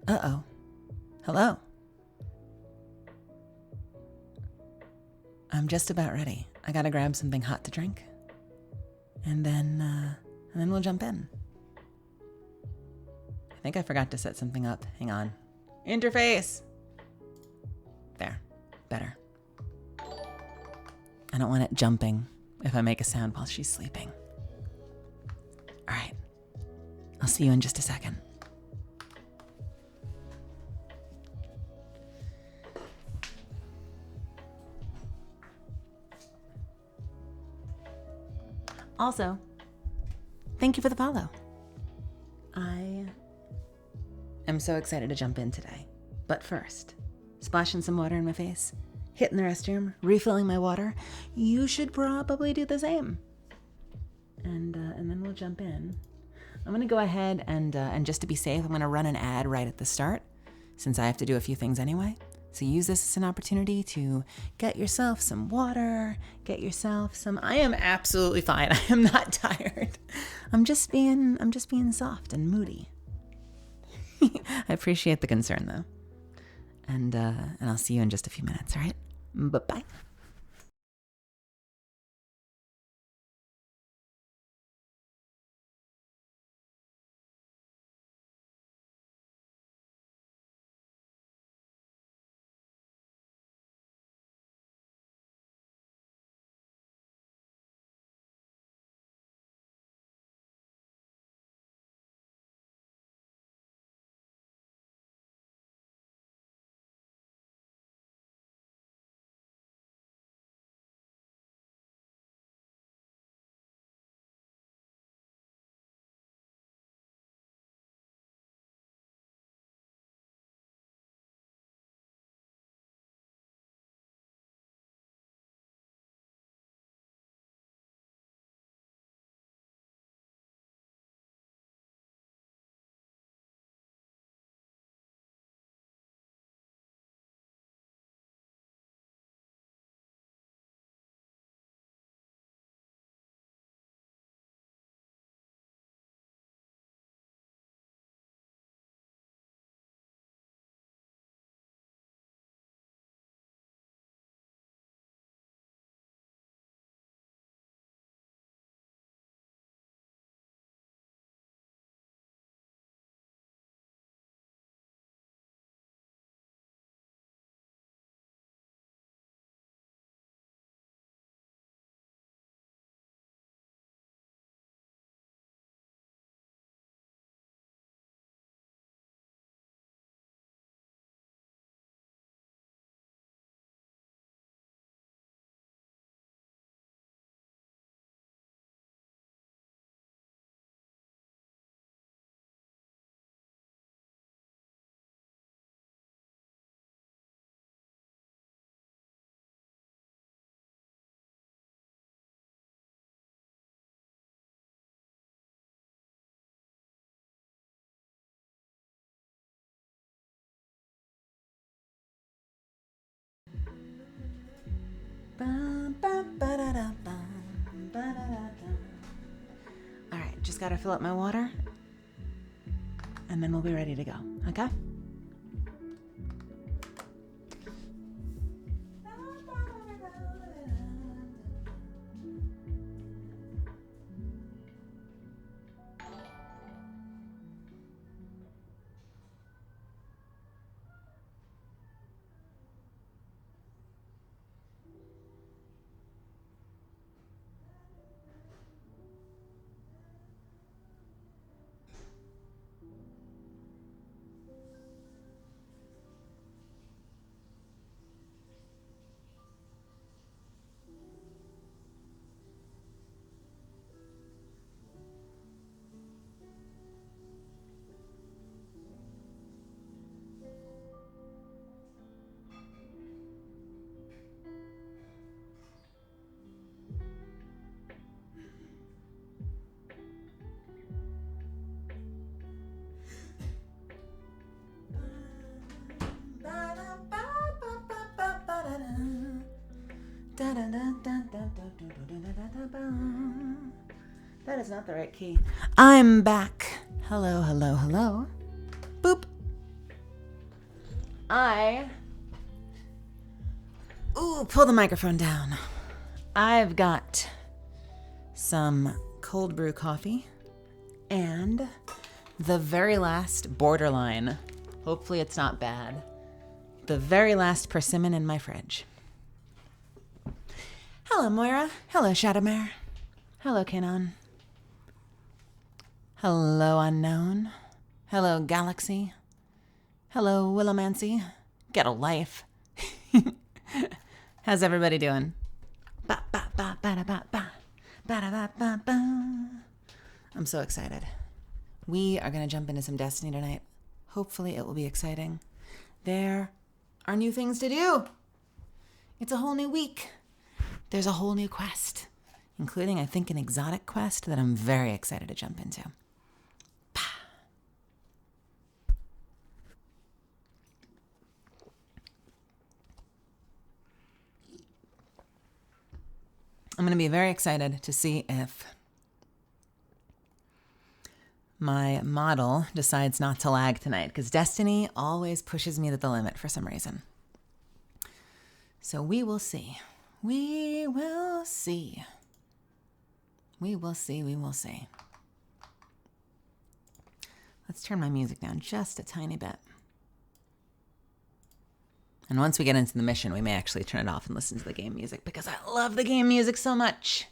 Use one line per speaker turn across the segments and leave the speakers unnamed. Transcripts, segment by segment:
Uh-oh. Hello. I'm just about ready. I gotta grab something hot to drink. And then we'll jump in. I think I forgot to set something up. Hang on. Interface! There. Better. I don't want it jumping if I make a sound while she's sleeping. All right. I'll see you in just a second. Also, thank you for the follow. I am so excited to jump in today. But first, splashing some water in my face, hitting the restroom, refilling my water. You should probably do the same. And then we'll jump in. I'm going to go ahead and just to be safe, I'm going to run an ad right at the start, since I have to do a few things anyway. So use this as an opportunity to get yourself some water, get yourself some. I am absolutely fine. I am not tired. I'm just being soft and moody. I appreciate the concern though. And I'll see you in just a few minutes, all right? Bye-bye. All right, just gotta fill up my water, and then we'll be ready to go, okay? That is not the right key. I'm back. Hello, hello, hello. Boop. Pull the microphone down. I've got some cold brew coffee and the very last Borderline. Hopefully it's not bad. The very last persimmon in my fridge. Hello, Moira. Hello, Shadowmare. Hello, Kanon. Hello, Unknown. Hello, Galaxy. Hello, Willomancy. Get a life. How's everybody doing? Ba ba ba ba da ba ba ba da ba ba ba. I'm so excited. We are gonna jump into some Destiny tonight. Hopefully, it will be exciting. There are new things to do. It's a whole new week. There's a whole new quest, including, I think, an exotic quest that I'm very excited to jump into. I'm going to be very excited to see if my model decides not to lag tonight, because Destiny always pushes me to the limit for some reason. So we will see. We will see. We will see. We will see. Let's turn my music down just a tiny bit. And once we get into the mission, we may actually turn it off and listen to the game music, because I love the game music so much.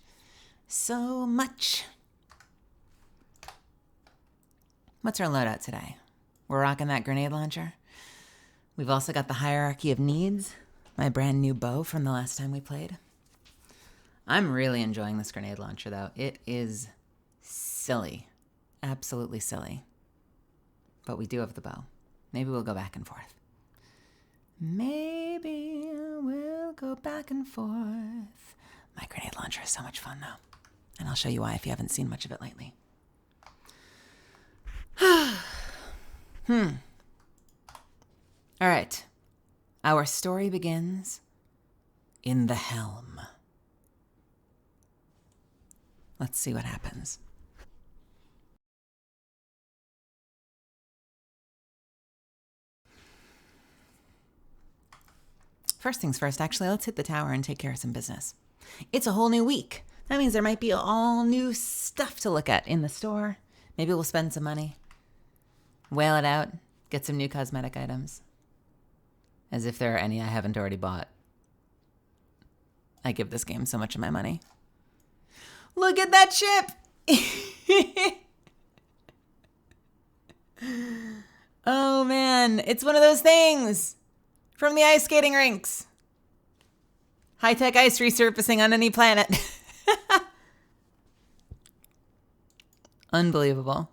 So much. What's our loadout today? We're rocking that grenade launcher. We've also got the Hierarchy of Needs, my brand new bow from the last time we played. I'm really enjoying this grenade launcher, though. It is silly. Absolutely silly. But we do have the bow. Maybe we'll go back and forth. Maybe we'll go back and forth. My grenade launcher is so much fun, though. And I'll show you why if you haven't seen much of it lately. All right. Our story begins in the Helm. Let's see what happens. First things first, actually, let's hit the tower and take care of some business. It's a whole new week. That means there might be all new stuff to look at in the store. Maybe we'll spend some money, whale it out, get some new cosmetic items. As if there are any I haven't already bought. I give this game so much of my money. Look at that ship! Oh man, it's one of those things from the ice skating rinks. High-tech ice resurfacing on any planet. Unbelievable.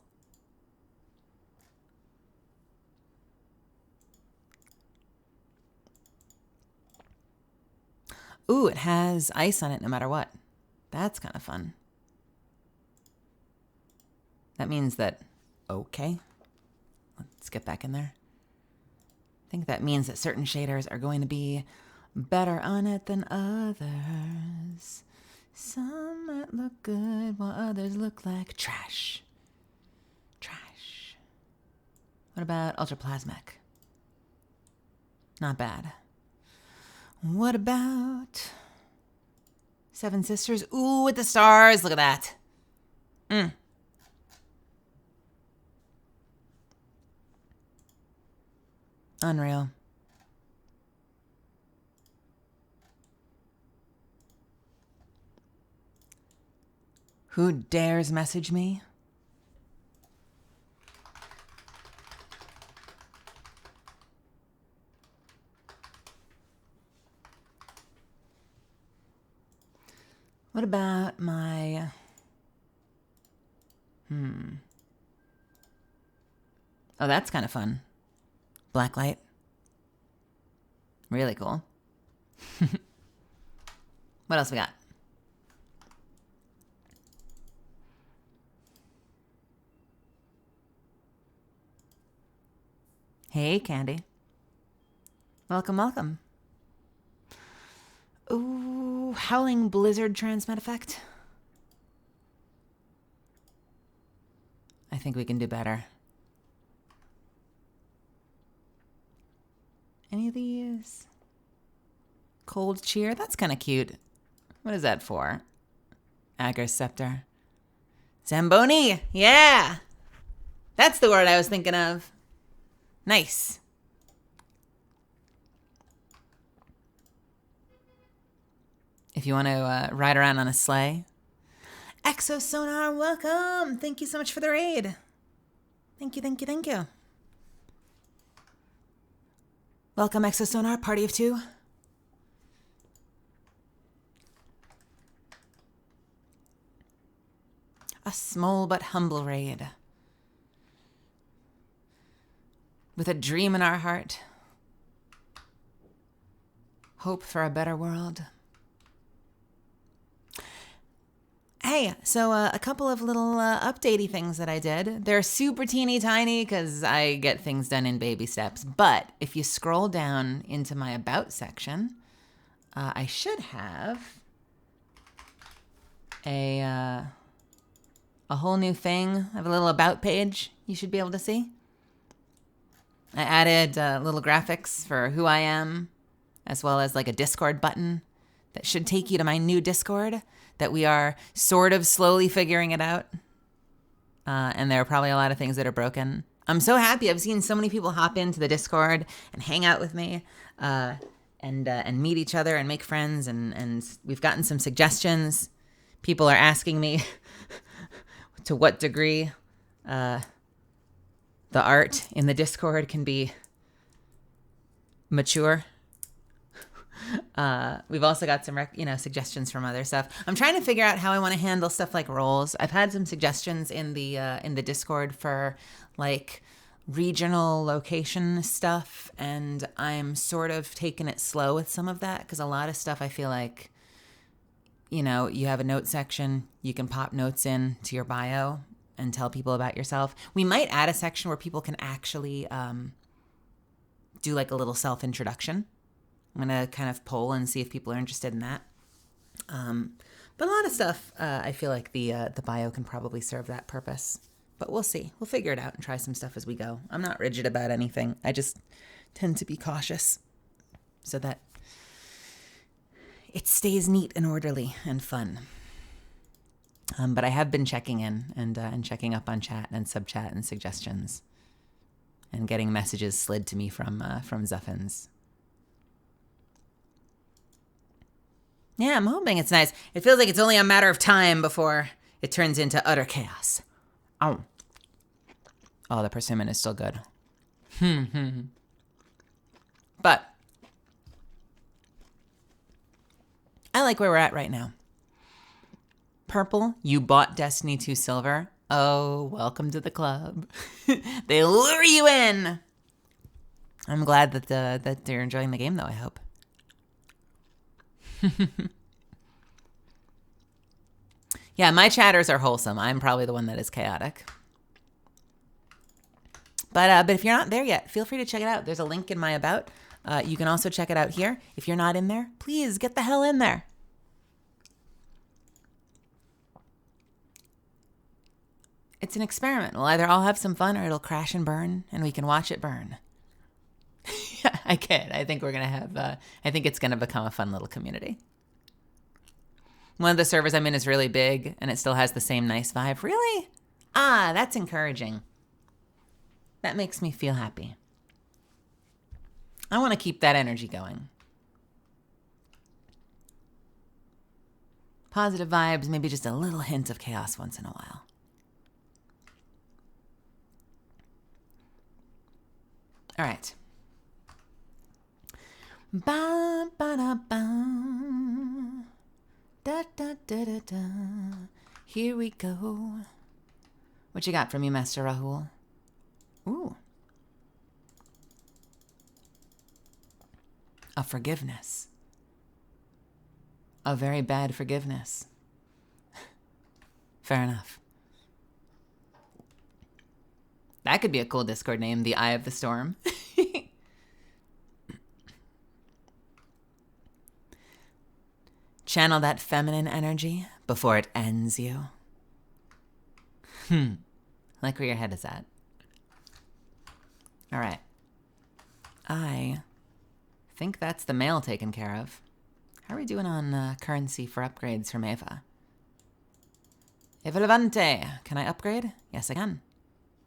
Ooh, it has ice on it no matter what. That's kind of fun. That means that, okay, let's get back in there. I think that means that certain shaders are going to be better on it than others. Some might look good while others look like trash. Trash. What about ultraplasmic? Not bad. What about Seven Sisters? Ooh, with the stars. Look at that. Unreal. Who dares message me? What about my... Oh, that's kind of fun. Blacklight. Really cool. What else we got? Hey, Candy. Welcome, welcome. Ooh, Howling Blizzard transmit effect. I think we can do better. Any of these? Cold cheer? That's kind of cute. What is that for? Agar scepter. Zamboni! Yeah! That's the word I was thinking of. Nice. If you want to ride around on a sleigh. Exosonar, welcome! Thank you so much for the raid. Thank you, thank you, thank you. Welcome, Exosonar, party of two. A small but humble raid. With a dream in our heart. Hope for a better world. Hey, so a couple of little updatey things that I did. They're super teeny tiny because I get things done in baby steps. But if you scroll down into my About section, I should have a whole new thing. I have a little About page you should be able to see. I added little graphics for who I am, as well as like a Discord button that should take you to my new Discord that we are sort of slowly figuring it out. And there are probably a lot of things that are broken. I'm so happy. I've seen so many people hop into the Discord and hang out with me and meet each other and make friends. And we've gotten some suggestions. People are asking me to what degree the art in the Discord can be mature. We've also got some, suggestions from other stuff. I'm trying to figure out how I want to handle stuff like roles. I've had some suggestions in the Discord for like regional location stuff, and I'm sort of taking it slow with some of that because a lot of stuff I feel like, you have a note section, you can pop notes in to your bio and tell people about yourself. We might add a section where people can actually do like a little self-introduction. I'm going to kind of poll and see if people are interested in that. But a lot of stuff, I feel like the bio can probably serve that purpose. But we'll see. We'll figure it out and try some stuff as we go. I'm not rigid about anything. I just tend to be cautious so that it stays neat and orderly and fun. But I have been checking in and checking up on chat and sub-chat and suggestions and getting messages slid to me from Zuffins. Yeah, I'm hoping it's nice. It feels like it's only a matter of time before it turns into utter chaos. Oh, the persimmon is still good. But I like where we're at right now. Purple, you bought Destiny 2 Silver. Oh, welcome to the club. They lure you in. I'm glad that they're enjoying the game, though, I hope. Yeah, my chatters are wholesome. I'm probably the one that is chaotic. But if you're not there yet, feel free to check it out. There's a link in my About. You can also check it out here. If you're not in there, please get the hell in there. It's an experiment. We'll either all have some fun or it'll crash and burn, and we can watch it burn. I kid. I think we're going to have, I think it's going to become a fun little community. One of the servers I'm in is really big, and it still has the same nice vibe. Really? That's encouraging. That makes me feel happy. I want to keep that energy going. Positive vibes, maybe just a little hint of chaos once in a while. All right. Ba ba da ba. Da da da da da. Here we go. What you got from you, Master Rahul? Ooh. A forgiveness. A very bad forgiveness. Fair enough. That could be a cool Discord name, The Eye of the Storm. Channel that feminine energy before it ends you. Like where your head is at. All right. I think that's the mail taken care of. How are we doing on currency for upgrades from Eva? Eva Levante, can I upgrade? Yes, I can.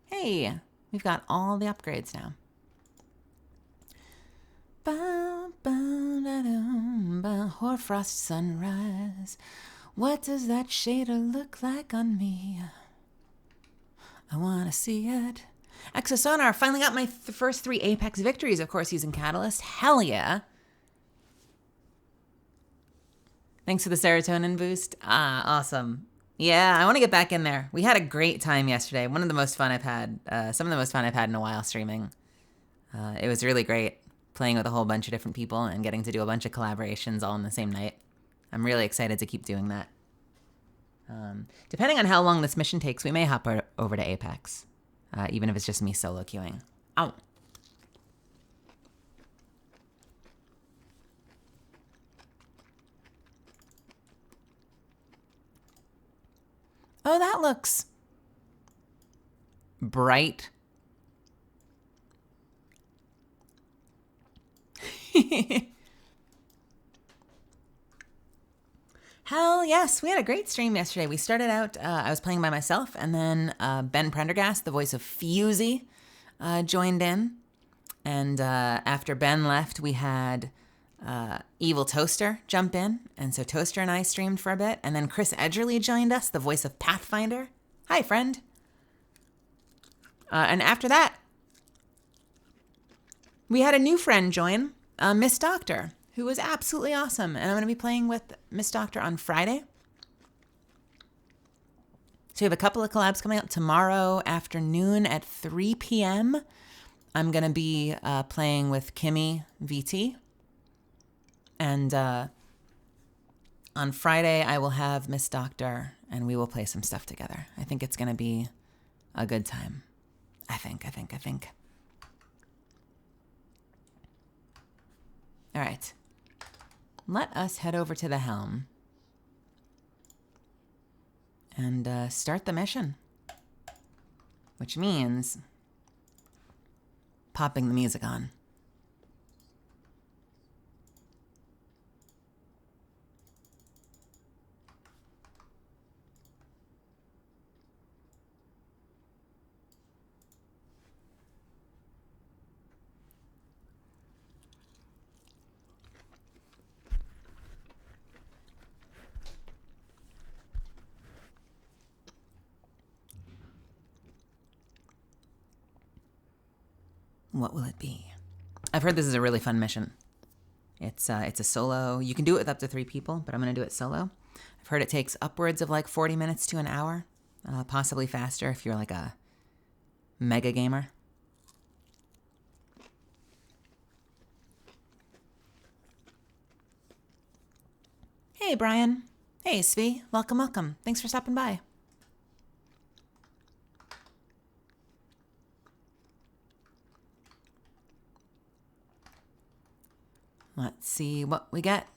Hey, we've got all the upgrades now. Hoarfrost sunrise. What does that shader look like on me? I want to see it. Exosonar, finally got my first 3 Apex victories, of course, using Catalyst. Hell yeah. Thanks for the serotonin boost. Awesome. Yeah, I want to get back in there. We had a great time yesterday. One of the most fun I've had, some of the most fun I've had in a while streaming. It was really great playing with a whole bunch of different people and getting to do a bunch of collaborations all in the same night. I'm really excited to keep doing that. Depending on how long this mission takes, we may hop over to Apex, even if it's just me solo queuing. Ow. Oh, that looks bright. Hell yes, we had a great stream yesterday. We started out, I was playing by myself, and then Ben Prendergast, the voice of Fusey, joined in. And after Ben left, we had Evil Toaster jump in. And so Toaster and I streamed for a bit. And then Chris Edgerly joined us, the voice of Pathfinder. Hi, friend. And after that, we had a new friend join, Miss Doctor, who was absolutely awesome. And I'm going to be playing with Miss Doctor on Friday. So we have a couple of collabs coming up tomorrow afternoon at 3 p.m. I'm going to be playing with Kimmy VT. And on Friday, I will have Miss Doctor, and we will play some stuff together. I think it's going to be a good time. I think. All right. Let us head over to the helm and start the mission, which means popping the music on. What will it be? I've heard this is a really fun mission. It's a solo. You can do it with up to 3 people, but I'm going to do it solo. I've heard it takes upwards of like 40 minutes to an hour, possibly faster if you're like a mega gamer. Hey, Brian. Hey, Svi. Welcome. Thanks for stopping by. Let's see what we get.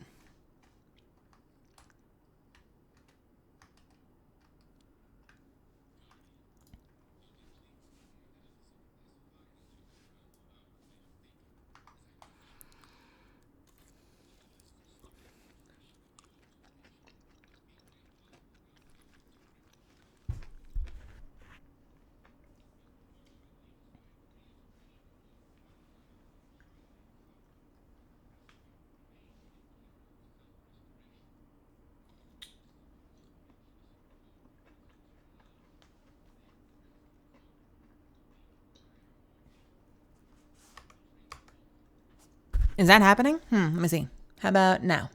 Is that happening? Let me see. How about now?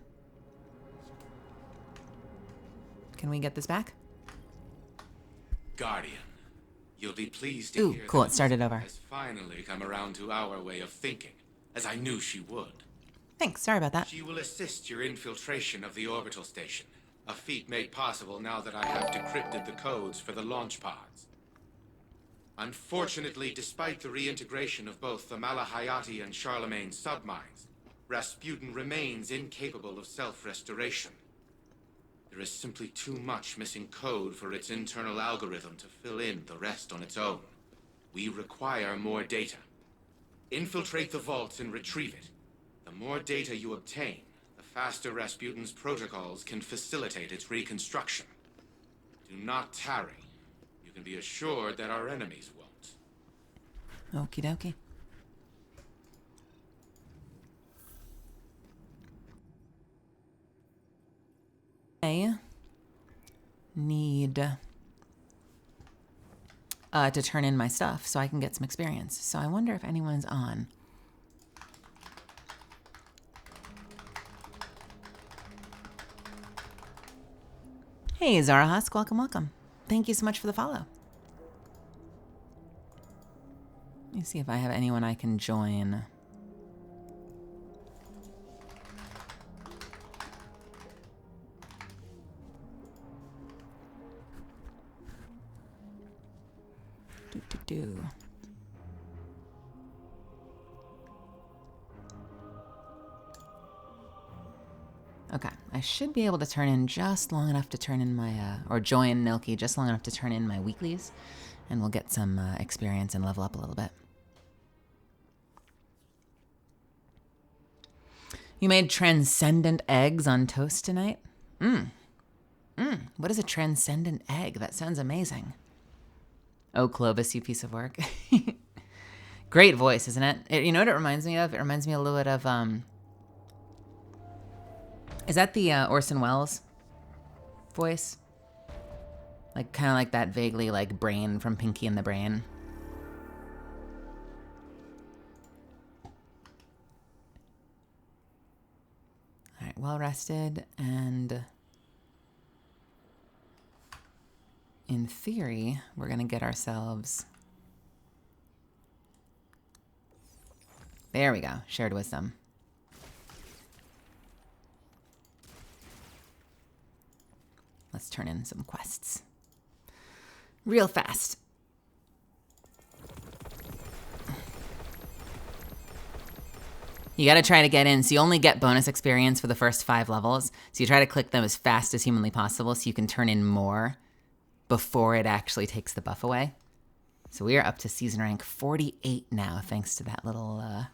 Can we get this back?
Guardian, you'll be pleased to hear
cool.
that
It started over.
has finally come around to our way of thinking, as I knew she would.
Thanks. Sorry about that.
She will assist your infiltration of the orbital station, a feat made possible now that I have decrypted the codes for the launch pods. Unfortunately, despite the reintegration of both the Malahayati and Charlemagne submines, Rasputin remains incapable of self-restoration. There is simply too much missing code for its internal algorithm to fill in the rest on its own. We require more data. Infiltrate the vaults and retrieve it. The The more data you obtain, the faster Rasputin's protocols can facilitate its reconstruction. Do not tarry. You can be assured that our enemies won't.
Okie dokie. I need to turn in my stuff so I can get some experience. So I wonder if anyone's on. Hey, Zara Husk, welcome, welcome. Thank you so much for the follow. Let me see if I have anyone I can join. Okay, I should be able to turn in just long enough to turn in my, or join Nilki just long enough to turn in my weeklies, and we'll get some experience and level up a little bit. You made transcendent eggs on toast tonight? What is a transcendent egg? That sounds amazing. Oh, Clovis, you piece of work. Great voice, isn't it? You know what it reminds me of? It reminds me a little bit of, is that the Orson Welles voice? Like, kind of like that vaguely, like, Brain from Pinky and the Brain. All right, well rested, and in theory, we're gonna get ourselves... There we go, shared wisdom. Let's turn in some quests. Real fast. You gotta try to get in, so you only get bonus experience for the first 5 levels. So you try to click them as fast as humanly possible so you can turn in more before it actually takes the buff away. So we are up to season rank 48 now, thanks to that little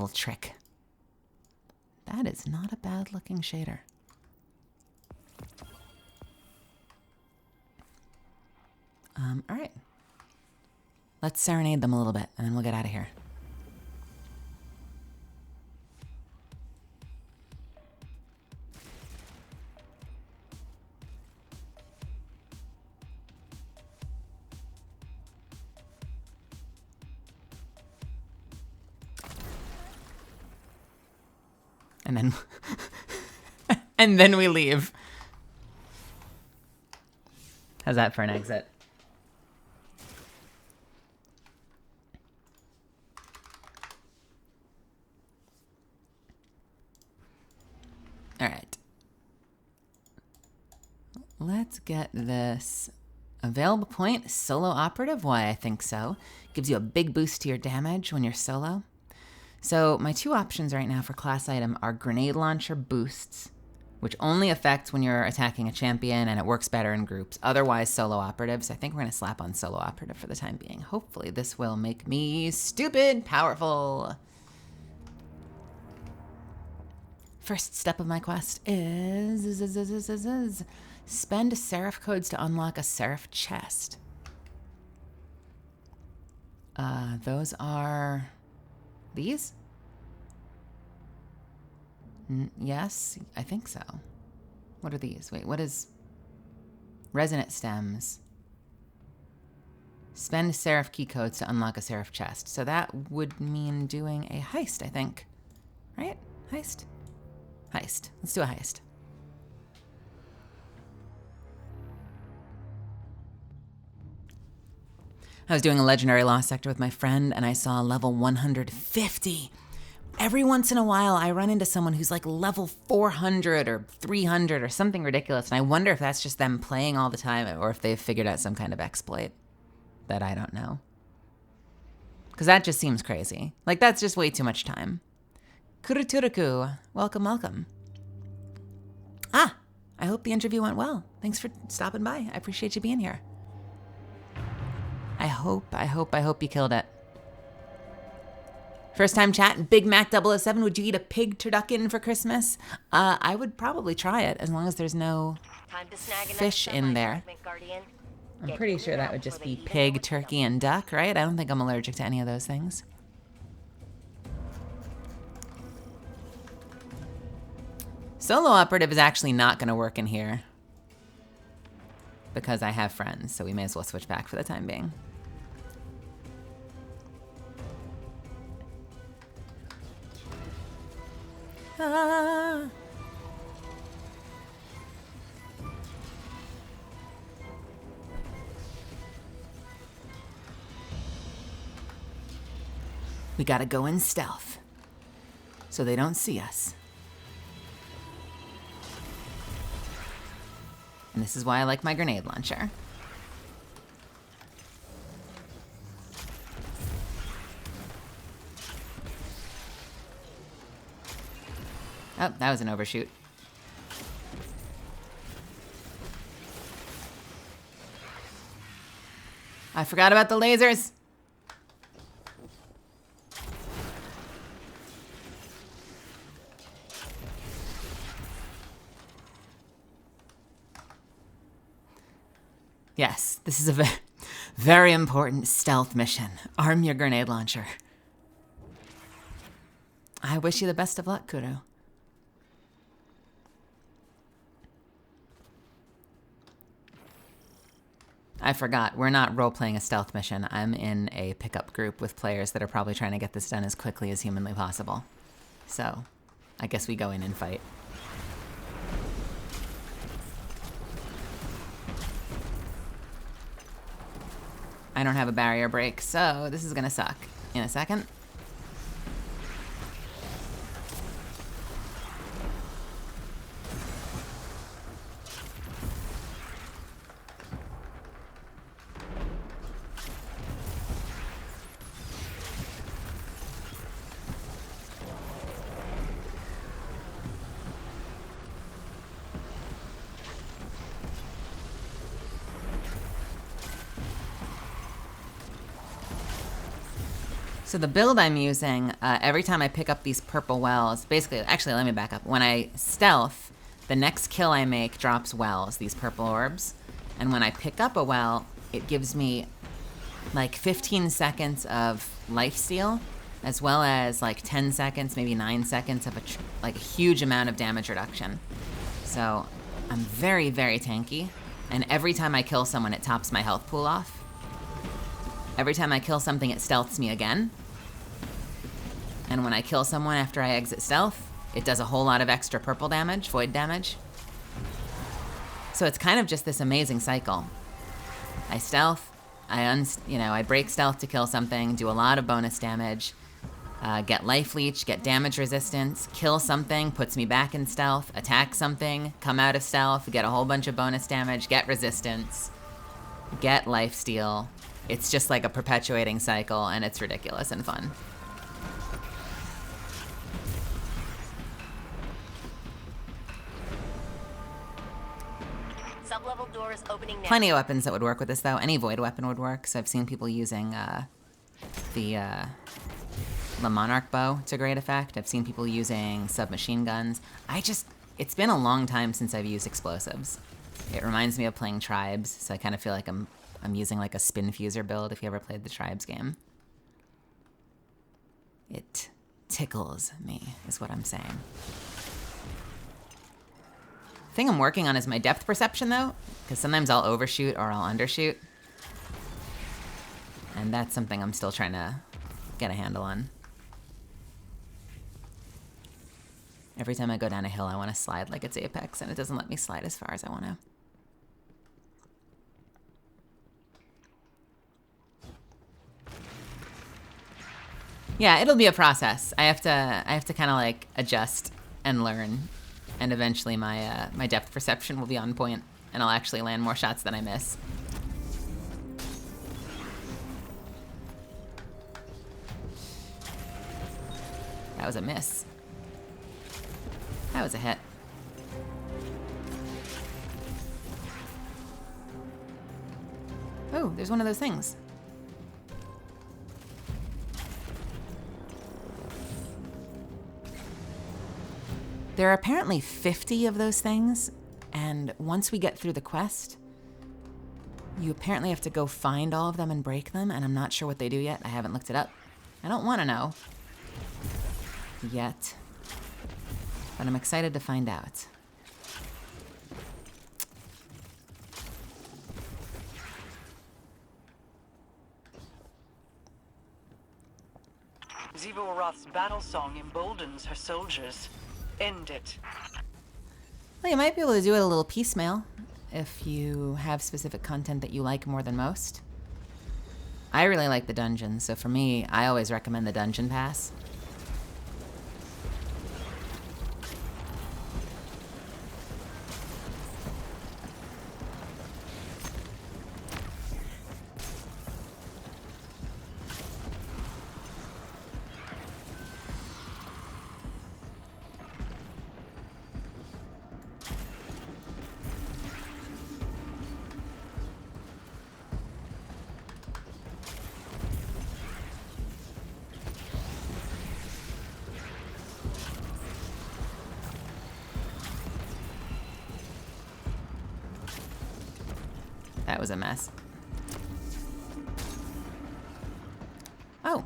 trick. That is not a bad looking shader. All right. Let's serenade them a little bit, and then we'll get out of here. And then, and then we leave. How's that for an exit? All right. Let's get this. Available point, solo operative. Why I think so. Gives you a big boost to your damage when you're solo. So my 2 options right now for class item are grenade launcher boosts, which only affects when you're attacking a champion and it works better in groups. Otherwise, solo operative. So I think we're going to slap on solo operative for the time being. Hopefully this will make me stupid powerful. First step of my quest is spend Seraph codes to unlock a Seraph chest. Those are these? Yes, I think so. What are these? Wait, what is resonant stems? Spend Seraph key codes to unlock a Seraph chest. So that would mean doing a heist, I think. Right? Heist? Heist. Let's do a heist. I was doing a legendary Lost Sector with my friend, and I saw level 150. Every once in a while, I run into someone who's like level 400 or 300 or something ridiculous, and I wonder if that's just them playing all the time or if they've figured out some kind of exploit that I don't know. Because that just seems crazy. Like, that's just way too much time. Kuruturaku, welcome, welcome. Ah, I hope the interview went well. Thanks for stopping by. I appreciate you being here. I hope you killed it. First time chat, Big Mac 007, would you eat a pig turducken for Christmas? I would probably try it as long as there's no fish in there. I'm pretty sure that would just be pig, turkey, and duck, right? I don't think I'm allergic to any of those things. Solo operative is actually not going to work in here because I have friends, so we may as well switch back for the time being. Ah. We gotta go in stealth so they don't see us. And this is why I like my grenade launcher. Oh, that was an overshoot. I forgot about the lasers. Yes, this is a very important stealth mission. Arm your grenade launcher. I wish you the best of luck, Kuro. I forgot, we're not role-playing a stealth mission. I'm in a pickup group with players that are probably trying to get this done as quickly as humanly possible. So, I guess we go in and fight. I don't have a barrier break, so this is gonna suck in a second. So the build I'm using, every time I pick up these purple wells, basically, actually, let me back up. When I stealth, the next kill I make drops wells, these purple orbs. And when I pick up a well, it gives me like 15 seconds of lifesteal, as well as like 10 seconds, maybe 9 seconds of a huge amount of damage reduction. So I'm very, very tanky. And every time I kill someone, it tops my health pool off. Every time I kill something, it stealths me again. And when I kill someone after I exit stealth, it does a whole lot of extra purple damage, void damage. So it's kind of just this amazing cycle. I stealth, I break stealth to kill something, do a lot of bonus damage, get life leech, get damage resistance, kill something, puts me back in stealth, attack something, come out of stealth, get a whole bunch of bonus damage, get resistance, get life steal. It's just like a perpetuating cycle, and it's ridiculous and fun.
Sub-level doors opening now.
Plenty of weapons that would work with this, though. Any void weapon would work. So I've seen people using the Monarch bow to great effect. I've seen people using submachine guns. It's been a long time since I've used explosives. It reminds me of playing Tribes, so I kind of feel like I'm using like a spin fuser build if you ever played the Tribes game. It tickles me, is what I'm saying. The thing I'm working on is my depth perception, though, because sometimes I'll overshoot or I'll undershoot. And that's something I'm still trying to get a handle on. Every time I go down a hill, I want to slide like it's Apex, and it doesn't let me slide as far as I want to. Yeah, it'll be a process. I have to kind of like adjust and learn, and eventually my my depth perception will be on point, and I'll actually land more shots than I miss. That was a miss. That was a hit. Oh, there's one of those things. There are apparently 50 of those things, and once we get through the quest, you apparently have to go find all of them and break them, and I'm not sure what they do yet. I haven't looked it up. I don't want to know yet, but I'm excited to find out.
Xivu Arath's battle song emboldens her soldiers. End it.
Well, you might be able to do it a little piecemeal if you have specific content that you like more than most. I really like the dungeons, so for me, I always recommend the Dungeon Pass. That was a mess. Oh,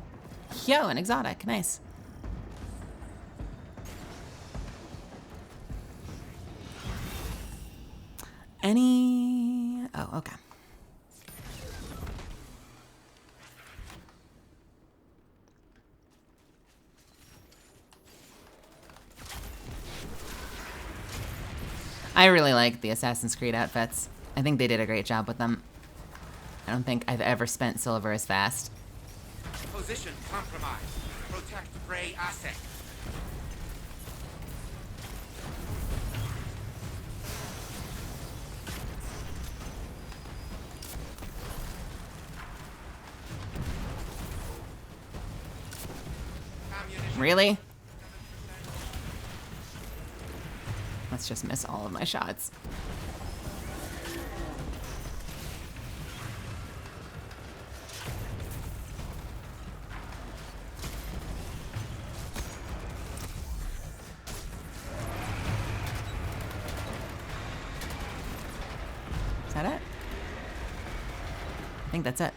yo, an exotic, nice. Oh, okay. I really like the Assassin's Creed outfits. I think they did a great job with them. I don't think I've ever spent silver as fast.
Position compromised. Protect Prey asset.
Really? Let's just miss all of my shots. Is that it? I think that's it.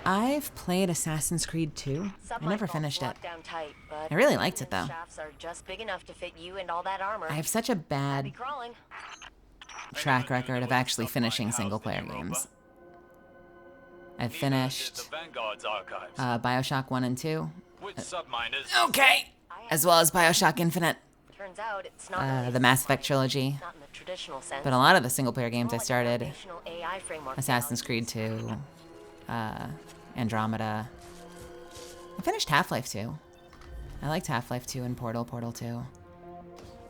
I've played Assassin's Creed 2. I never finished it.
Tight,
I really liked it, though.
Shafts are just big enough to fit you and all that armor.
I have such a bad track record of actually finishing single-player games. I've finished Bioshock 1 and 2. Okay! As well as Bioshock Infinite.
Turns out it's not
The Mass Effect trilogy.
not in the traditional sense.
But a lot of the single-player games I
More like a
started.
foundational AI framework
Assassin's
now.
Creed 2. Andromeda. I finished Half-Life 2. I liked Half-Life 2 and Portal 2.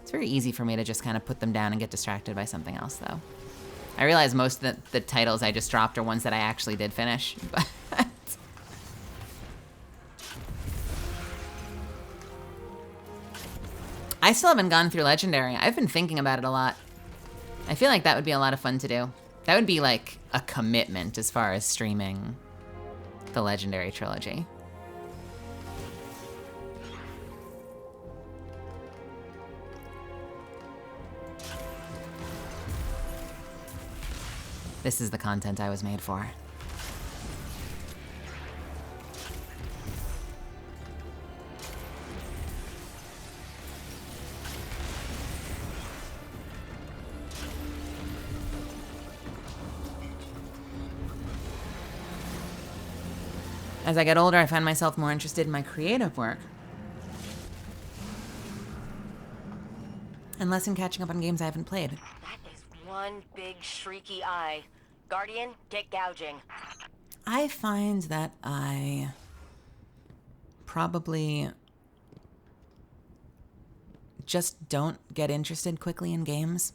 It's very easy for me to just kind of put them down and get distracted by something else, though. I realize most of the titles I just dropped are ones that I actually did finish, but... I still haven't gone through Legendary. I've been thinking about it a lot. I feel like that would be a lot of fun to do. That would be like a commitment as far as streaming the Legendary trilogy. This is the content I was made for. As I get older, I find myself more interested in my creative work. And less in catching up on games I haven't played.
That is one big shrieky eye. Guardian, get gouging.
I find that I probably just don't get interested quickly in games.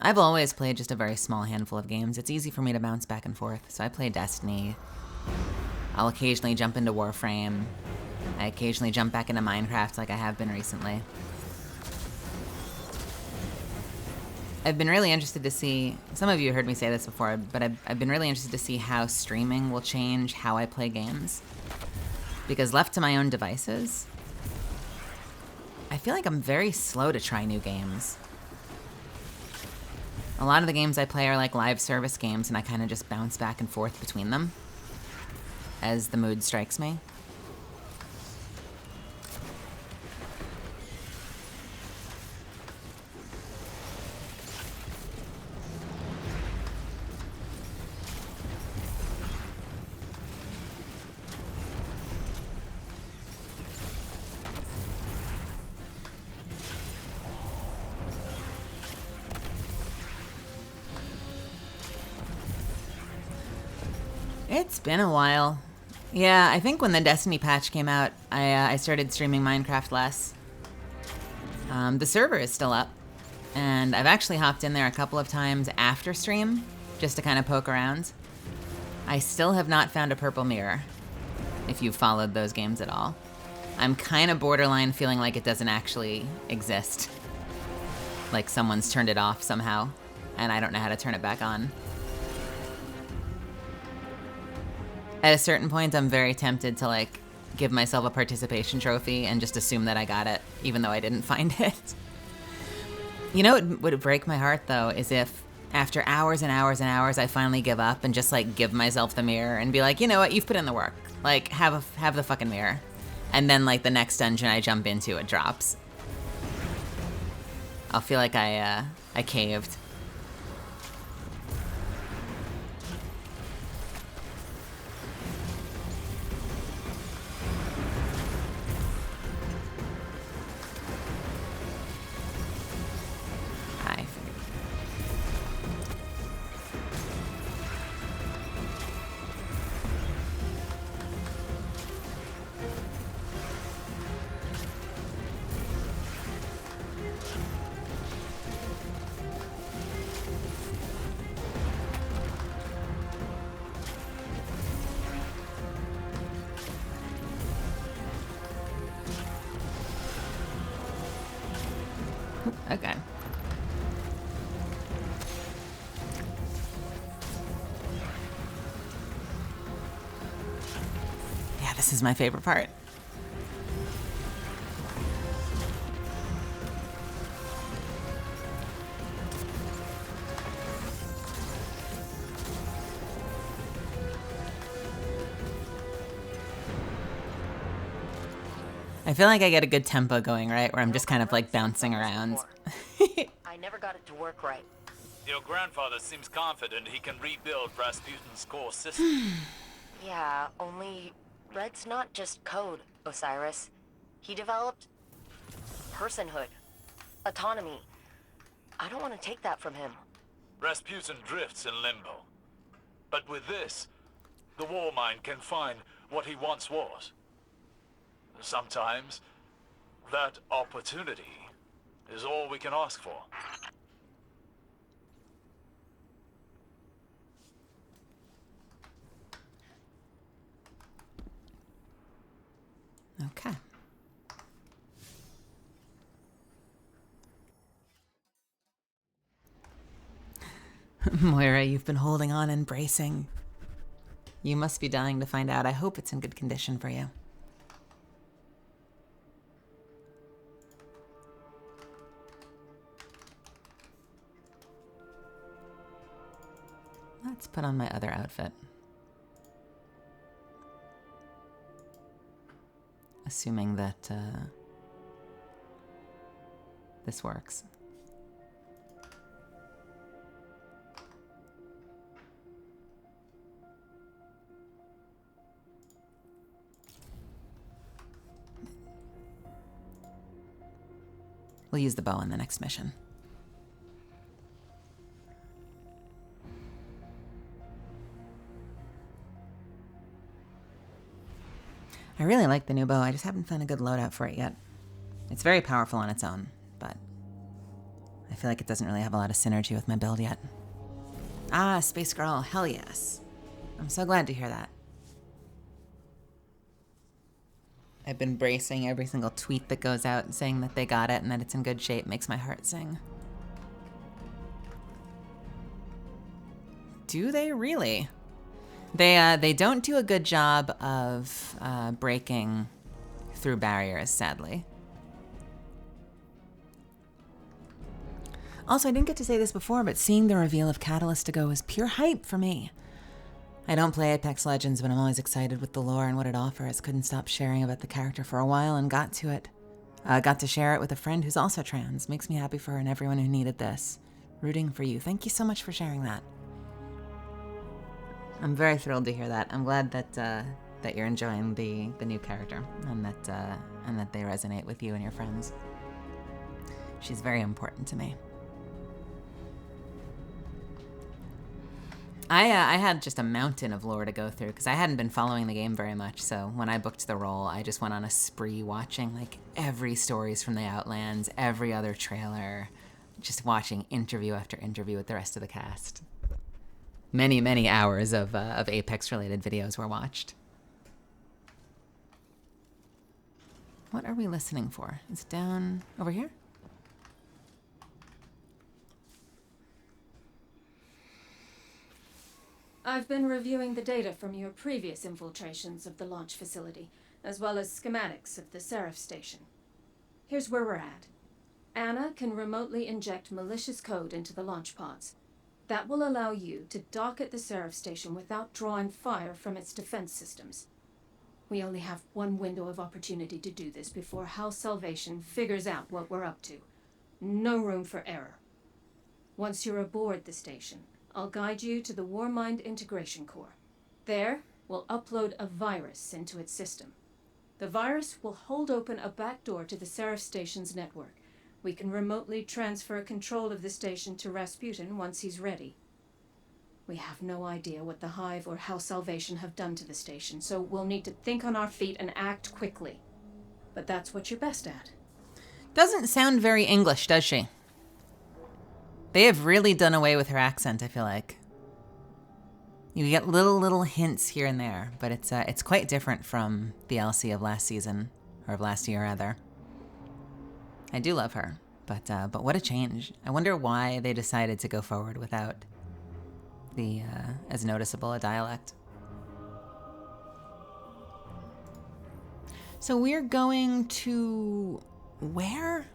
I've always played just a very small handful of games. It's easy for me to bounce back and forth. So I play Destiny. I'll occasionally jump into Warframe. I occasionally jump back into Minecraft like I have been recently. I've been really interested to see, some of you heard me say this before, but I've been really interested to see how streaming will change how I play games. Because left to my own devices, I feel like I'm very slow to try new games. A lot of the games I play are like live service games, and I kind of just bounce back and forth between them as the mood strikes me. It's been a while. Yeah, I think when the Destiny patch came out, I started streaming Minecraft less. The server is still up, and I've actually hopped in there a couple of times after stream, just to kind of poke around. I still have not found a purple mirror, if you've followed those games at all. I'm kind of borderline feeling like it doesn't actually exist. Like someone's turned it off somehow, and I don't know how to turn it back on. At a certain point, I'm very tempted to like give myself a participation trophy and just assume that I got it, even though I didn't find it. You know what would break my heart though, is if after hours and hours and hours, I finally give up and just like give myself the mirror and be like, you know what, you've put in the work. Like have the fucking mirror. And then like the next dungeon I jump into, it drops. I'll feel like I caved. Okay. Yeah, this is my favorite part. I feel like I get a good tempo going, right? Where I'm just kind of like bouncing around.
I never got it to work right.
Your grandfather seems confident he can rebuild Rasputin's core system.
Yeah, only Red's not just code, Osiris. He developed personhood, autonomy. I don't want to take that from him.
Rasputin drifts in limbo. But with this, the war mind can find what he once was. Sometimes, that opportunity is all we can ask for.
Okay. Moira, you've been holding on and bracing. You must be dying to find out. I hope it's in good condition for you. Let's put on my other outfit. Assuming that this works. We'll use the bow in the next mission. I really like the new bow. I just haven't found a good loadout for it yet. It's very powerful on its own, but I feel like it doesn't really have a lot of synergy with my build yet. Ah, Space Girl, hell yes. I'm so glad to hear that. I've been bracing every single tweet that goes out saying that they got it and that it's in good shape. Makes my heart sing. Do they really? They don't do a good job of breaking through barriers, sadly. Also, I didn't get to say this before, but seeing the reveal of Catalyst to go is pure hype for me. I don't play Apex Legends, but I'm always excited with the lore and what it offers. Couldn't stop sharing about the character for a while and got to it. Got to share it with a friend who's also trans. Makes me happy for her and everyone who needed this. Rooting for you. Thank you so much for sharing that. I'm very thrilled to hear that. I'm glad that you're enjoying the new character and that they resonate with you and your friends. She's very important to me. I had just a mountain of lore to go through because I hadn't been following the game very much. So when I booked the role, I just went on a spree watching like every stories from the Outlands, every other trailer, just watching interview after interview with the rest of the cast. Many, many hours of Apex-related videos were watched. What are we listening for? Is it down over here?
I've been reviewing the data from your previous infiltrations of the launch facility, as well as schematics of the Seraph station. Here's where we're at. Anna can remotely inject malicious code into the launch pods. That will allow you to dock at the Seraph station without drawing fire from its defense systems. We only have one window of opportunity to do this before House Salvation figures out what we're up to. No room for error. Once you're aboard the station, I'll guide you to the Warmind Integration Core. There, we'll upload a virus into its system. The virus will hold open a backdoor to the Seraph Station's network. We can remotely transfer control of the station to Rasputin once he's ready. We have no idea what the Hive or House Salvation have done to the station, so we'll need to think on our feet and act quickly. But that's what you're best at.
Doesn't sound very English, does she? They have really done away with her accent, I feel like. You get little hints here and there, but it's quite different from the Elsie of last season, or of last year rather. I do love her, but what a change. I wonder why they decided to go forward without the as noticeable a dialect. So we're going to where?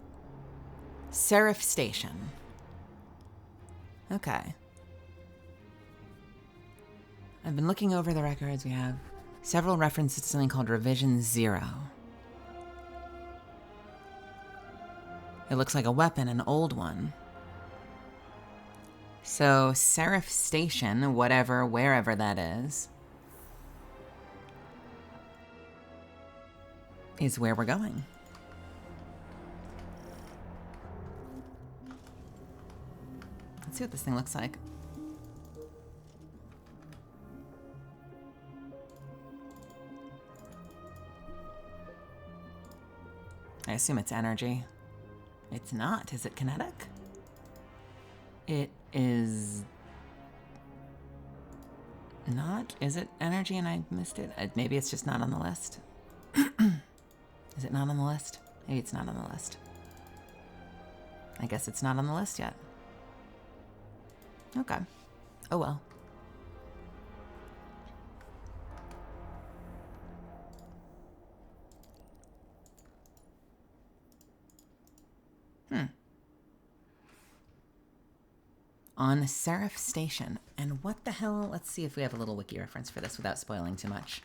Seraph Station. Okay. I've been looking over the records. We have several references to something called Revision 0. It looks like a weapon, an old one. So, Seraph Station, whatever, wherever that is where we're going. Let's see what this thing looks like. I assume it's energy. It's not. Is it kinetic? It is not. Is it energy and I missed it? Maybe it's just not on the list. Is it not on the list? Maybe it's not on the list. I guess it's not on the list yet. Okay. Oh well. On Seraph Station. And what the hell? Let's see if we have a little wiki reference for this without spoiling too much.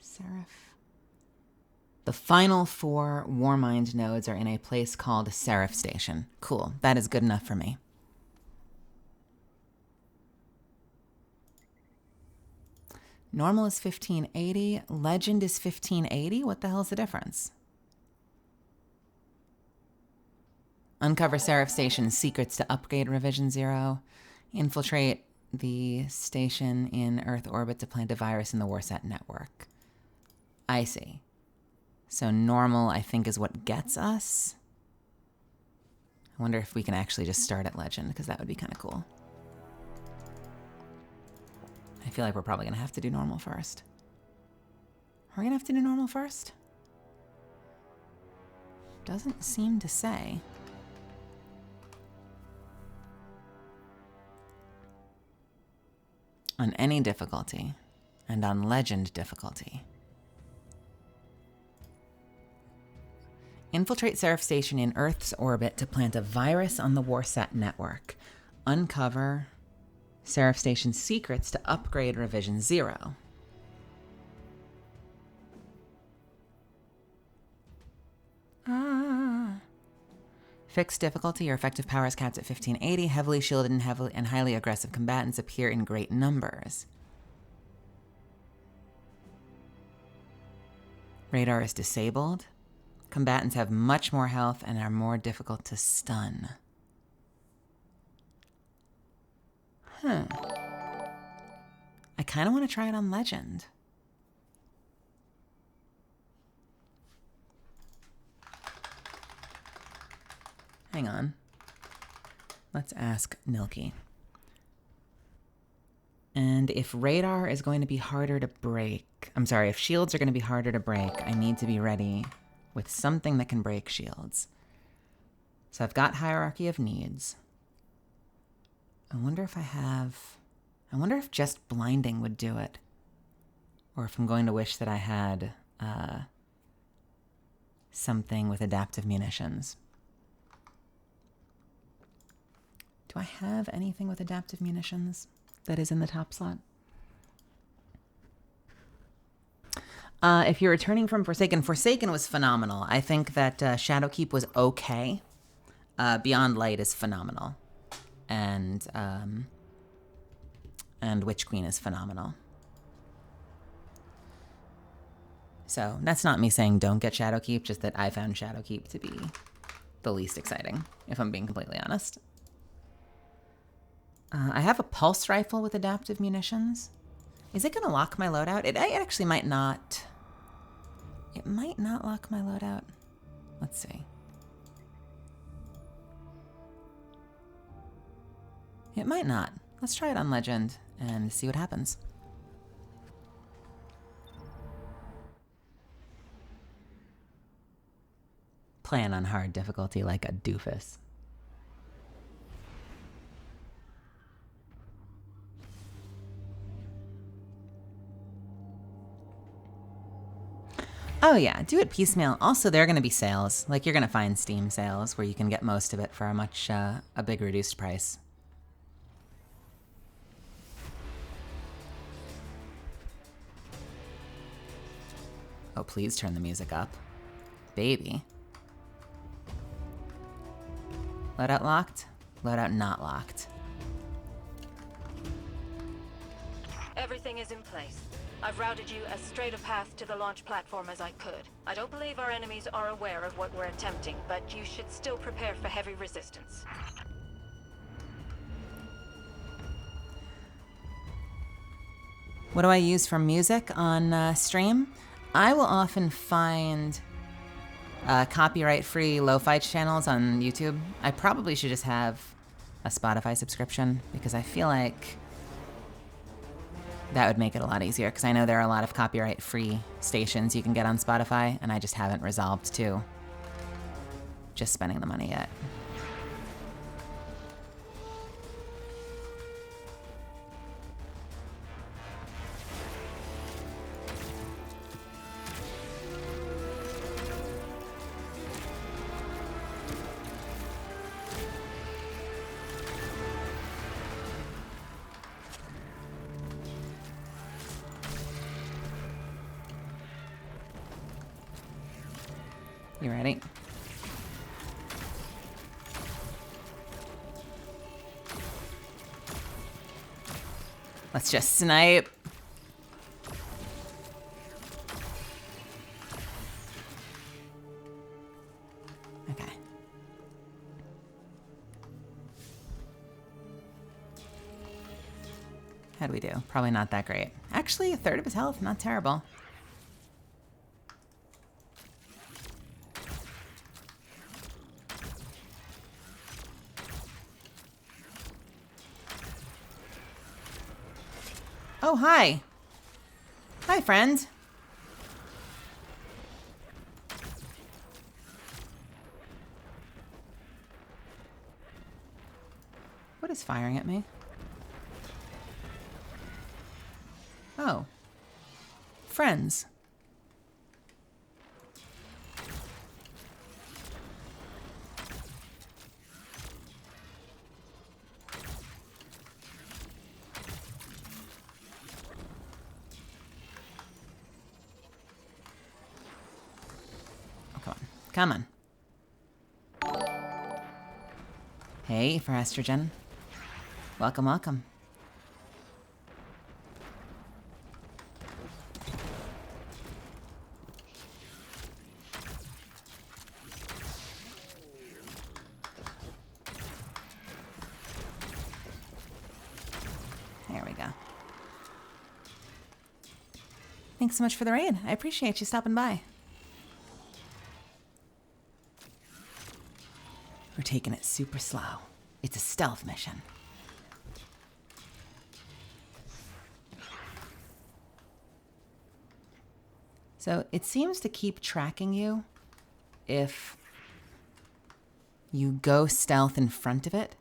Seraph. The final 4 Warmind nodes are in a place called Seraph Station. Cool. That is good enough for me. Normal is 1580. Legend is 1580. What the hell is the difference? Uncover Seraph Station's secrets to upgrade Revision 0. Infiltrate the station in Earth orbit to plant a virus in the Warsat network. I see. So normal, I think, is what gets us. I wonder if we can actually just start at Legend, because that would be kind of cool. I feel like we're probably going to have to do normal first. Are we going to have to do normal first? Doesn't seem to say. On any difficulty, and on Legend difficulty. Infiltrate Seraph Station in Earth's orbit to plant a virus on the Warsat network. Uncover Seraph Station's secrets to upgrade Revision 0. Fixed difficulty. Your effective power is capped at 1580. Heavily shielded and highly aggressive combatants appear in great numbers. Radar is disabled. Combatants have much more health and are more difficult to stun. I kind of want to try it on Legend. Hang on. Let's ask Nilki. And if radar is going to be harder to break... if shields are going to be harder to break, I need to be ready with something that can break shields. So I've got Hierarchy of Needs. I wonder if just blinding would do it. Or if I'm going to wish that I had something with adaptive munitions. Do I have anything with adaptive munitions that is in the top slot? If you're returning from Forsaken was phenomenal. I think that Shadowkeep was okay. Beyond Light is phenomenal. And Witch Queen is phenomenal. So that's not me saying don't get Shadowkeep, just that I found Shadowkeep to be the least exciting, if I'm being completely honest. I have a pulse rifle with adaptive munitions. Is it going to lock my loadout? It actually might not. It might not lock my loadout. Let's see. It might not. Let's try it on Legend and see what happens. Playing on hard difficulty like a doofus. Oh yeah, do it piecemeal. Also, there are going to be sales. Like, you're going to find Steam sales where you can get most of it for a big reduced price. Oh, please turn the music up. Baby. Loadout locked? Loadout not locked.
Everything is in place. I've routed you as straight a path to the launch platform as I could. I don't believe our enemies are aware of what we're attempting, but you should still prepare for heavy resistance.
What do I use for music on stream? I will often find copyright-free lo-fi channels on YouTube. I probably should just have a Spotify subscription because I feel like that would make it a lot easier, because I know there are a lot of copyright-free stations you can get on Spotify, and I just haven't resolved to just spending the money yet. You ready? Let's just snipe. Okay. How'd we do? Probably not that great. Actually, a third of his health, not terrible. Oh, hi. Hi, friend. What is firing at me? Oh. Friends. Come on. Hey, for estrogen. Welcome, welcome. There we go. Thanks so much for the raid. I appreciate you stopping by. We're taking it super slow. It's a stealth mission. So it seems to keep tracking you if you go stealth in front of it.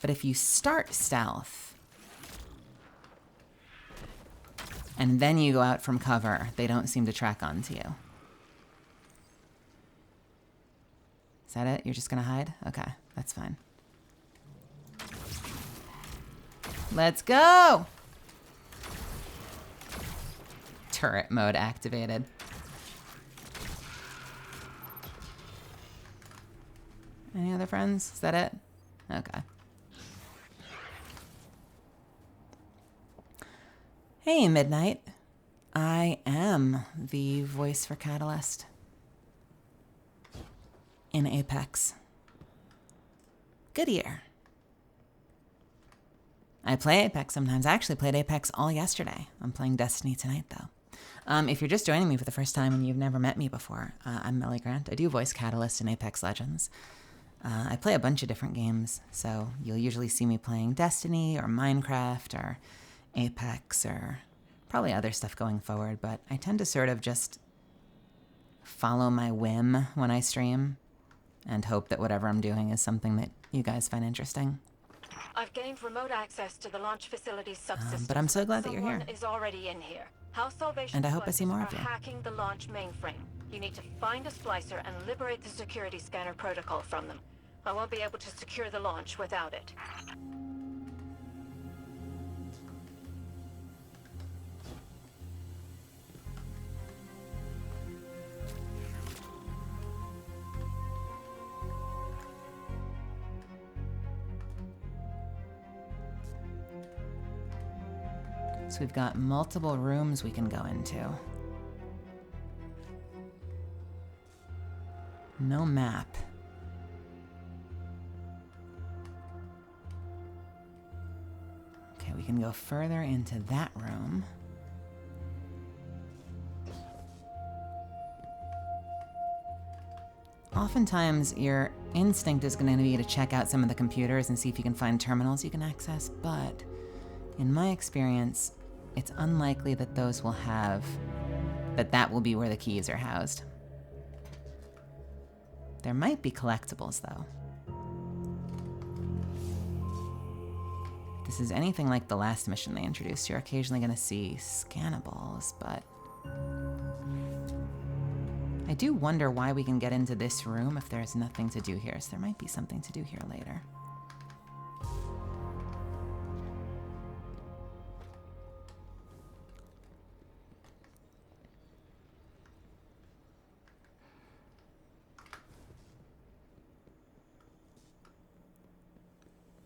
But if you start stealth and then you go out from cover, they don't seem to track onto you. Is that it? You're just gonna hide? Okay, that's fine. Let's go! Turret mode activated. Any other friends? Is that it? Okay. Hey, Midnight. I am the voice for Catalyst in Apex. Good year. I play Apex sometimes. I actually played Apex all yesterday. I'm playing Destiny tonight, though. If you're just joining me for the first time and you've never met me before, I'm Melly Grant. I do voice Catalyst in Apex Legends. I play a bunch of different games, so you'll usually see me playing Destiny or Minecraft or Apex or probably other stuff going forward, but I tend to sort of just follow my whim when I stream and hope that whatever I'm doing is something that you guys find interesting.
I've gained remote access to the launch facility's subsystem.
But I'm so glad that you're here.
Someone is already in here. House Salvation
And I hope I see
Splicers
more of
are
you.
hacking the launch mainframe. You need to find a splicer and liberate the security scanner protocol from them. I won't be able to secure the launch without it.
So we've got multiple rooms we can go into. No map. Okay, we can go further into that room. Oftentimes, your instinct is going to be to check out some of the computers and see if you can find terminals you can access, but in my experience, it's unlikely that those will have, that will be where the keys are housed. There might be collectibles, though. If this is anything like the last mission they introduced, you're occasionally going to see scannables, but I do wonder why we can get into this room if there's nothing to do here, so there might be something to do here later.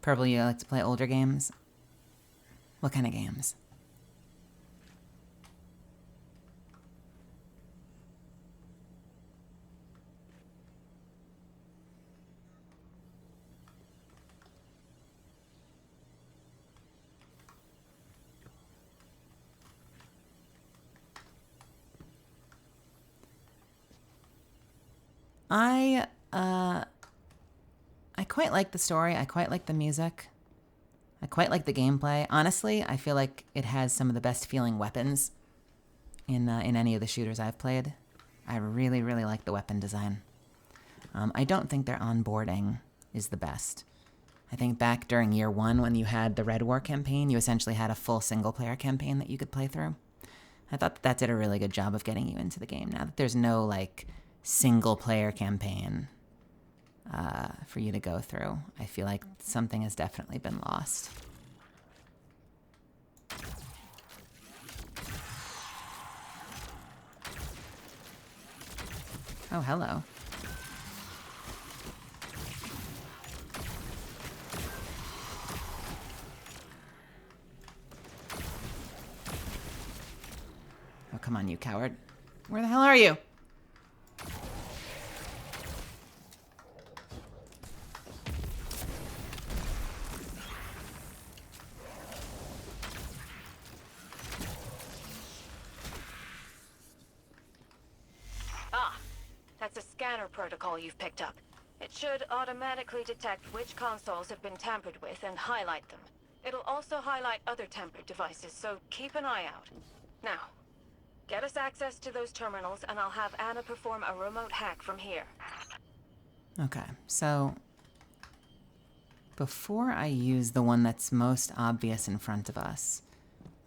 Purple, you like to play older games? What kind of games? I quite like the story. I quite like the music. I quite like the gameplay. Honestly, I feel like it has some of the best feeling weapons in any of the shooters I've played. I really, really like the weapon design. I don't think their onboarding is the best. I think back during year one when you had the Red War campaign, you essentially had a full single-player campaign that you could play through. I thought that did a really good job of getting you into the game. Now that there's no, like, single-player campaign for you to go through, I feel like something has definitely been lost. Oh, hello. come on, you coward. Where the hell are you?
Ah, that's a scanner protocol you've picked up. It should automatically detect which consoles have been tampered with and highlight them. It'll also highlight other tampered devices, so keep an eye out. Now, get us access to those terminals and I'll have Anna perform a remote hack from here.
Okay, so before I use the one that's most obvious in front of us,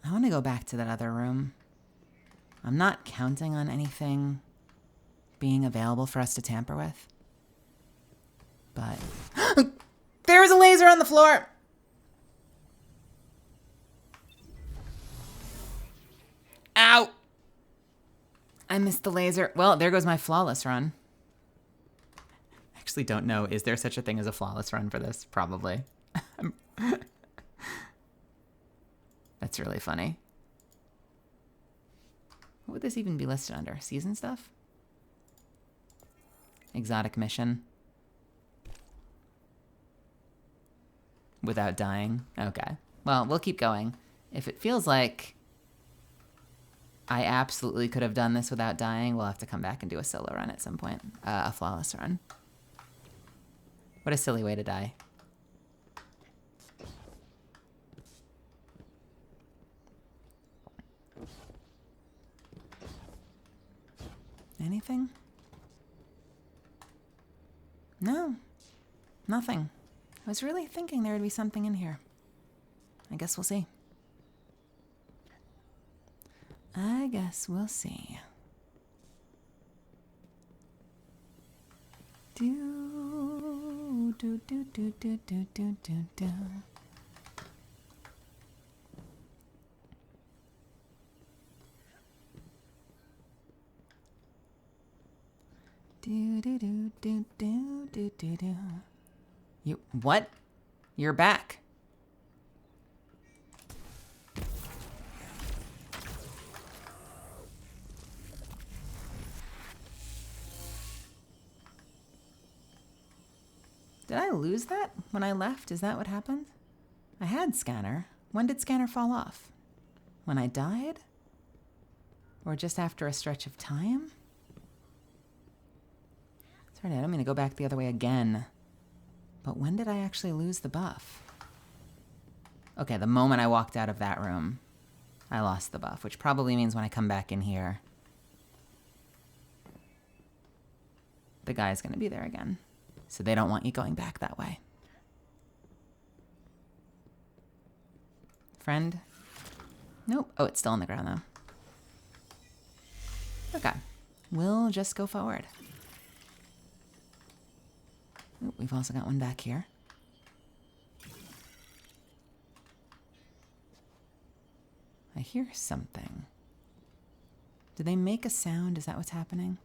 I want to go back to that other room. I'm not counting on anything being available for us to tamper with. But there's a laser on the floor! Ow! I missed the laser. Well, there goes my flawless run. Actually don't know. Is there such a thing as a flawless run for this? Probably. That's really funny. What would this even be listed under? Season stuff? Exotic mission. Without dying? Okay. Well, we'll keep going. If it feels like I absolutely could have done this without dying, we'll have to come back and do a solo run at some point. A flawless run. What a silly way to die. Anything? No. Nothing. I was really thinking there would be something in here. I guess we'll see. I guess we'll see. Do, do, do, do, do, do, do, do, do. Do, do, do, do, do, do, do, do. You, what? You're back. Did I lose that when I left? Is that what happened? I had scanner. When did scanner fall off? When I died? Or just after a stretch of time? Sorry, I don't mean to go back the other way again. But when did I actually lose the buff? Okay, the moment I walked out of that room, I lost the buff, which probably means when I come back in here, the guy's gonna be there again. So they don't want you going back that way. Friend? Nope. Oh, it's still on the ground, though. Okay. We'll just go forward. Ooh, we've also got one back here. I hear something. Did they make a sound? Is that what's happening?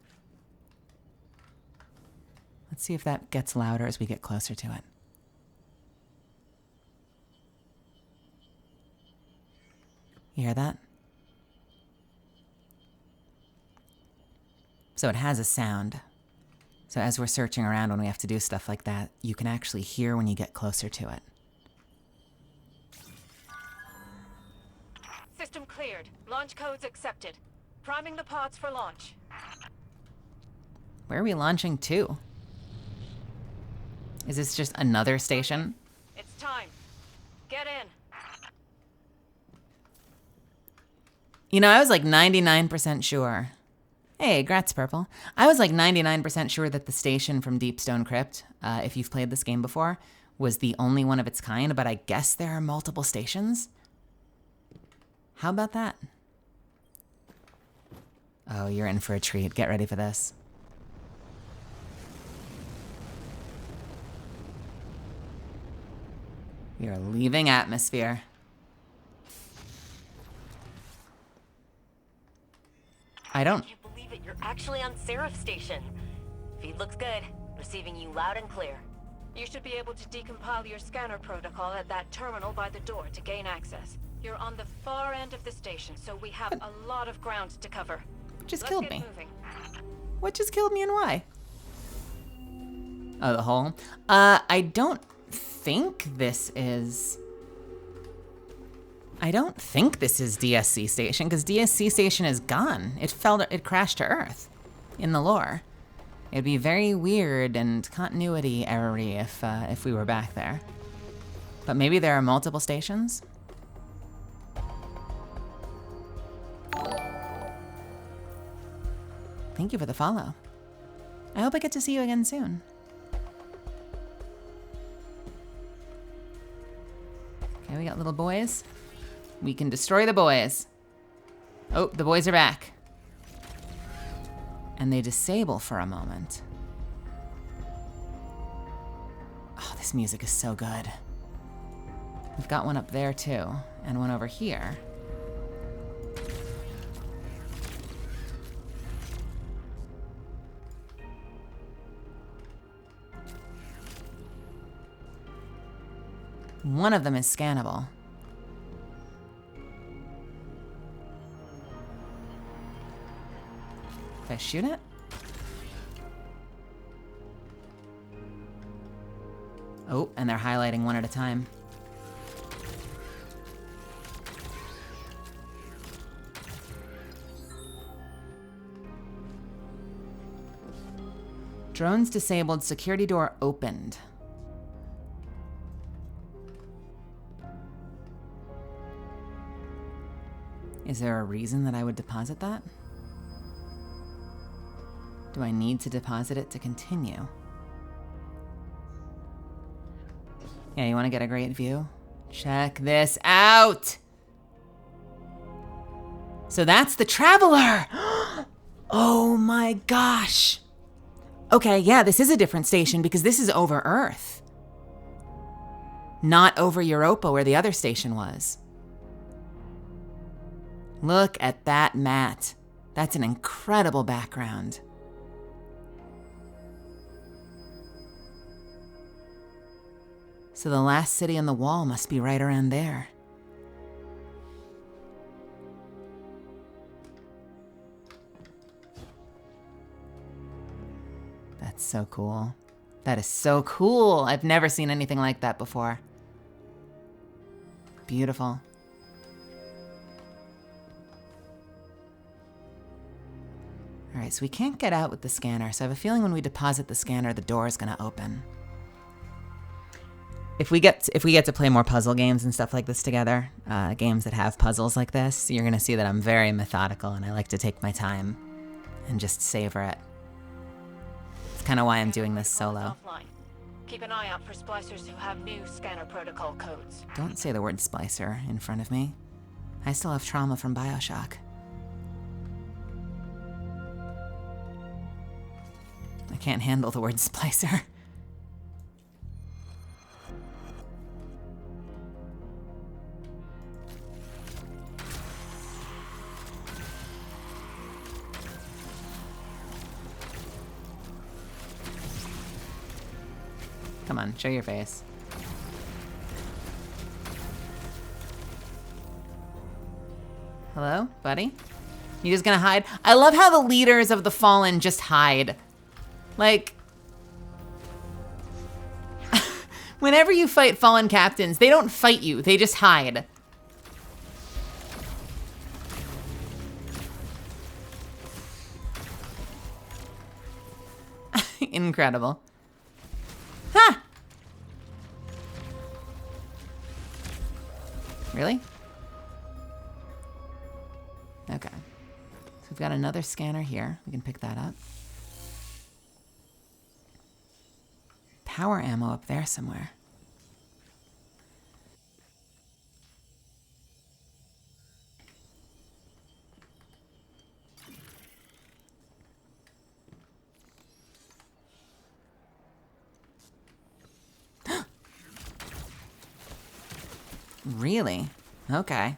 Let's see if that gets louder as we get closer to it. You hear that? So it has a sound. So as we're searching around when we have to do stuff like that, you can actually hear when you get closer to it.
System cleared. Launch codes accepted. Priming the pods for launch.
Where are we launching to? Is this just another station?
It's time. Get in.
You know, I was like 99% sure. Hey, grats, Purple. I was like 99% sure that the station from Deepstone Crypt, if you've played this game before, was the only one of its kind, but I guess there are multiple stations? How about that? Oh, you're in for a treat. Get ready for this. We are leaving atmosphere. I don't...
Can't believe it. You're actually on Seraph Station. Feed looks good. Receiving you loud and clear. You should be able to decompile your scanner protocol at that terminal by the door to gain access. You're on the far end of the station, so we have a lot of ground to cover.
Just
Let's
killed
get
me.
moving.
What just killed me and why? Oh, the hole. I don't think this is DSC Station, because DSC Station is gone. It crashed to Earth in the lore. It'd be very weird and continuity error-y if we were back there. But maybe there are multiple stations? Thank you for the follow. I hope I get to see you again soon. Okay, we got little boys. We can destroy the boys. Oh, the boys are back. And they disable for a moment. Oh, this music is so good. We've got one up there too, and one over here. One of them is scannable. If I shoot it? Oh, and they're highlighting one at a time. Drones disabled, security door opened. Is there a reason that I would deposit that? Do I need to deposit it to continue? Yeah, you want to get a great view? Check this out! So that's the Traveler! Oh my gosh! Okay, yeah, this is a different station because this is over Earth. Not over Europa where the other station was. Look at that mat. That's an incredible background. So the last city on the wall must be right around there. That's so cool. That is so cool. I've never seen anything like that before. Beautiful. All right, so we can't get out with the scanner, so I have a feeling when we deposit the scanner, the door is gonna open. If we get to play more puzzle games and stuff like this together, games that have puzzles like this, you're gonna see that I'm very methodical and I like to take my time and just savor it. It's kind of why I'm doing this solo.
Offline. Keep an eye out for splicers who have new scanner protocol codes.
Don't say the word splicer in front of me. I still have trauma from BioShock. I can't handle the word splicer. Come on, show your face. Hello, buddy? You just gonna hide? I love how the leaders of the Fallen just hide. Like, whenever you fight Fallen captains, they don't fight you, they just hide. Incredible. Ha! Really? Okay. So we've got another scanner here. We can pick that up. Power ammo up there somewhere. Really? Okay.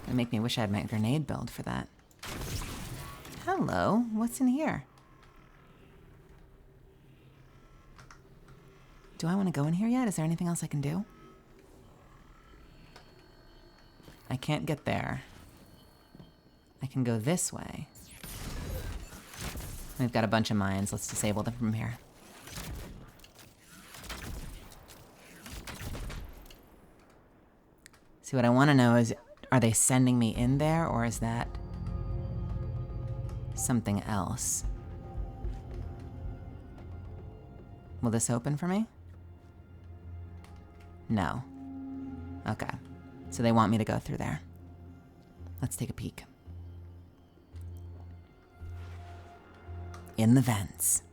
It'd make me wish I had my grenade build for that. Hello, what's in here? Do I want to go in here yet? Is there anything else I can do? I can't get there. I can go this way. We've got a bunch of mines. Let's disable them from here. See, what I want to know is, are they sending me in there, or is that something else? Will this open for me? No. Okay. So they want me to go through there. Let's take a peek. In the vents.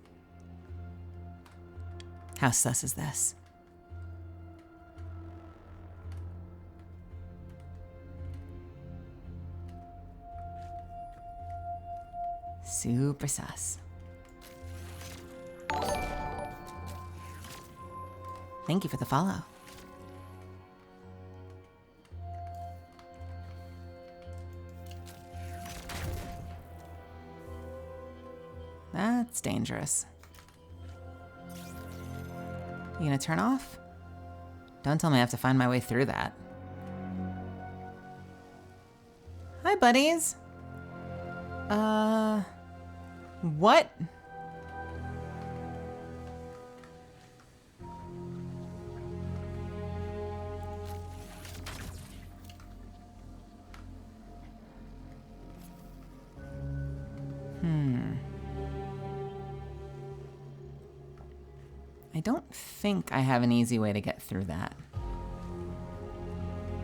How sus is this? Super sus. Thank you for the follow. That's dangerous. You gonna turn off? Don't tell me I have to find my way through that. Hi, buddies. What? I don't think I have an easy way to get through that.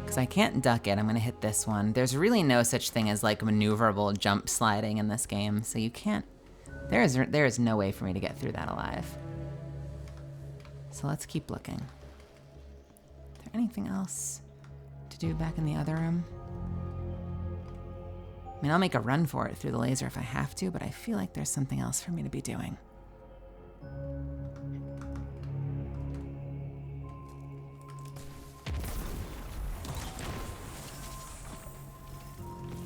Because I can't duck it. I'm going to hit this one. There's really no such thing as like maneuverable jump sliding in this game, so you can't... There is no way for me to get through that alive. So let's keep looking. Is there anything else to do back in the other room? I mean, I'll make a run for it through the laser if I have to, but I feel like there's something else for me to be doing.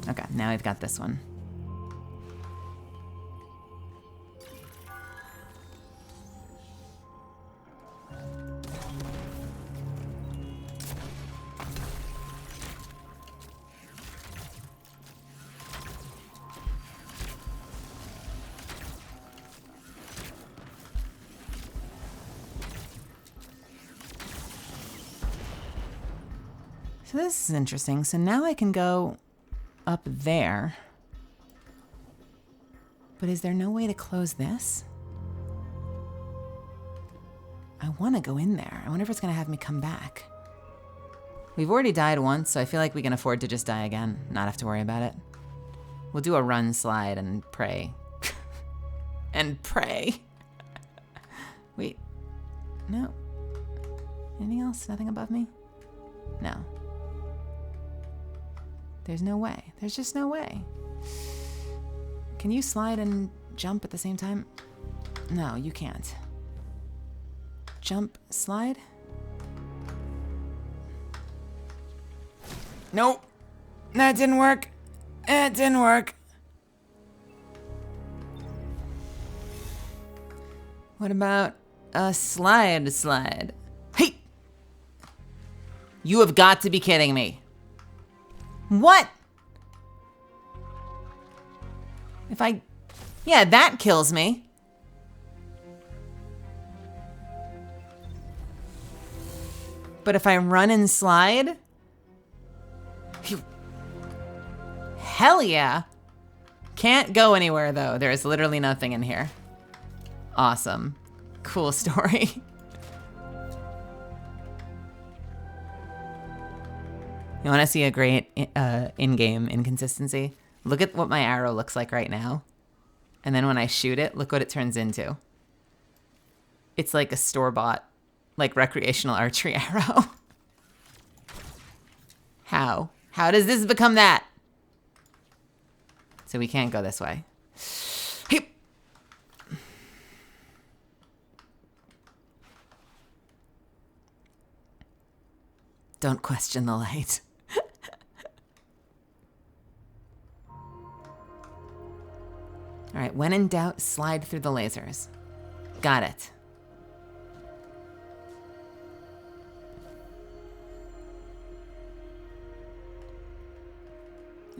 Okay, now we've got this one. So this is interesting. So now I can go up there. But is there no way to close this? I want to go in there. I wonder if it's going to have me come back. We've already died once, so I feel like we can afford to just die again, not have to worry about it. We'll do a run slide and pray. And pray. Wait. No. Anything else? Nothing above me? No. There's no way. There's just no way. Can you slide and jump at the same time? No, you can't. Jump, slide? Nope. That didn't work. It didn't work. What about a slide? Hey! You have got to be kidding me. What? Yeah, that kills me. But if I run and slide? Hell yeah. Can't go anywhere though. There is literally nothing in here. Awesome. Cool story. You want to see a great in-game inconsistency? Look at what my arrow looks like right now. And then when I shoot it, look what it turns into. It's like a store-bought, like recreational archery arrow. How? How does this become that? So we can't go this way. Hey. Don't question the light. All right, when in doubt, slide through the lasers. Got it.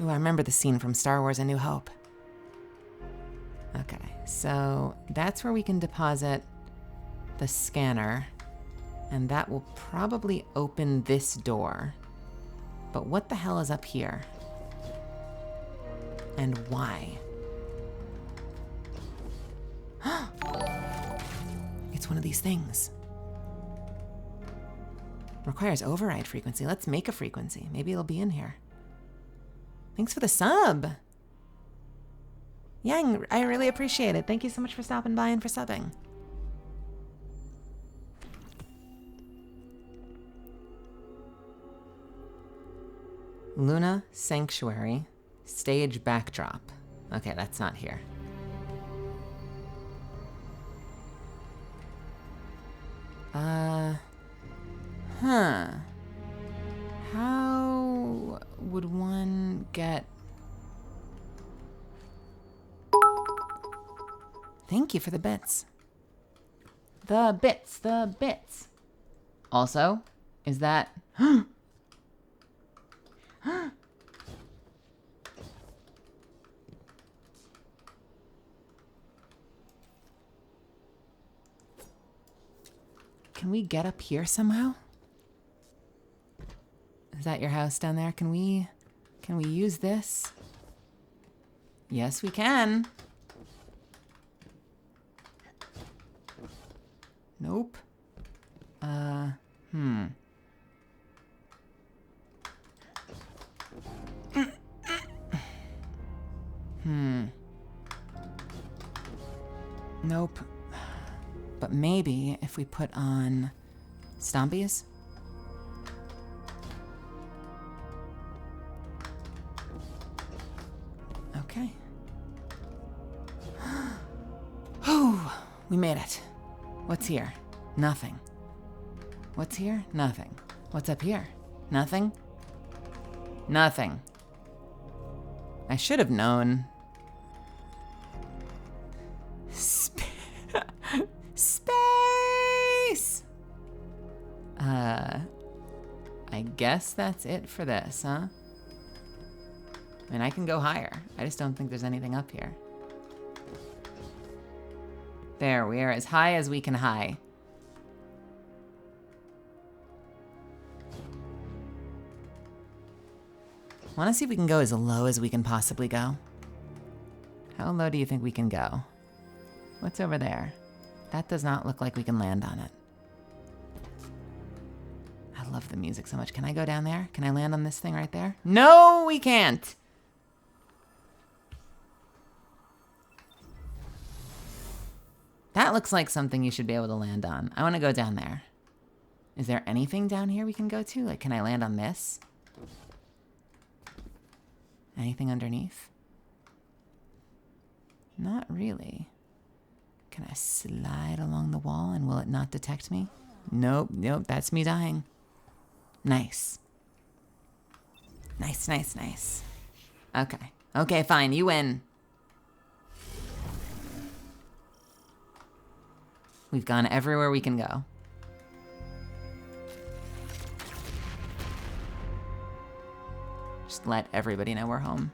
Ooh, I remember the scene from Star Wars A New Hope. Okay, so that's where we can deposit the scanner, and that will probably open this door. But what the hell is up here? And why? It's one of these things. Requires override frequency. Let's make a frequency. Maybe it'll be in here. Thanks for the sub. Yang, I really appreciate it. Thank you so much for stopping by and for subbing. Luna Sanctuary. Stage backdrop. Okay, that's not here. How would one get... Thank you for the bits. The bits, the bits. Also, is that... Can we get up here somehow? Is that your house down there? Can we use this? Yes, we can. Nope. Nope. But maybe if we put on Stompies? Okay. Oh, we made it. What's here? Nothing. What's here? Nothing. What's up here? Nothing? Nothing. I should have known. Space! I guess that's it for this, huh? I mean, I can go higher. I just don't think there's anything up here. There, we are as high as we can high. Want to see if we can go as low as we can possibly go? How low do you think we can go? What's over there? That does not look like we can land on it. I love the music so much. Can I go down there? Can I land on this thing right there? No, we can't! That looks like something you should be able to land on. I want to go down there. Is there anything down here we can go to? Like, can I land on this? Anything underneath? Not really. Can I slide along the wall and will it not detect me? Nope, nope, that's me dying. Nice. Nice, nice, nice. Okay. Okay, fine, you win. We've gone everywhere we can go. Just let everybody know we're home.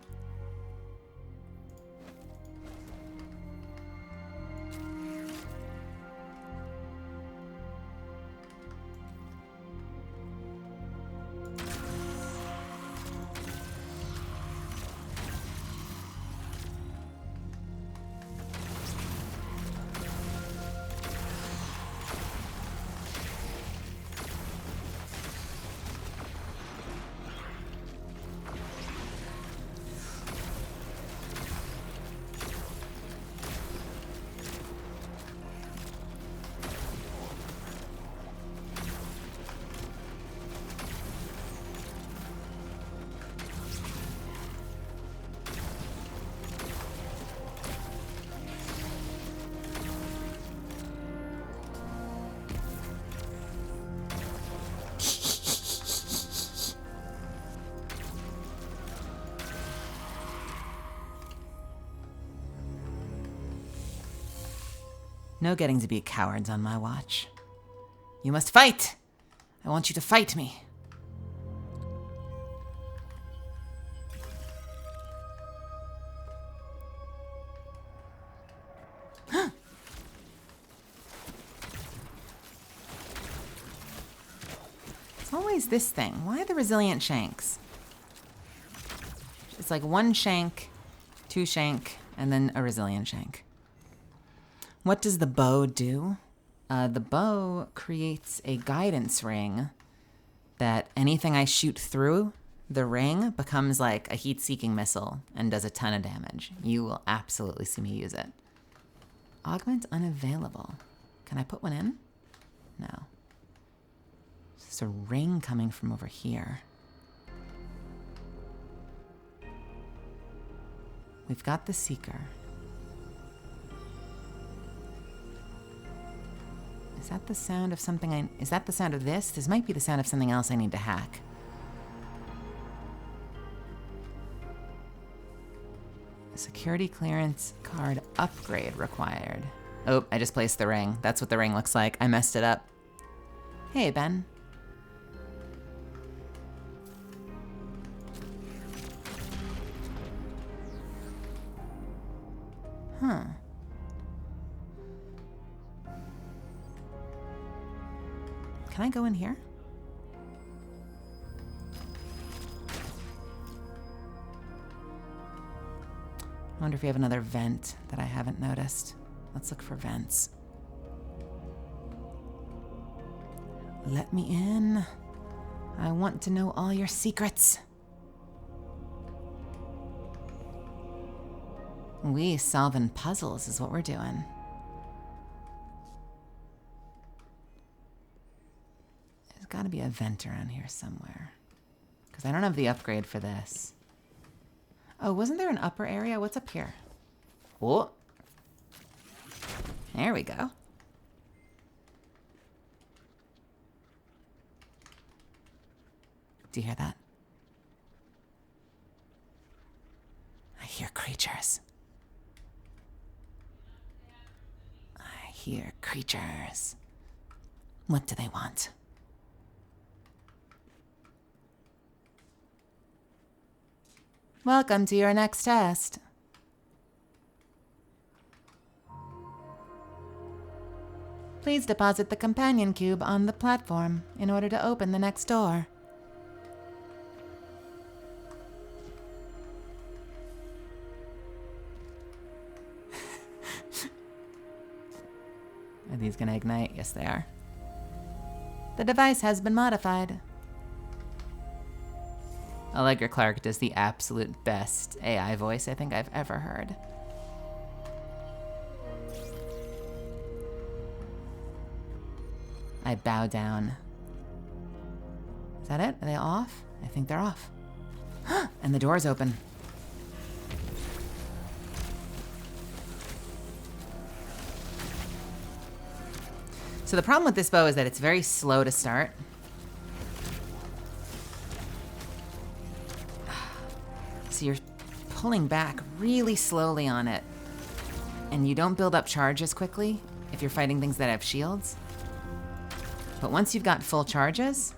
No getting to be cowards on my watch. You must fight! I want you to fight me. is this thing? Why the resilient shanks? It's like 1 shank, 2 shank, and then a resilient shank. What does the bow do? The bow creates a guidance ring that anything I shoot through the ring becomes like a heat-seeking missile and does a ton of damage. You will absolutely see me use it. Augment unavailable. Can I put one in? No. There's a ring coming from over here. We've got the Seeker. Is that the sound of something is that the sound of this? This might be the sound of something else I need to hack. Security clearance card upgrade required. Oh, I just placed the ring. That's what the ring looks like. I messed it up. Hey, Ben. Huh. Can I go in here? I wonder if we have another vent that I haven't noticed. Let's look for vents. Let me in. I want to know all your secrets. We solving puzzles is what we're doing. There's got to be a vent around here somewhere. Because I don't have the upgrade for this. Oh, wasn't there an upper area? What's up here? Oh. There we go. Do you hear that? I hear creatures. I hear creatures. What do they want? Welcome to your next test. Please deposit the companion cube on the platform in order to open the next door. Are these gonna ignite? Yes, they are. The device has been modified. Allegra Clark does the absolute best AI voice I think I've ever heard. I bow down. Is that it? Are they off? I think they're off. And the door's open. So the problem with this bow is that it's very slow to start. So you're pulling back really slowly on it, and you don't build up charges quickly if you're fighting things that have shields. But once you've got full charges,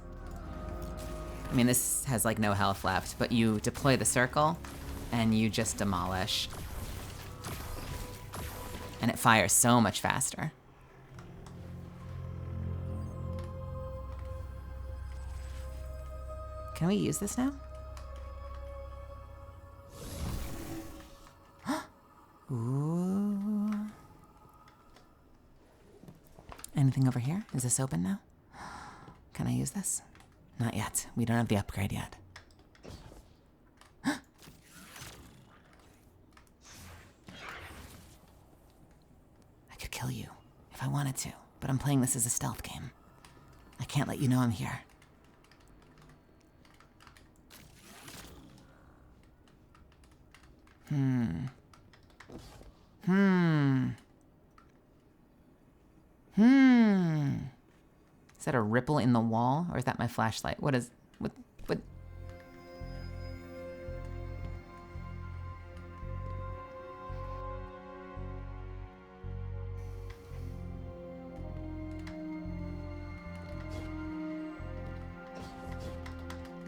I mean, this has like no health left, but you deploy the circle and you just demolish. And it fires so much faster. Can we use this now? Ooh. Anything over here? Is this open now? Can I use this? Not yet. We don't have the upgrade yet. I could kill you if I wanted to, but I'm playing this as a stealth game. I can't let you know I'm here. Is that a ripple in the wall, or is that my flashlight? What?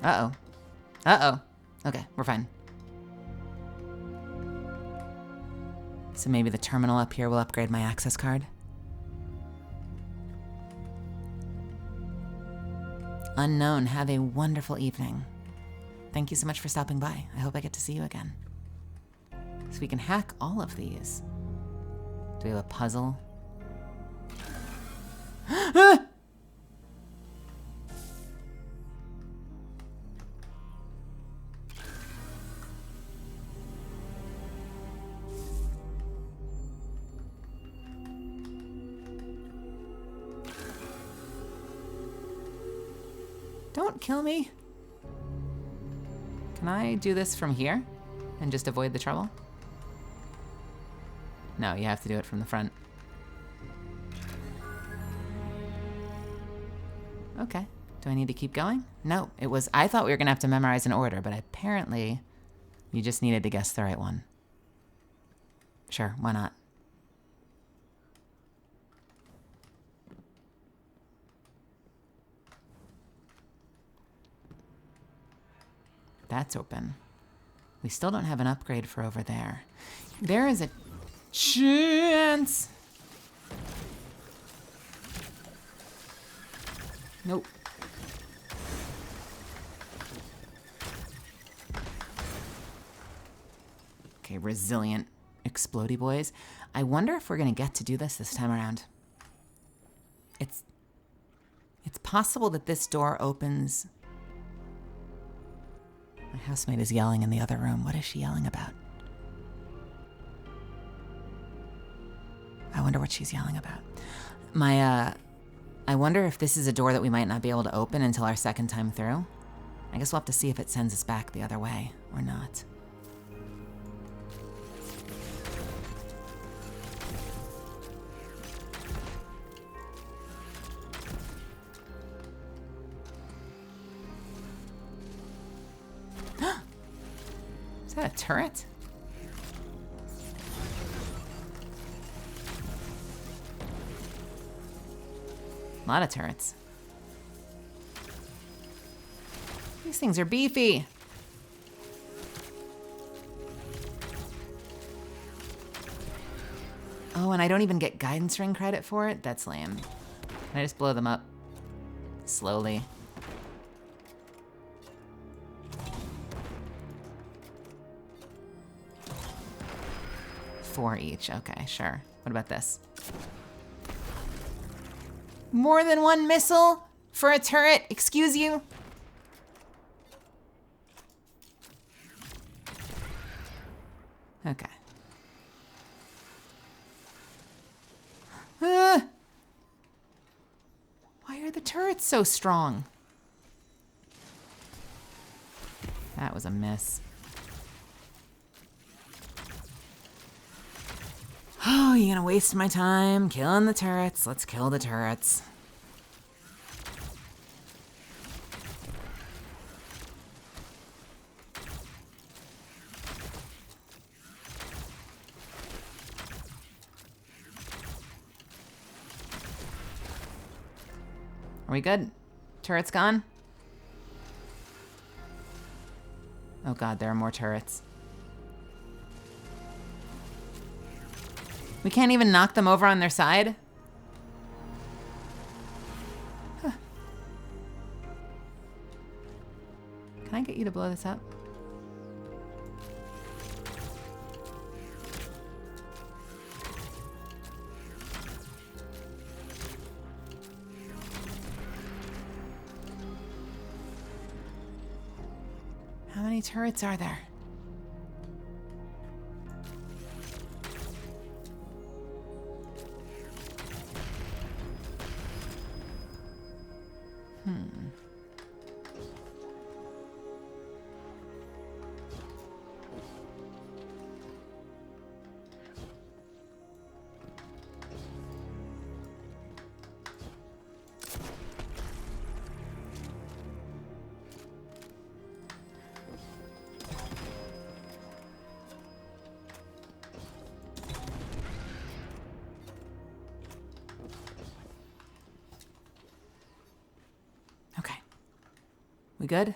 Uh-oh. Uh-oh. Okay, we're fine. So maybe the terminal up here will upgrade my access card. Unknown, have a wonderful evening. Thank you so much for stopping by. I hope I get to see you again. So we can hack all of these. Do we have a puzzle? Don't kill me. Can I do this from here and just avoid the trouble? No, you have to do it from the front. Okay. Do I need to keep going? No, it was, I thought we were gonna have to memorize an order, but apparently you just needed to guess the right one. Sure, why not? That's open. We still don't have an upgrade for over there. There is a chance. Nope. Okay, resilient explodey boys. I wonder if we're gonna get to do this time around. It's possible that this door opens. My housemate is yelling in the other room. What is she yelling about? I wonder what she's yelling about. I wonder if this is a door that we might not be able to open until our second time through. I guess we'll have to see if it sends us back the other way or not. Is that a turret? A lot of turrets. These things are beefy. Oh, and I don't even get guidance ring credit for it? That's lame. Can I just blow them up? Slowly. Four each. Okay, sure. What about this? More than one missile for a turret? Excuse you? Okay. Why are the turrets so strong? That was a miss. Oh, you're gonna waste my time killing the turrets. Let's kill the turrets. Are we good? Turrets gone? Oh god, there are more turrets. We can't even knock them over on their side? Huh. Can I get you to blow this up? How many turrets are there? Okay. We good?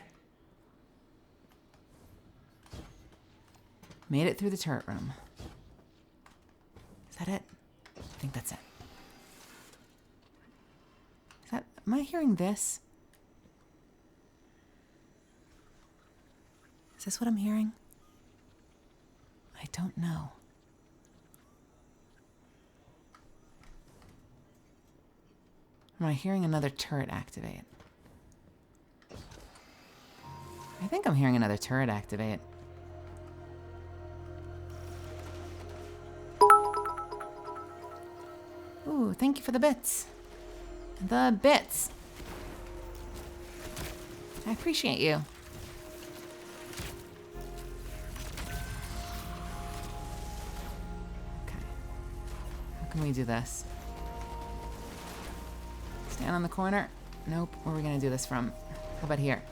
Made it through the turret room. Is that it? I think that's it. Is that... Am I hearing this? this what I'm hearing? I don't know. Am I hearing another turret activate? I think I'm hearing another turret activate. Ooh, thank you for the bits. The bits. I appreciate you. Okay. How can we do this? Stand on the corner? Nope. Where are we gonna do this from? How about here?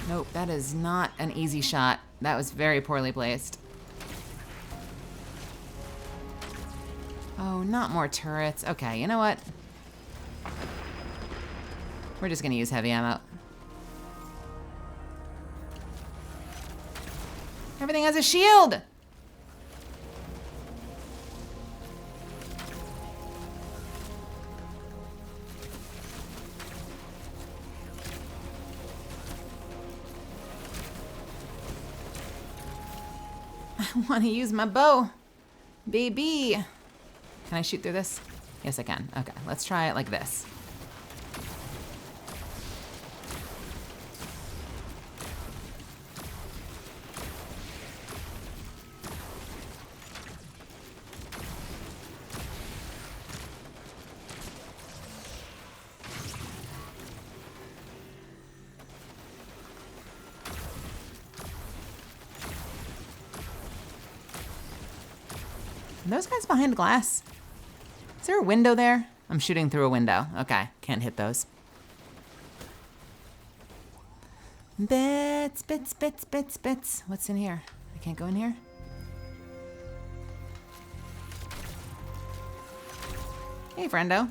Nope, that is not an easy shot. That was very poorly placed. Oh, not more turrets. Okay, you know what? We're just gonna use heavy ammo. Everything has a shield! I want to use my bow. Baby. Can I shoot through this? Yes, I can. Okay, let's try it like this. Are those guys behind glass? Is there a window there? I'm shooting through a window. Okay, can't hit those. Bits, bits, bits, bits, bits. What's in here? I can't go in here? Hey, friendo.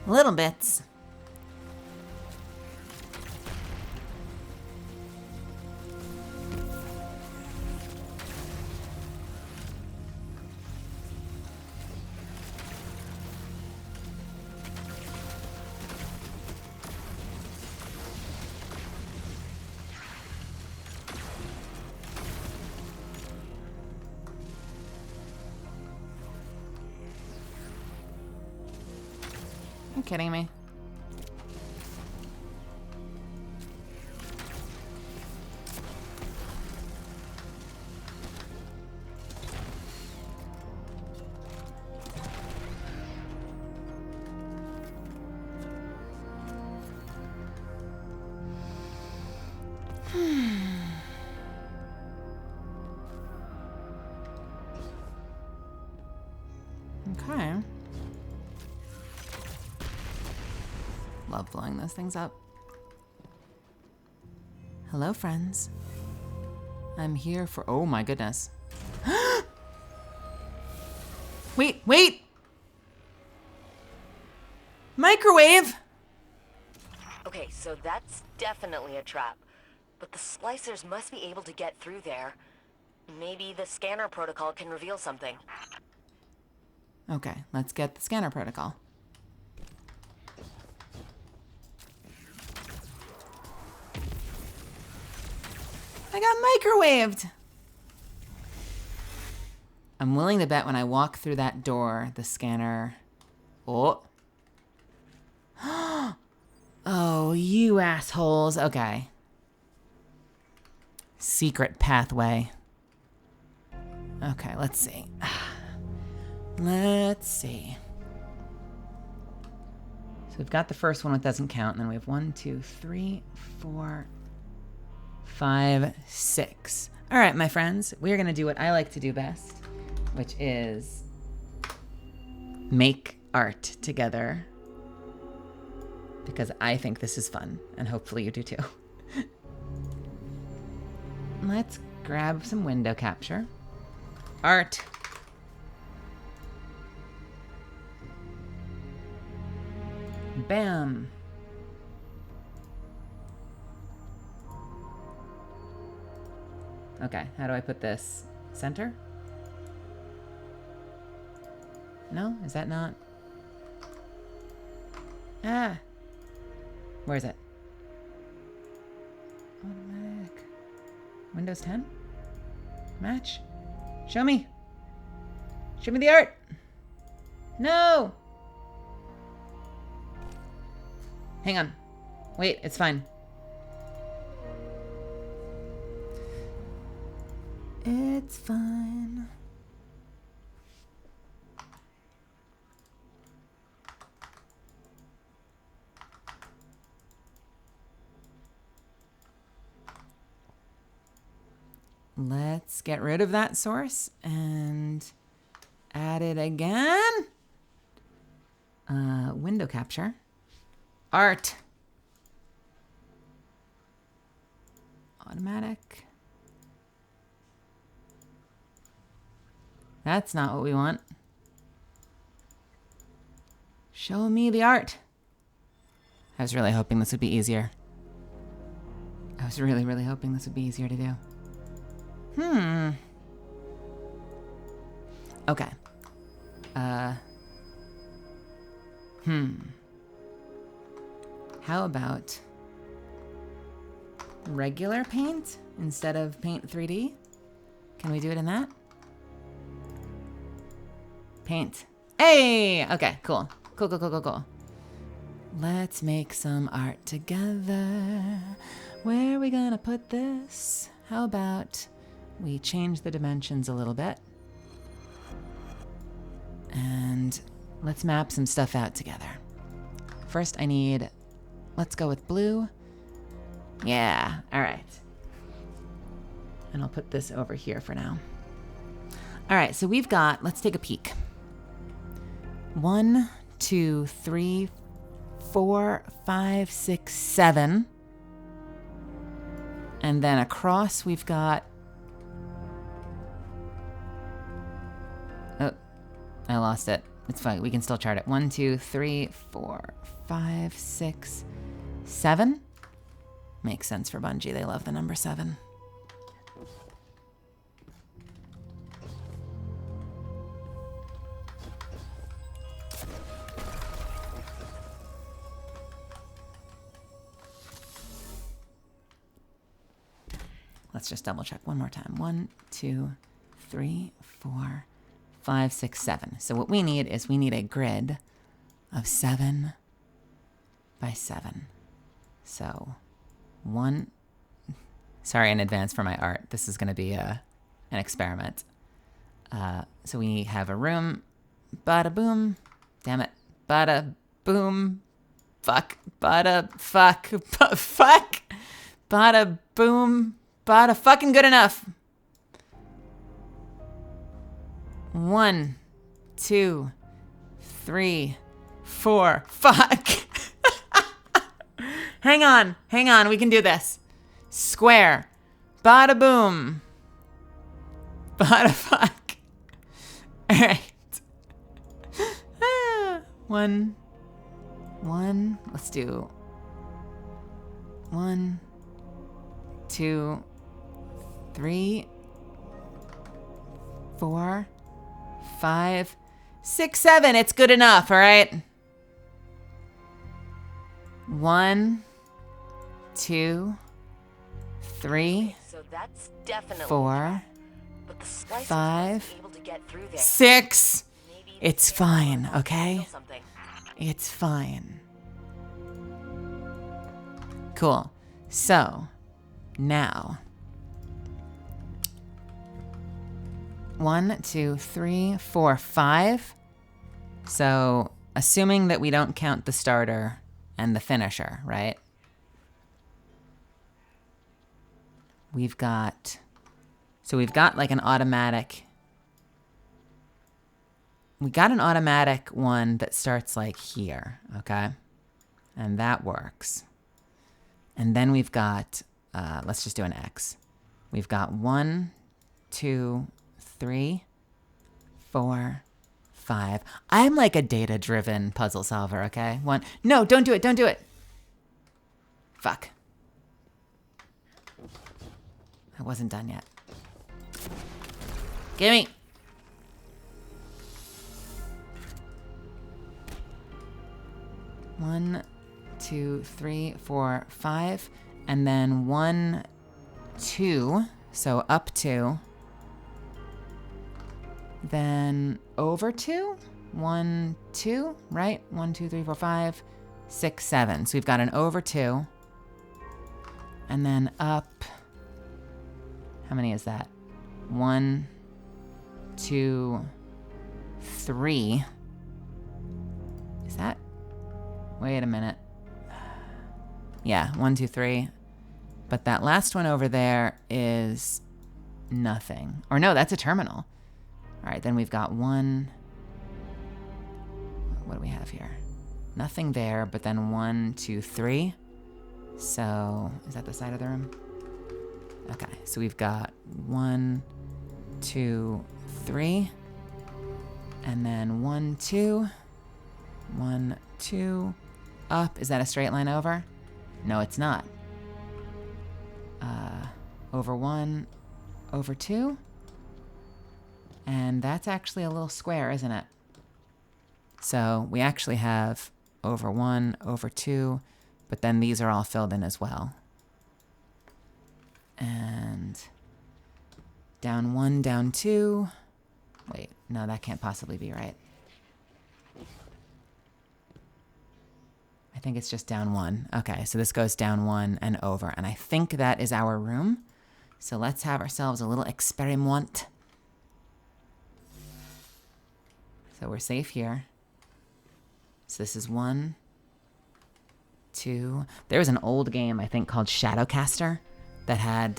Little bits. Are you kidding me? Okay. Love blowing those things up. Hello, friends. I'm here for... Oh my goodness. Wait, wait! Microwave!
Okay, so that's definitely a trap. But the splicers must be able to get through there. Maybe the scanner protocol can reveal something.
Okay, let's get the scanner protocol. I got microwaved! I'm willing to bet when I walk through that door, the scanner... Oh. Oh, you assholes. Okay. Secret pathway. Okay, let's see. Let's see. So we've got the first one, it doesn't count, and then we have 1, 2, 3, 4, 5, 6. All right, my friends, we are going to do what I like to do best, which is make art together, because I think this is fun, and hopefully you do too. Let's grab some window capture. Art. Bam. Okay, how do I put this? Center? No? Is that not? Ah. Where is it? Automatic. Windows 10? Match? Show me. Show me the art. No. Hang on. Wait, it's fine. It's fine. Let's get rid of that source and add it again. Window capture. Art. Automatic. That's not what we want. Show me the art. I was really hoping this would be easier. I was really, really hoping this would be easier to do. Okay. How about regular paint instead of Paint 3D? Can we do it in that? Paint. Hey! Okay, cool. Cool. Let's make some art together. Where are we gonna put this? How about we change the dimensions a little bit? And let's map some stuff out together. First I need, let's go with blue. Yeah, all right. And I'll put this over here for now. All right, so we've got, let's take a peek. 1, 2, 3, 4, 5, 6, 7. And then across we've got, oh, I lost it. It's fine, we can still chart it. 1, 2, 3, 4, 5, 6, 7. Makes sense for Bungie, they love the number 7. Let's just double check one more time. 1, 2, 3, 4, 5, 6, 7. So what we need is we need a grid of 7 by 7. So 1, sorry in advance for my art. This is going to be an experiment. So we have a room. Bada boom. Damn it. Bada boom. Fuck. Bada fuck. Fuck. Bada boom. Bada fucking good enough. 1, 2, 3, 4. Fuck. Hang on. We can do this. Square. Bada boom. Bada fuck. All right. 1. Let's do 1, 2, 3, 4, 5, 6, 7. It's good enough, all right? 1, 2, 3,
So that's definitely
4,
but the slicer
5,
must be able to get through there.
6.
Maybe
It's
the
fine,
scanner
okay?
will something.
It's fine. Cool. So, now. 1, 2, 3, 4, 5. So, assuming that we don't count the starter and the finisher, right? We've got like an automatic. We got an automatic one that starts like here, okay? And that works. And then we've got, let's just do an X. We've got 1, 2, 3, 4, 5. I'm like a data-driven puzzle solver, okay? 1. No, don't do it. Fuck. I wasn't done yet. 1, 2, 3, 4, 5, and then 1, 2, so up 2, then over 2, 1, 2, right? 1, 2, 3, 4, 5, 6, 7. So we've got an over 2, and then up, how many is that? 1, 2, 3. Is that? Wait a minute. Yeah, 1, 2, 3. But that last one over there is nothing. Or no, that's a terminal. All right, then we've got 1. What do we have here? Nothing there, but then 1, 2, 3. So, is that the side of the room? Okay, so we've got 1, 2, 3. And then 1, 2. 1, 2. Up. Is that a straight line over? No, it's not. Over 1, over 2. And that's actually a little square, isn't it? So we actually have over 1, over 2, but then these are all filled in as well. And down 1, down 2. Wait, no, that can't possibly be right. I think it's just down 1. Okay, so this goes down 1 and over, and I think that is our room. So let's have ourselves a little experiment. So we're safe here. So this is 1, 2. There was an old game, I think, called Shadowcaster that had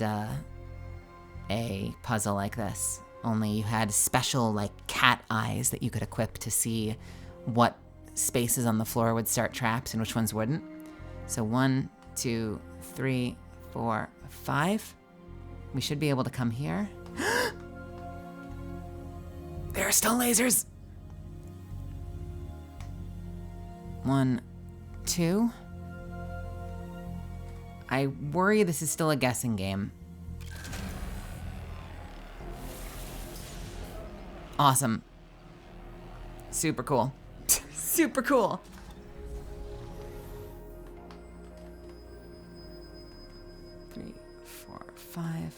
a puzzle like this. Only you had special, like, cat eyes that you could equip to see what spaces on the floor would start traps and which ones wouldn't. So 1, 2, 3, 4, 5. We should be able to come here. There are still lasers. 1, 2. I worry this is still a guessing game. Awesome. Super cool. Super cool. Three, 4, 5.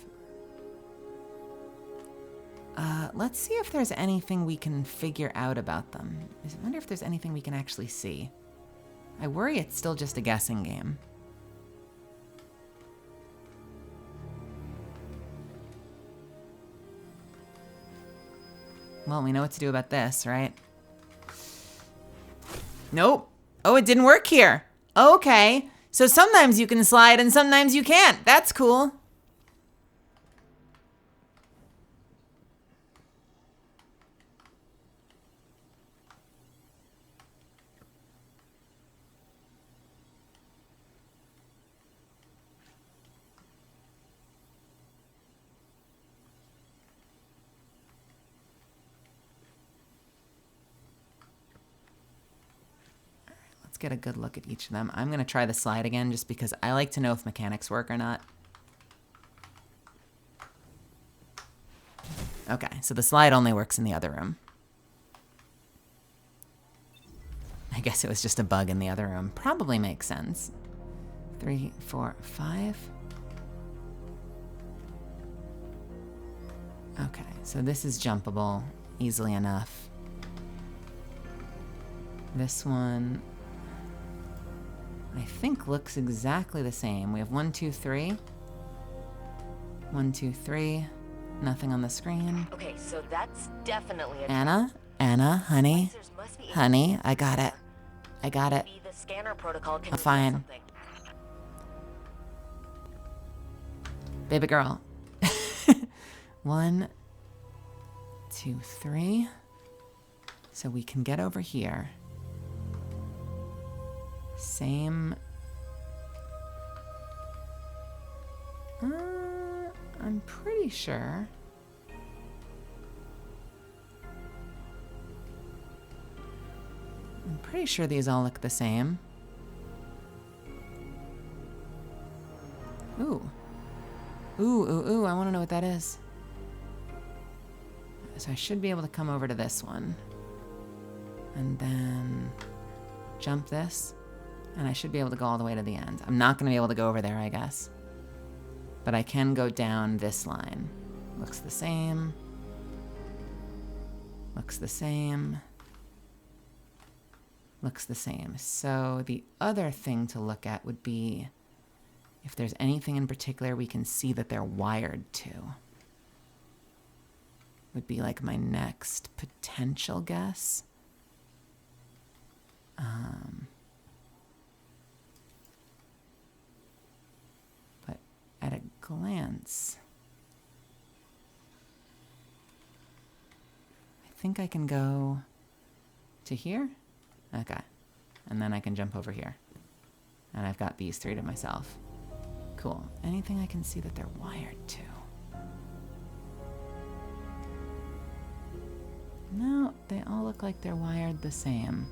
Let's see if there's anything we can figure out about them. I wonder if there's anything we can actually see. I worry it's still just a guessing game. Well, we know what to do about this, right? Nope. Oh, it didn't work here. Okay. So sometimes you can slide and sometimes you can't. That's cool. Get a good look at each of them. I'm going to try the slide again just because I like to know if mechanics work or not. Okay, so the slide only works in the other room. I guess it was just a bug in the other room. Probably makes sense. 3, 4, 5. Okay, so this is jumpable easily enough. This one I think looks exactly the same. We have 1, 2, 3. 1, 2, 3. Nothing on the screen.
Okay, so that's definitely a
Anna, honey, honey, I got it. I got it.
maybe the scanner protocol can
I'm fine.
reveal something.
Baby girl. 1, 2, 3. So we can get over here. Same. I'm pretty sure. I'm pretty sure these all look the same. Ooh. Ooh, I want to know what that is. So I should be able to come over to this one. And then jump this. And I should be able to go all the way to the end. I'm not going to be able to go over there, I guess. But I can go down this line. Looks the same. Looks the same. Looks the same. So the other thing to look at would be if there's anything in particular we can see that they're wired to. Would be like my next potential guess. But at a glance, I think I can go to here. Okay. And then I can jump over here. And I've got these three to myself. Cool. Anything I can see that they're wired to? No, they all look like they're wired the same.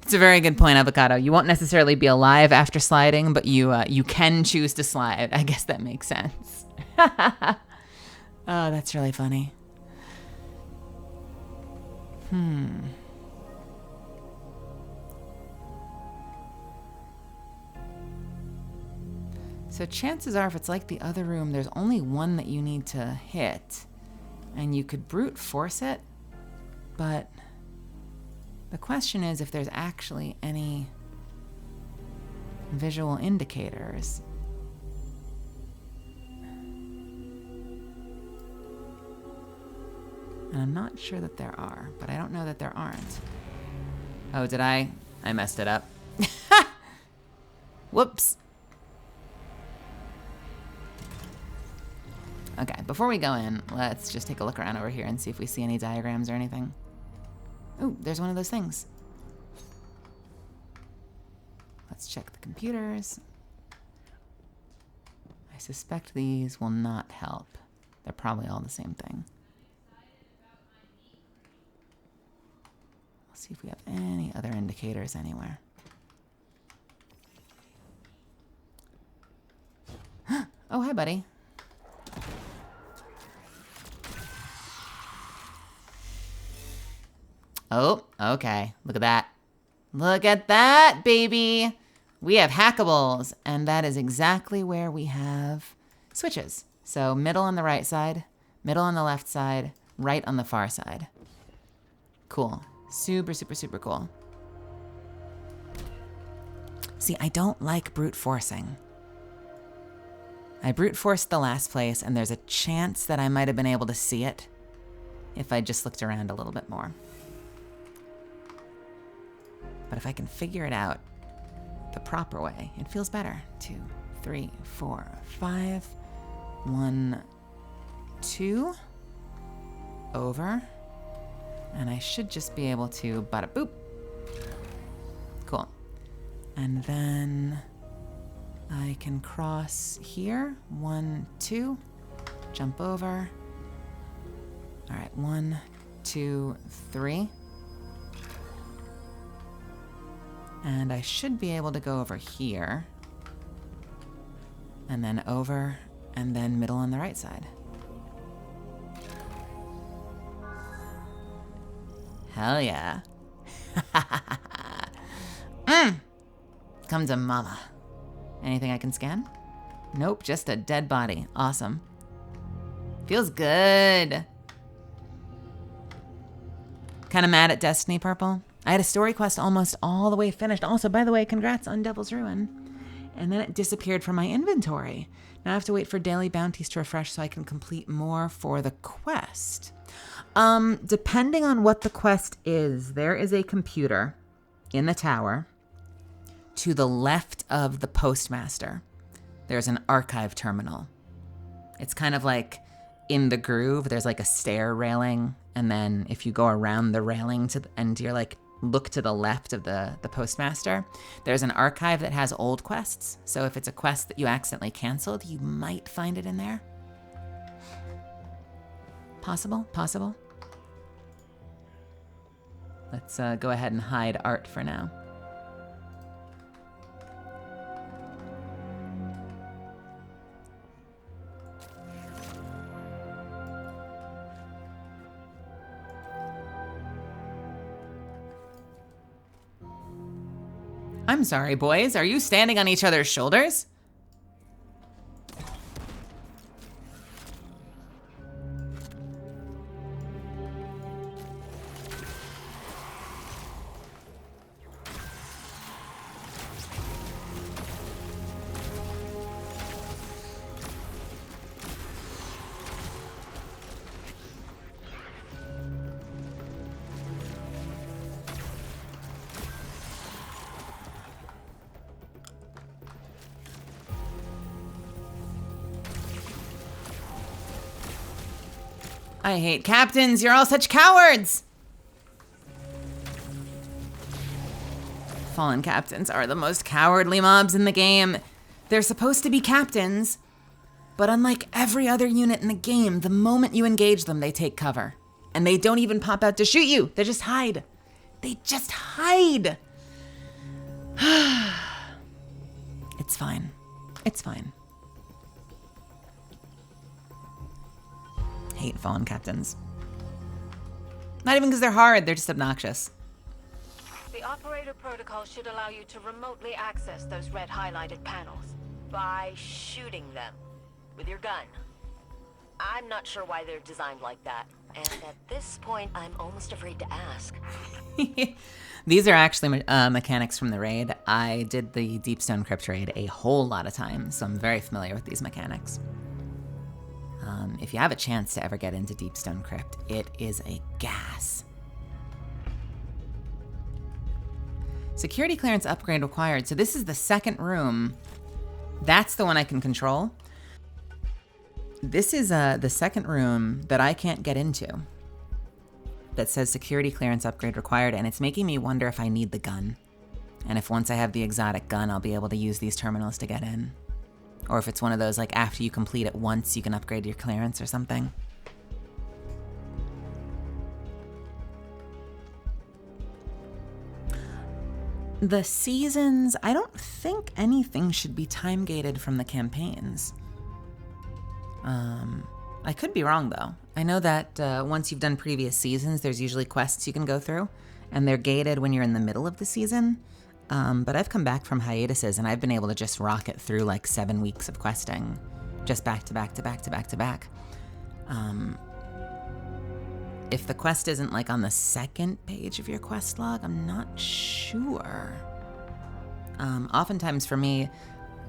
It's a very good point, Avocado. You won't necessarily be alive after sliding, but you can choose to slide. I guess that makes sense. Oh, that's really funny. So chances are, if it's like the other room, there's only one that you need to hit. And you could brute force it, but the question is if there's actually any visual indicators. And I'm not sure that there are, but I don't know that there aren't. Oh, did I? I messed it up. Whoops. Okay, before we go in, let's just take a look around over here and see if we see any diagrams or anything. Oh, there's one of those things. Let's check the computers. I suspect these will not help. They're probably all the same thing. Let's see if we have any other indicators anywhere. Oh, hi, buddy. Oh, okay. Look at that. Look at that, baby. We have hackables, and that is exactly where we have switches. So middle on the right side, middle on the left side, right on the far side. Cool. Super, super, super cool. See, I don't like brute forcing. I brute forced the last place, and there's a chance that I might have been able to see it if I just looked around a little bit more. But if I can figure it out the proper way, it feels better. 2, 3, 4, 5. 1, 2. Over. And I should just be able to bada boop. Cool. And then I can cross here. 1, 2. Jump over. All right, 1, 2, 3. And I should be able to go over here. And then over, and then middle on the right side. Hell yeah. Come to mama. Anything I can scan? Nope, just a dead body. Awesome. Feels good. Kind of mad at Destiny, Purple. I had a story quest almost all the way finished. Also, by the way, congrats on Devil's Ruin. And then it disappeared from my inventory. Now I have to wait for daily bounties to refresh so I can complete more for the quest. Depending on what the quest is, there is a computer in the tower to the left of the postmaster. There's an archive terminal. It's kind of like in the groove, there's like a stair railing. And then if you go around the railing and you're like, look to the left of the postmaster, there's an archive that has old quests. So if it's a quest that you accidentally canceled, you might find it in there. Possible. Let's go ahead and hide art for now. I'm sorry, boys. Are you standing on each other's shoulders? I hate captains. You're all such cowards. Fallen captains are the most cowardly mobs in the game. They're supposed to be captains, but unlike every other unit in the game, the moment you engage them, they take cover. And they don't even pop out to shoot you. They just hide. They just hide. It's fine. It's fine. Hate fallen captains. Not even because they're hard, they're just obnoxious.
The operator protocol should allow you to remotely access those red highlighted panels.
By shooting them with your gun. I'm not sure why they're designed like that. And at this point, I'm almost afraid to ask.
These are actually mechanics from the raid. I did the Deepstone Crypt raid a whole lot of times, so I'm very familiar with these mechanics. If you have a chance to ever get into Deepstone Crypt, it is a gas. Security clearance upgrade required. So this is the second room. That's the one I can control. This is the second room that I can't get into that says security clearance upgrade required, and it's making me wonder if I need the gun. And if once I have the exotic gun, I'll be able to use these terminals to get in. Or if it's one of those, like, after you complete it once, you can upgrade your clearance or something. The seasons, I don't think anything should be time-gated from the campaigns. I could be wrong, though. I know that once you've done previous seasons, there's usually quests you can go through, and they're gated when you're in the middle of the season. But I've come back from hiatuses, and I've been able to just rock it through like 7 weeks of questing, just back to back to back to back to back. If the quest isn't like on the second page of your quest log, I'm not sure. Oftentimes for me,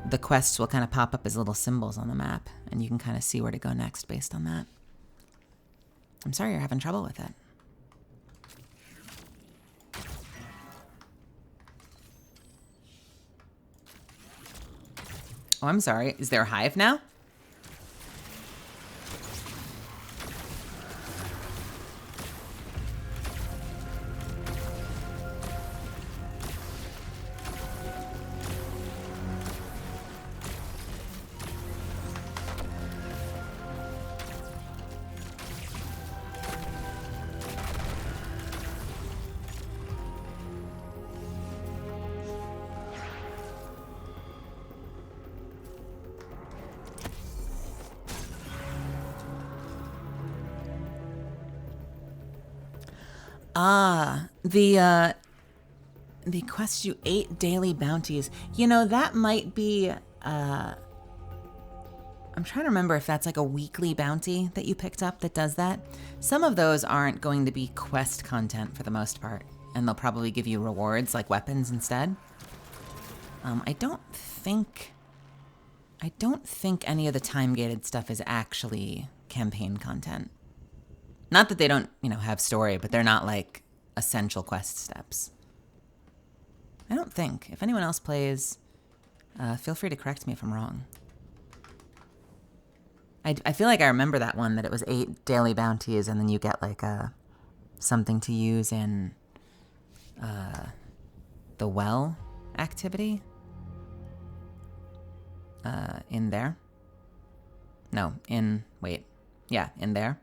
the quests will kind of pop up as little symbols on the map, and you can kind of see where to go next based on that. I'm sorry you're having trouble with it. Oh, I'm sorry. Is there a hive now? The quest you 8 daily bounties. You know, that might be, I'm trying to remember if that's like a weekly bounty that you picked up that does that. Some of those aren't going to be quest content for the most part, and they'll probably give you rewards like weapons instead. I don't think any of the time-gated stuff is actually campaign content. Not that they don't, have story, but they're not like essential quest steps. I don't think. If anyone else plays, feel free to correct me if I'm wrong. I feel like I remember that one, that it was 8 daily bounties, and then you get like something to use in the well activity. In there. No, in there.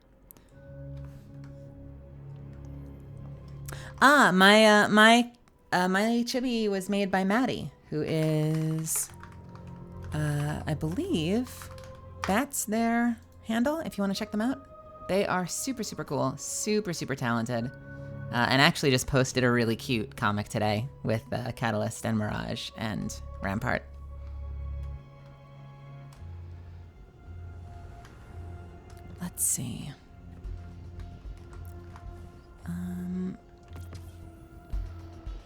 My chibi was made by Maddie, who is, I believe, that's their handle, if you want to check them out. They are super, super cool, super, super talented. and actually just posted a really cute comic today with Catalyst and Mirage and Rampart. Let's see.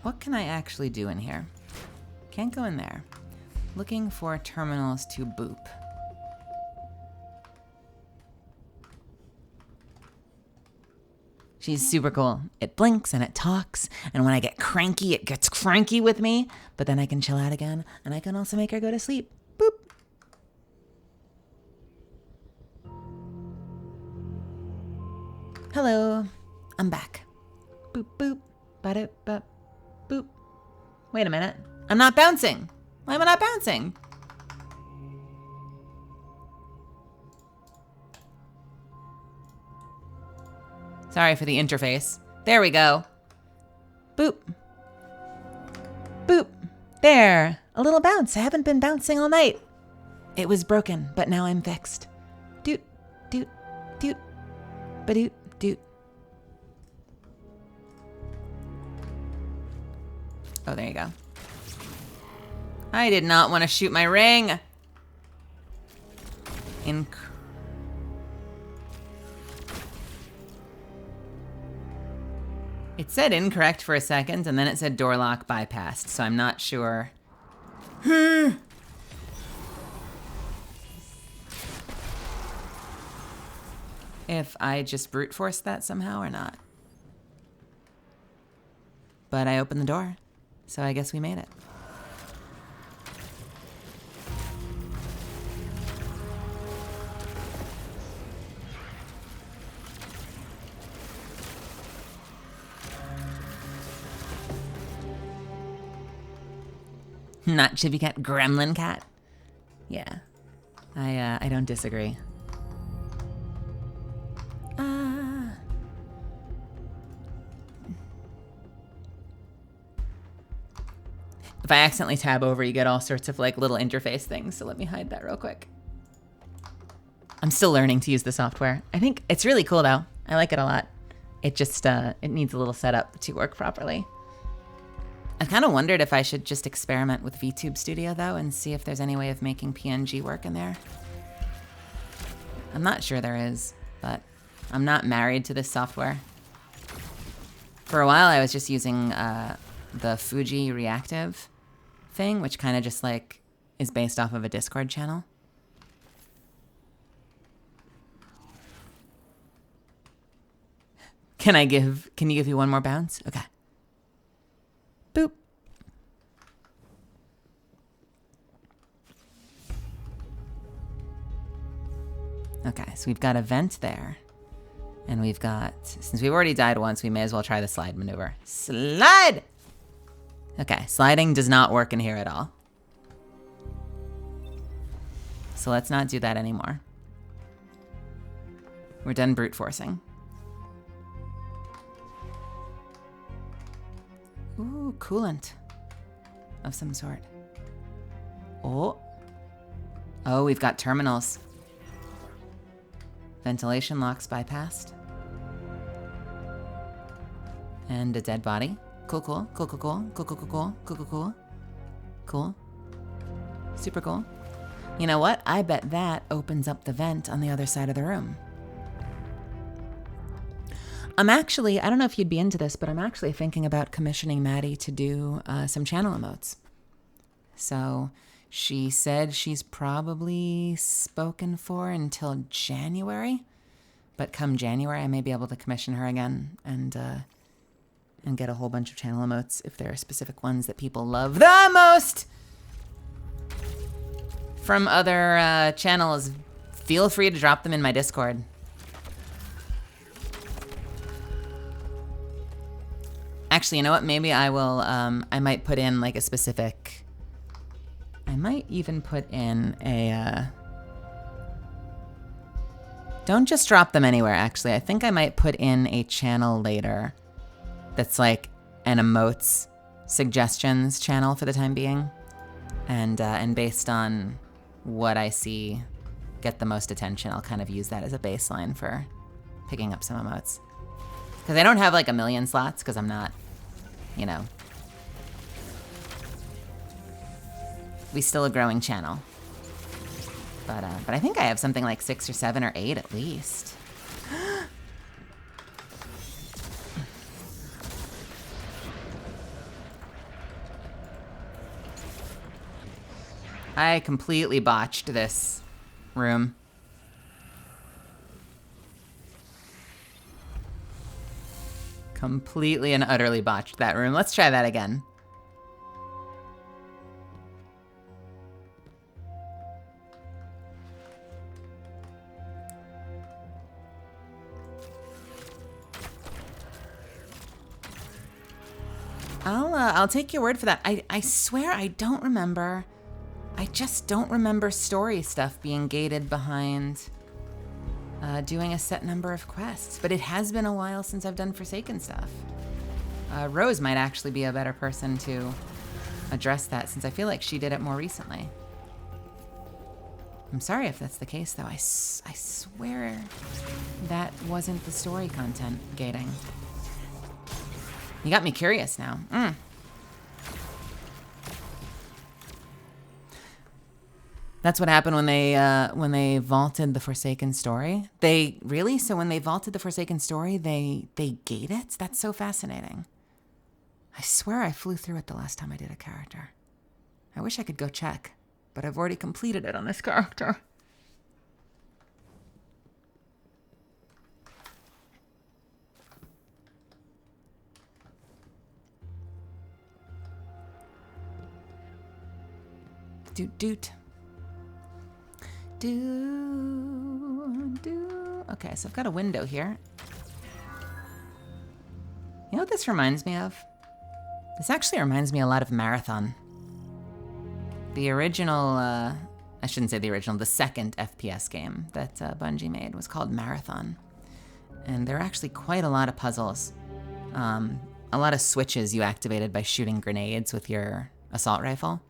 What can I actually do in here? Can't go in there. Looking for terminals to boop. She's super cool. It blinks and it talks, and when I get cranky, it gets cranky with me, but then I can chill out again, and I can also make her go to sleep. Boop. Hello, I'm back. Boop, boop, ba-doop, bop, boop. Wait a minute, I'm not bouncing. Why am I not bouncing? Sorry for the interface. There we go. Boop. Boop. There. A little bounce. I haven't been bouncing all night. It was broken, but now I'm fixed. Doot, doot, doot. Ba-doot, doot. Oh, there you go. I did not want to shoot my ring. It said incorrect for a second, and then it said door lock bypassed, so I'm not sure. If I just brute forced that somehow or not. But I opened the door, so I guess we made it. Not Chibi Cat, Gremlin Cat. Yeah, I don't disagree. If I accidentally tab over, you get all sorts of like little interface things. So let me hide that real quick. I'm still learning to use the software. I think it's really cool though. I like it a lot. It just it needs a little setup to work properly. I've kind of wondered if I should just experiment with VTube Studio though and see if there's any way of making PNG work in there. I'm not sure there is, but I'm not married to this software. For a while I was just using the Fuji Reactive thing, which kind of just like is based off of a Discord channel. Can you give you one more bounce? Okay. Boop. Okay, so we've got a vent there. And we've got, since we've already died once, we may as well try the slide maneuver. Slide! Okay, sliding does not work in here at all. So let's not do that anymore. We're done brute forcing. Ooh, coolant of some sort. Oh. Oh, we've got terminals. Ventilation locks bypassed. And a dead body. Cool, cool, cool, cool, cool, cool, cool, cool, cool, cool, cool, cool. Cool. Super cool. You know what? I bet that opens up the vent on the other side of the room. I'm actually, I don't know if you'd be into this, but I'm actually thinking about commissioning Maddie to do some channel emotes. So she said she's probably spoken for until January, but come January, I may be able to commission her again and get a whole bunch of channel emotes if there are specific ones that people love the most from other channels. Feel free to drop them in my Discord. Actually, you know what? Maybe I will, I might put in like a specific, I might even put in a, don't just drop them anywhere, actually. I think I might put in a channel later that's like an emotes suggestions channel for the time being. And based on what I see get the most attention, I'll kind of use that as a baseline for picking up some emotes. Because I don't have like a million slots, because I'm not, you know. We still a growing channel. But I think I have something like 6 or 7 or 8 at least. I completely botched this room. Completely and utterly botched that room. Let's try that again. I'll take your word for that. I swear I don't remember. I just don't remember story stuff being gated behind doing a set number of quests. But it has been a while since I've done Forsaken stuff. Rose might actually be a better person to address that, since I feel like she did it more recently. I'm sorry if that's the case, though. I swear that wasn't the story content gating. You got me curious now. That's what happened when they vaulted the Forsaken story. So when they vaulted the Forsaken story, they gate it? That's so fascinating. I swear I flew through it the last time I did a character. I wish I could go check, but I've already completed it on this character. Doot. Okay, so I've got a window here. You know what this reminds me of? This actually reminds me a lot of Marathon. The original, I shouldn't say the original, the second FPS game that Bungie made was called Marathon. And there are actually quite a lot of puzzles. A lot of switches you activated by shooting grenades with your assault rifle.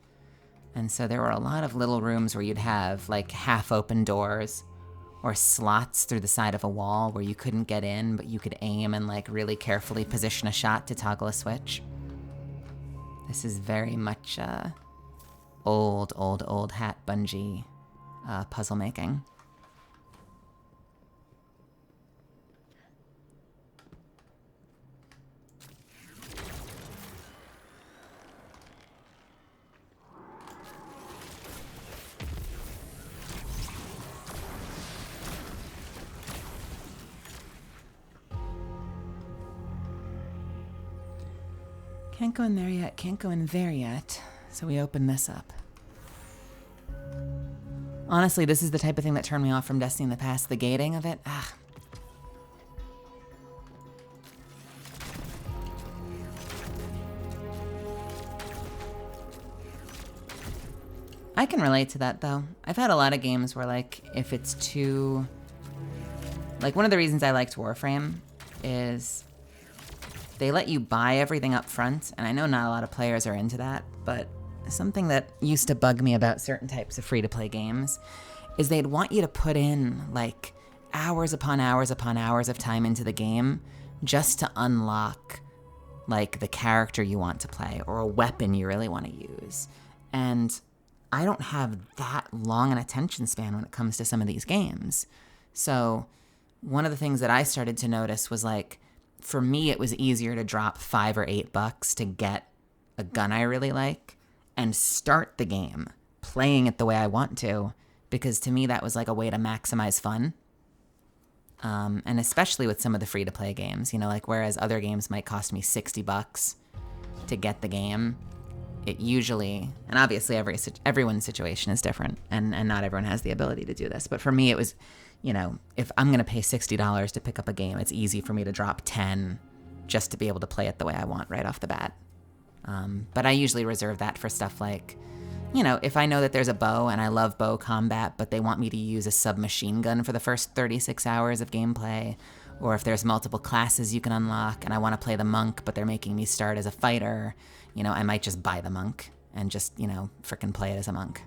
And so there were a lot of little rooms where you'd have like half open doors or slots through the side of a wall where you couldn't get in, but you could aim and like really carefully position a shot to toggle a switch. This is very much old hat Bungie puzzle making. Can't go in there yet, can't go in there yet. So we open this up. Honestly, this is the type of thing that turned me off from Destiny in the past. The gating of it, I can relate to that though. I've had a lot of games where like, if it's too... Like one of the reasons I liked Warframe is they let you buy everything up front, and I know not a lot of players are into that, but something that used to bug me about certain types of free-to-play games is they'd want you to put in like hours upon hours upon hours of time into the game just to unlock like the character you want to play or a weapon you really want to use. And I don't have that long an attention span when it comes to some of these games. So one of the things that I started to notice was like, for me, it was easier to drop $5 or $8 to get a gun I really like and start the game playing it the way I want to, because to me that was like a way to maximize fun. And especially with some of the free-to-play games, you know, like whereas other games might cost me $60 to get the game, it usually, and obviously everyone's situation is different, and not everyone has the ability to do this, but for me it was, you know, if I'm going to pay $60 to pick up a game, it's easy for me to drop 10 just to be able to play it the way I want right off the bat. But I usually reserve that for stuff like, you know, if I know that there's a bow and I love bow combat, but they want me to use a submachine gun for the first 36 hours of gameplay, or if there's multiple classes you can unlock and I want to play the monk, but they're making me start as a fighter, you know, I might just buy the monk and just, you know, frickin' play it as a monk.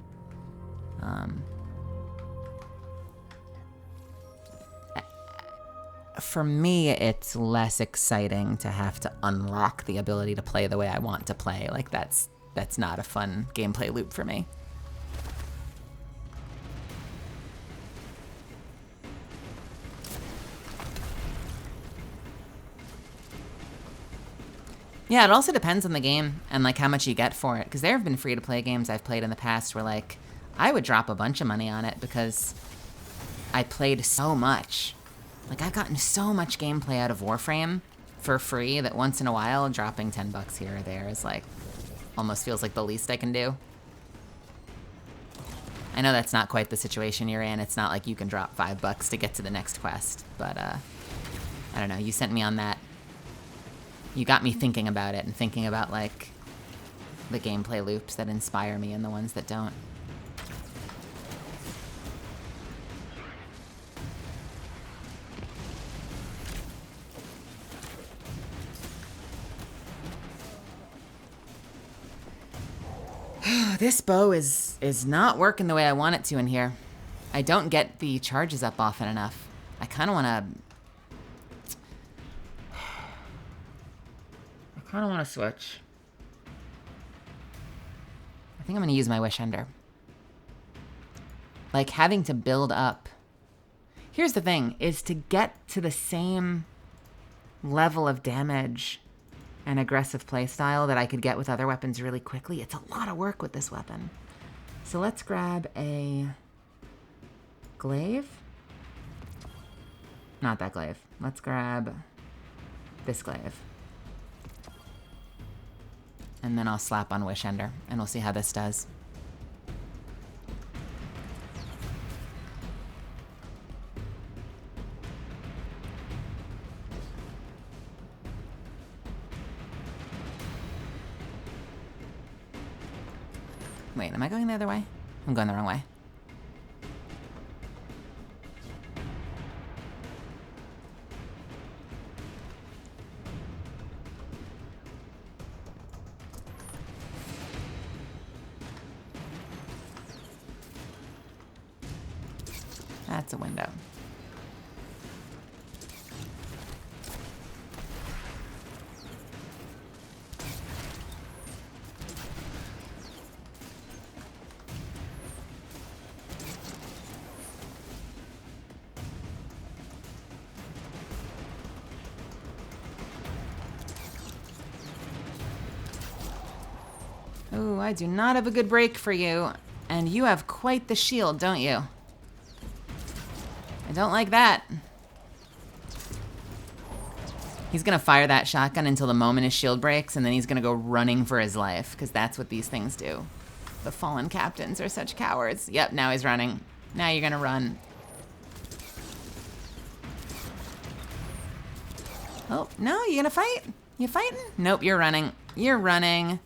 for me, it's less exciting to have to unlock the ability to play the way I want to play. Like, that's not a fun gameplay loop for me. Yeah, it also depends on the game and like how much you get for it. Because there have been free-to-play games I've played in the past where like I would drop a bunch of money on it because I played so much. Like I've gotten so much gameplay out of Warframe for free that once in a while dropping $10 here or there is like almost feels like the least I can do. I know that's not quite the situation you're in. It's not like you can drop $5 to get to the next quest, but I don't know. You sent me on that. You got me thinking about it and thinking about like the gameplay loops that inspire me and the ones that don't. This bow is not working the way I want it to in here. I don't get the charges up often enough. I kind of want to switch. I think I'm going to use my Wish Ender. Like, having to build up. Here's the thing, is to get to the same level of damage and aggressive playstyle that I could get with other weapons really quickly. It's a lot of work with this weapon. So let's grab a glaive. Not that glaive. Let's grab this glaive. And then I'll slap on Wish Ender, and we'll see how this does. Wait, am I going the other way? I'm going the wrong way. That's a window. Ooh, I do not have a good break for you. And you have quite the shield, don't you? I don't like that. He's gonna fire that shotgun until the moment his shield breaks, and then he's gonna go running for his life, because that's what these things do. The fallen captains are such cowards. Yep, now he's running. Now you're gonna run. Oh, no, you gonna fight? You fighting? Nope, you're running. You're running.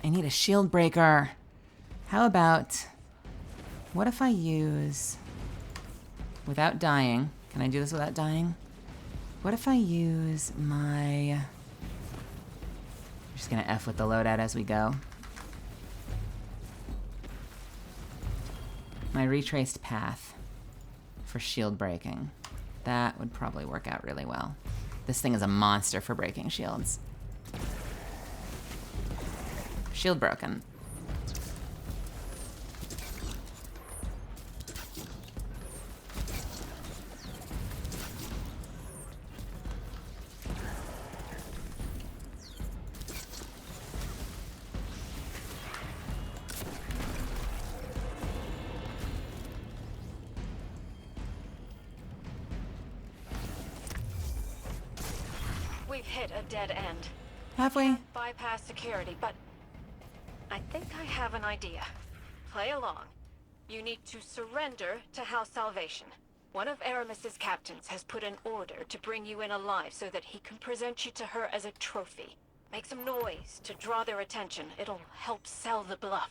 I need a shield breaker. How about, what if I use, without dying, can I do this without dying? What if I use my, I'm just gonna F with the loadout as we go. My retraced path for shield breaking. That would probably work out really well. This thing is a monster for breaking shields. Shield broken.
We've hit a dead end.
Halfway.
Bypass security, but I think I have an idea. Play along. You need to surrender to House Salvation. One of Aramis's captains has put an order to bring you in alive so that he can present you to her as a trophy. Make some noise to draw their attention. It'll help sell the bluff.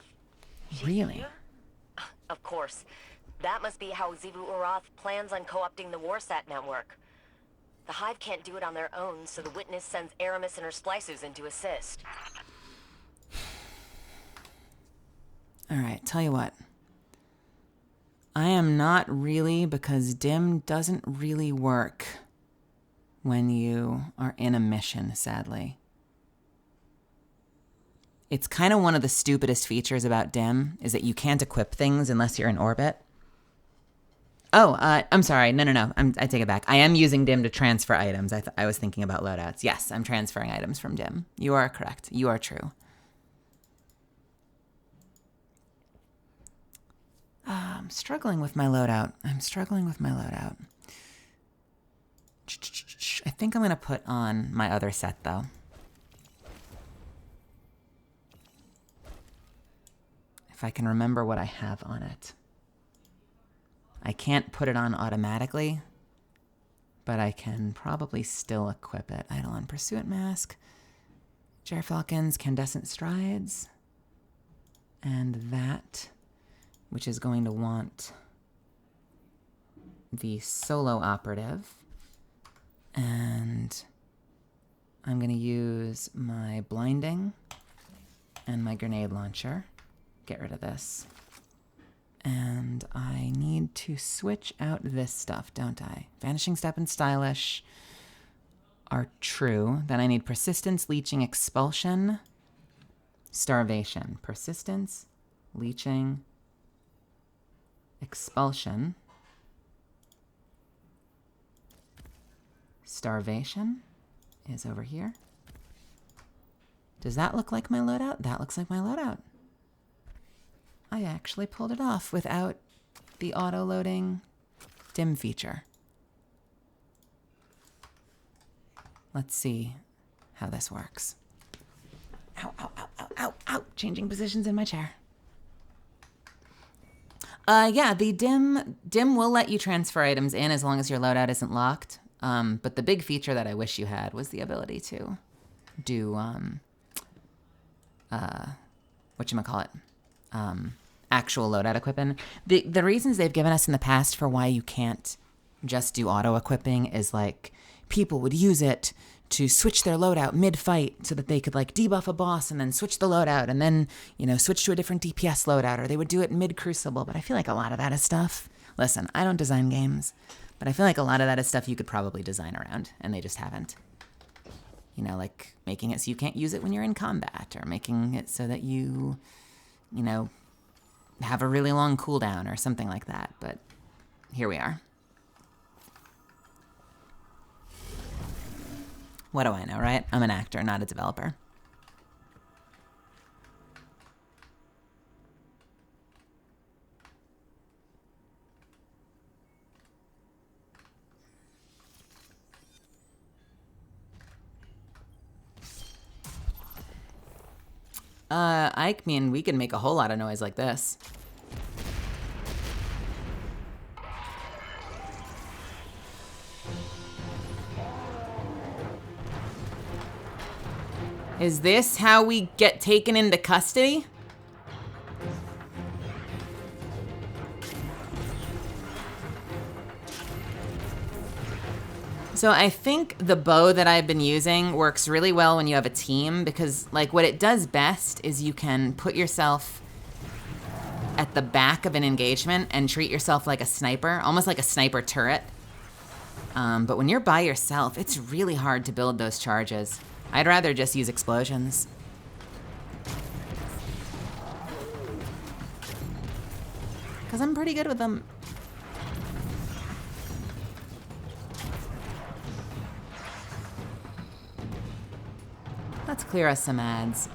Really?
Of course. That must be how Xivu Arath plans on co-opting the Warsat network. The Hive can't do it on their own, so the Witness sends Aramis and her splicers in to assist.
Alright, tell you what. I am not really, because DIM doesn't really work when you are in a mission, sadly. It's kind of one of the stupidest features about DIM, is that you can't equip things unless you're in orbit. Oh, I'm sorry. No. I take it back. I am using DIM to transfer items. I was thinking about loadouts. Yes, I'm transferring items from DIM. You are correct. You are true. I'm struggling with my loadout. I think I'm going to put on my other set, though. If I can remember what I have on it. I can't put it on automatically, but I can probably still equip it. Eidolon Pursuit Mask, Gerfalcon's Candescent Strides, and that, which is going to want the Solo Operative, and I'm going to use my Blinding and my Grenade Launcher. Get rid of this. And I need to switch out this stuff, don't I? Vanishing Step and Stylish are true. Then I need Persistence, Leeching, Expulsion, Starvation. Persistence, Leeching, Expulsion, Starvation is over here. Does that look like my loadout? That looks like my loadout. I actually pulled it off without the auto-loading DIM feature. Let's see how this works. Ow, ow, ow, ow, ow, ow. Changing positions in my chair. Yeah, the DIM will let you transfer items in as long as your loadout isn't locked. But the big feature that I wish you had was the ability to do, whatchamacallit? Actual loadout equipping. The reasons they've given us in the past for why you can't just do auto equipping is like people would use it to switch their loadout mid-fight so that they could like debuff a boss and then switch the loadout and then, you know, switch to a different DPS loadout, or they would do it mid-Crucible. But I feel like a lot of that is stuff. Listen, I don't design games, but I feel like a lot of that is stuff you could probably design around, and they just haven't. You know, like making it so you can't use it when you're in combat, or making it so that you know, have a really long cooldown or something like that, but here we are. What do I know, right? I'm an actor, not a developer. I mean, we can make a whole lot of noise like this. Is this how we get taken into custody? So I think the bow that I've been using works really well when you have a team, because like what it does best is you can put yourself at the back of an engagement and treat yourself like a sniper, almost like a sniper turret. But when you're by yourself, it's really hard to build those charges. I'd rather just use explosions. Because I'm pretty good with them. Let's clear us some ads.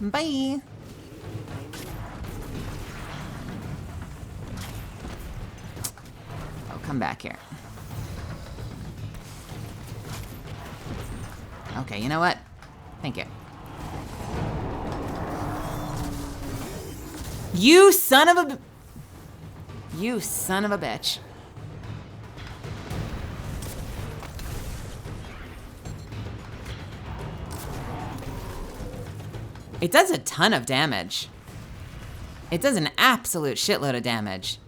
Bye. Oh, come back here. Okay, you know what? Thank you. You son of a... You son of a bitch. It does a ton of damage. It does an absolute shitload of damage.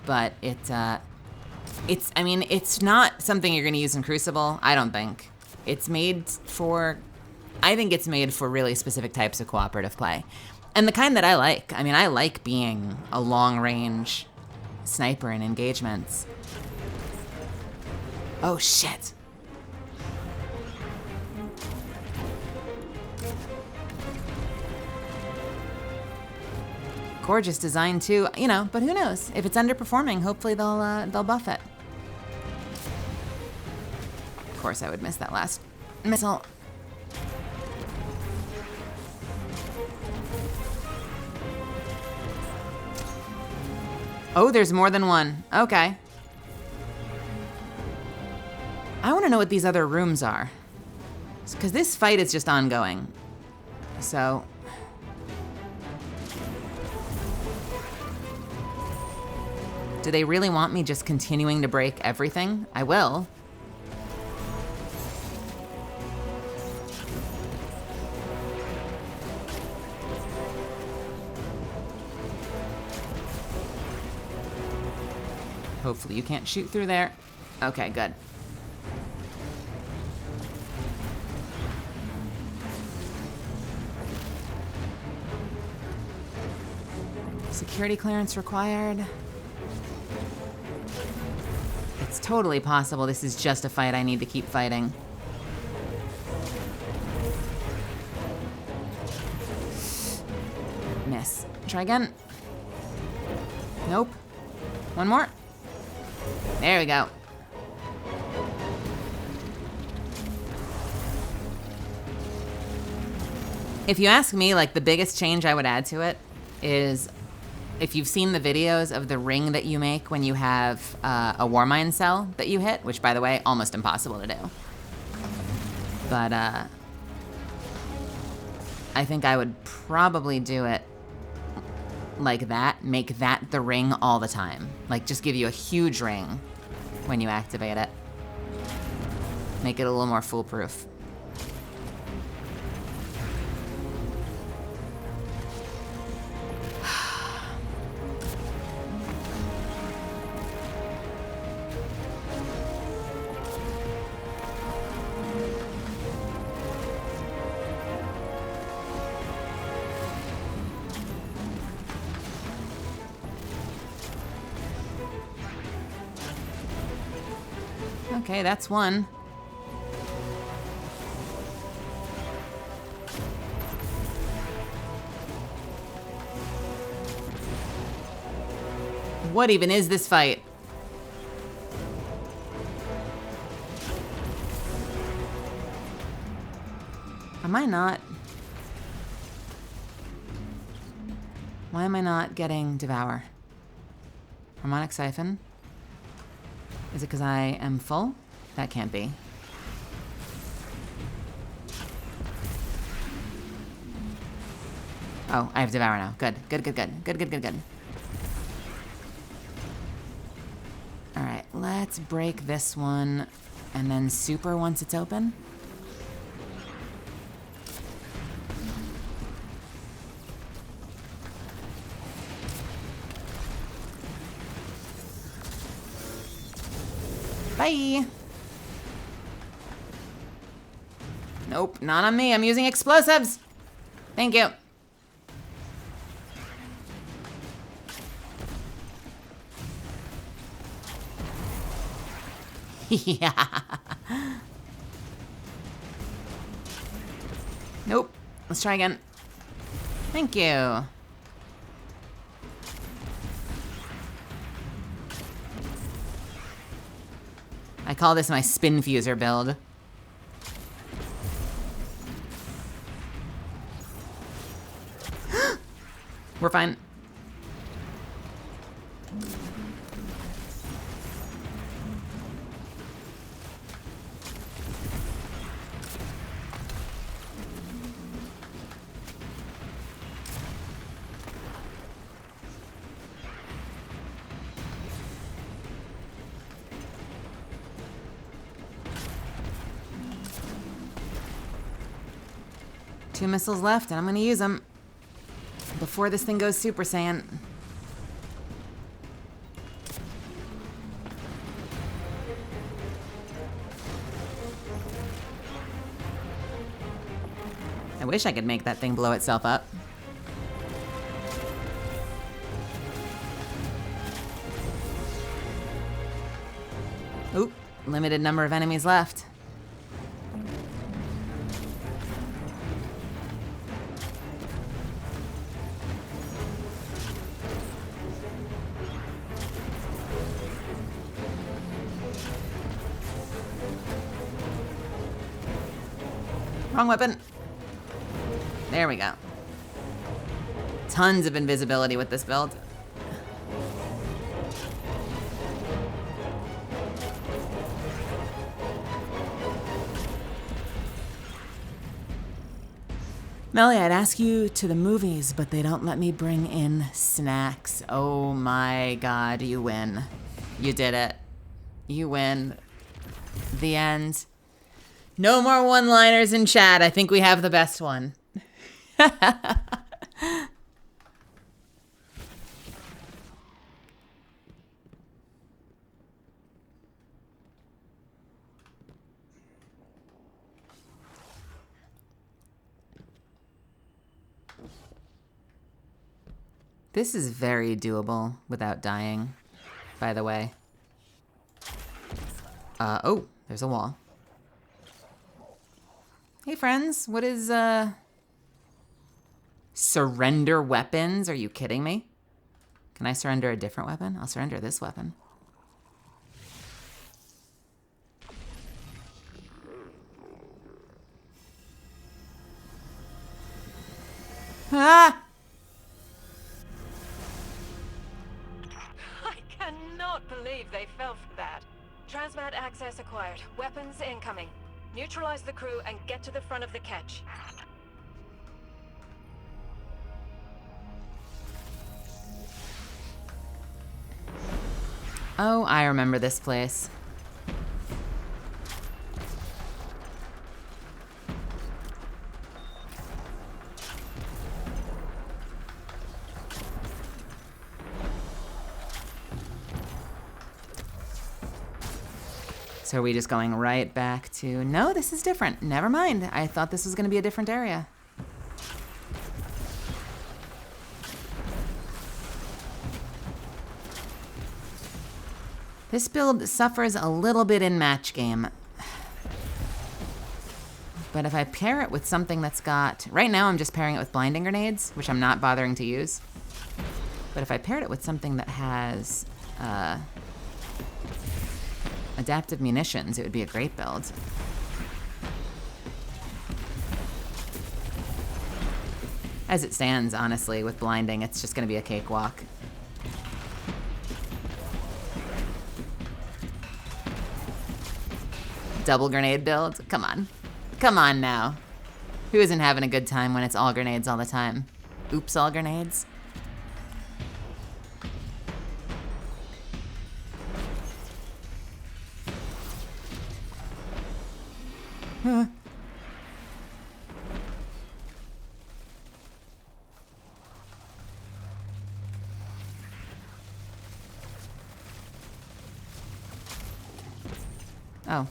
But I mean, it's not something you're gonna use in Crucible, I don't think. It's made for, I think it's made for really specific types of cooperative play. And the kind that I like. I mean, I like being a long-range sniper in engagements. Oh, shit. Gorgeous design too, you know, but who knows? If it's underperforming, hopefully they'll buff it. Of course I would miss that last missile. Oh, there's more than one. Okay. I want to know what these other rooms are. Because this fight is just ongoing. So... do they really want me just continuing to break everything? I will. Hopefully you can't shoot through there. Okay, good. Security clearance required. It's totally possible this is just a fight I need to keep fighting. Miss. Try again. Nope. One more. There we go. If you ask me, like, the biggest change I would add to it is, if you've seen the videos of the ring that you make when you have a Warmind cell that you hit, which, by the way, almost impossible to do. But I think I would probably do it like that, make that the ring all the time. Like, just give you a huge ring when you activate it. Make it a little more foolproof. Okay, that's one. What even is this fight? Am I not? Why am I not getting Devour? Harmonic Siphon? Is it because I am full? That can't be. Oh, I have Devour now. Good, good, good, good. Good, good, good, good. Alright, let's break this one and then super once it's open. Bye. Nope, not on me. I'm using explosives. Thank you. Yeah. Nope. Let's try again. Thank you. I call this my spin fuser build. We're fine. 2 missiles left, and I'm gonna use them before this thing goes Super Saiyan. I wish I could make that thing blow itself up. Oop, limited number of enemies left. Wrong weapon. There we go. Tons of invisibility with this build. Melly, I'd ask you to the movies, but they don't let me bring in snacks. Oh my god, you win. You did it. You win. The end. No more one-liners in chat. I think we have the best one. This is very doable without dying, by the way. Oh, there's a wall. Hey friends, what is, surrender weapons? Are you kidding me? Can I surrender a different weapon? I'll surrender this weapon. Ah!
I cannot believe they fell for that. Transmat access acquired. Weapons incoming. Neutralize the crew and get to the front of the catch.
Oh, I remember this place. So are we just going right back to... No, this is different. Never mind. I thought this was going to be a different area. This build suffers a little bit in match game. But if I pair it with something that's got... Right now I'm just pairing it with blinding grenades, which I'm not bothering to use. But if I paired it with something that has... adaptive munitions, it would be a great build. As it stands, honestly, with blinding, it's just going to be a cakewalk. Double grenade build? Come on. Come on now. Who isn't having a good time when it's all grenades all the time? Oops, all grenades? Huh. Oh.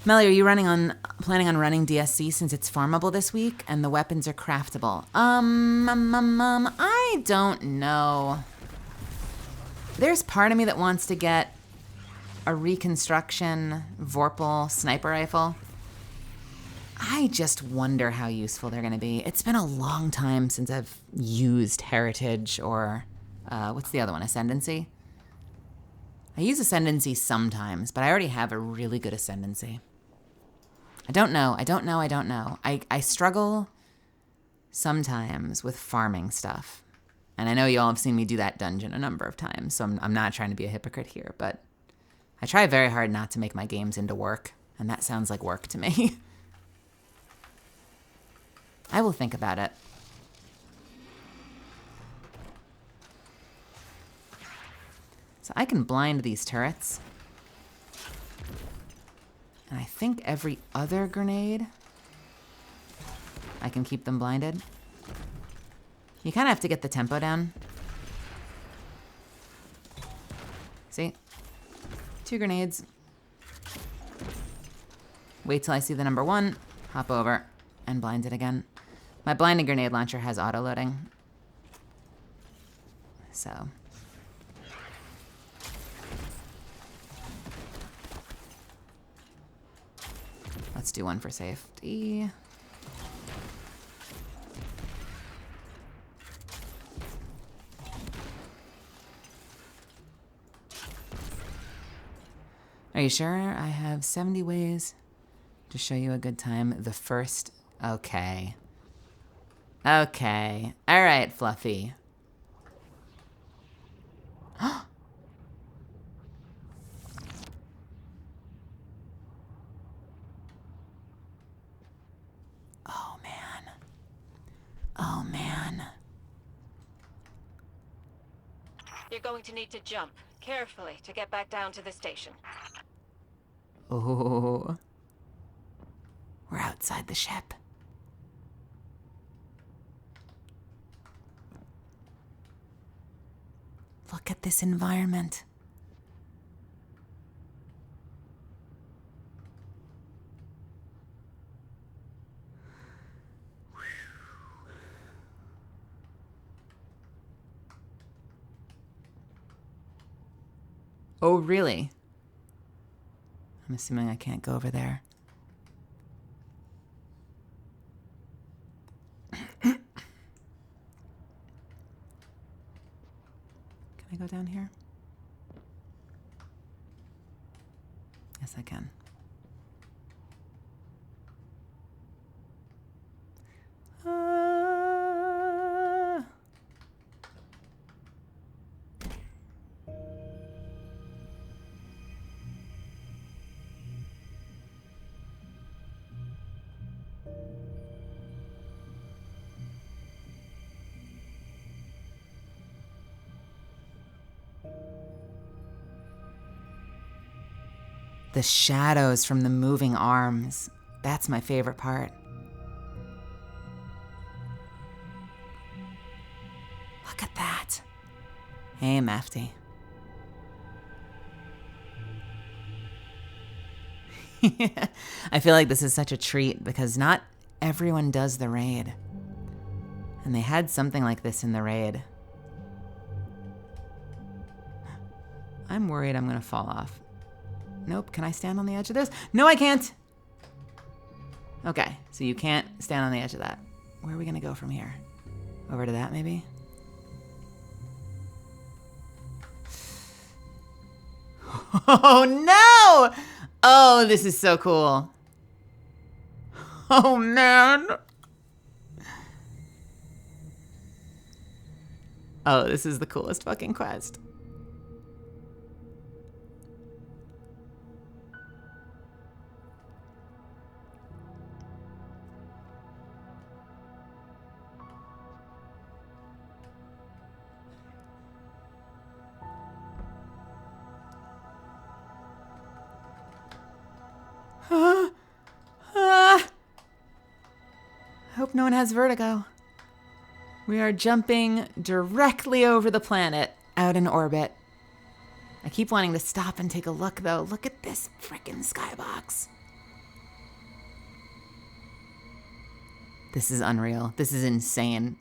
Melly, are you planning on running DSC since it's farmable this week and the weapons are craftable? I don't know. There's part of me that wants to get a reconstruction Vorpal sniper rifle. I just wonder how useful they're going to be. It's been a long time since I've used Heritage or, what's the other one, Ascendancy? I use Ascendancy sometimes, but I already have a really good Ascendancy. I don't know. I struggle sometimes with farming stuff. And I know you all have seen me do that dungeon a number of times, so I'm not trying to be a hypocrite here, but I try very hard not to make my games into work, and that sounds like work to me. I will think about it. So I can blind these turrets. And I think every other grenade I can keep them blinded. You kind of have to get the tempo down. See? 2 grenades. Wait till I see the number 1, hop over, and blind it again. My blinded grenade launcher has auto-loading. So. Let's do one for safety. Are you sure? I have 70 ways to show you a good time. The first, okay. Okay. All right, Fluffy. Oh, man. Oh, man.
You're going to need to jump carefully to get back down to the station.
Oh. We're outside the ship. Look at this environment. Oh, really? I'm assuming I can't go over there. Can I go down here? Yes, I can. The shadows from the moving arms. That's my favorite part. Look at that. Hey, Mafty. I feel like this is such a treat because not everyone does the raid. And they had something like this in the raid. I'm worried I'm gonna fall off. Nope, can I stand on the edge of this? No, I can't! Okay, so you can't stand on the edge of that. Where are we gonna go from here? Over to that, maybe? Oh, no! Oh, this is so cool. Oh, man. Oh, this is the coolest fucking quest. Hope no one has vertigo. We are jumping directly over the planet, out in orbit. I keep wanting to stop and take a look, though. Look at this frickin' skybox. This is unreal. This is insane.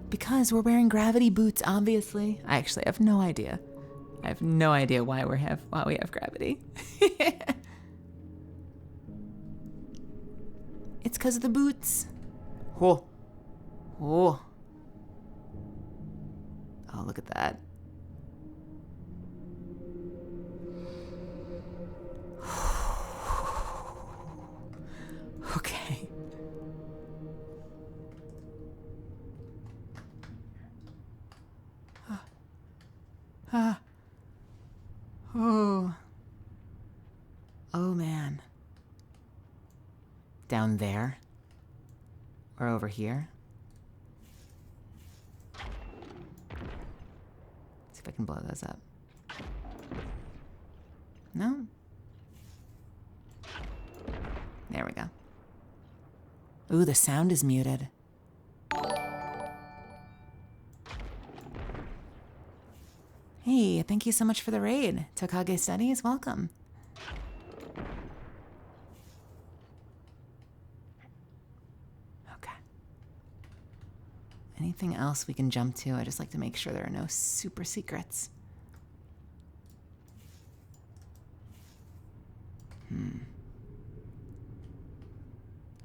Because we're wearing gravity boots, obviously. I actually have no idea. I have no idea why we have gravity. It's because of the boots. Oh. Oh. Oh, look at that. Okay. Oh. Oh, man. Down there? Or over here? See if I can blow those up. No? There we go. Ooh, the sound is muted. Hey, thank you so much for the raid. Tokage Studies, welcome. Okay. Anything else we can jump to? I just like to make sure there are no super secrets.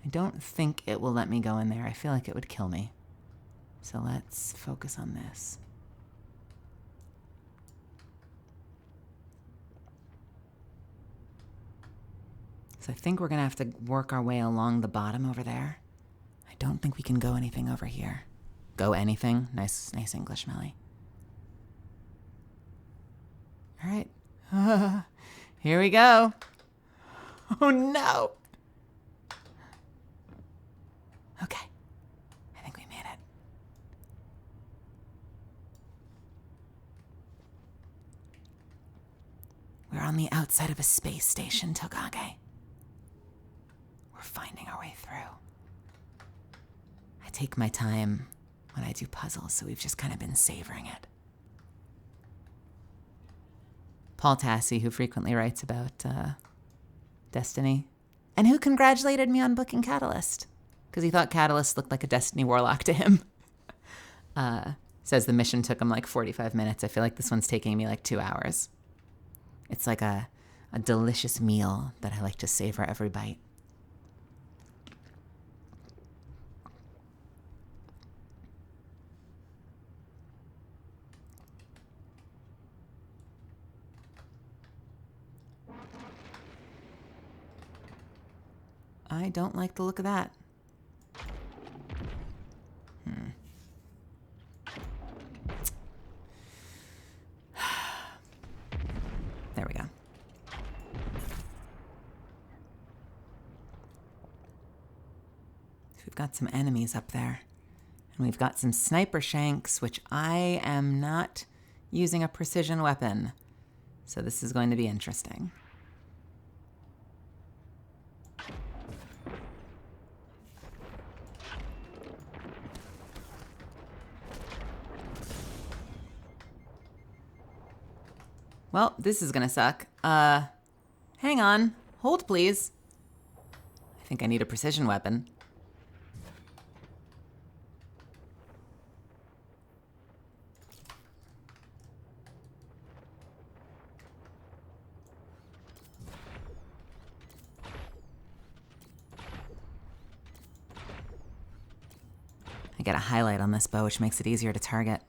I don't think it will let me go in there. I feel like it would kill me. So let's focus on this. So I think we're going to have to work our way along the bottom over there. I don't think we can go anything over here. Go anything? Nice English, Melly. All right. Here we go. Oh, no. Okay. I think we made it. We're on the outside of a space station, Tokage. We're finding our way through. I take my time when I do puzzles, so we've just kind of been savoring it. Paul Tassi, who frequently writes about Destiny, and who congratulated me on booking Catalyst, because he thought Catalyst looked like a Destiny Warlock to him. Says the mission took him like 45 minutes. I feel like this one's taking me like 2 hours. It's like a delicious meal that I like to savor every bite. I don't like the look of that. There we go. We've got some enemies up there. And we've got some sniper shanks, which I am not using a precision weapon. So this is going to be interesting. Well, this is gonna suck. Hang on. Hold, please. I think I need a precision weapon. I get a highlight on this bow, which makes it easier to target.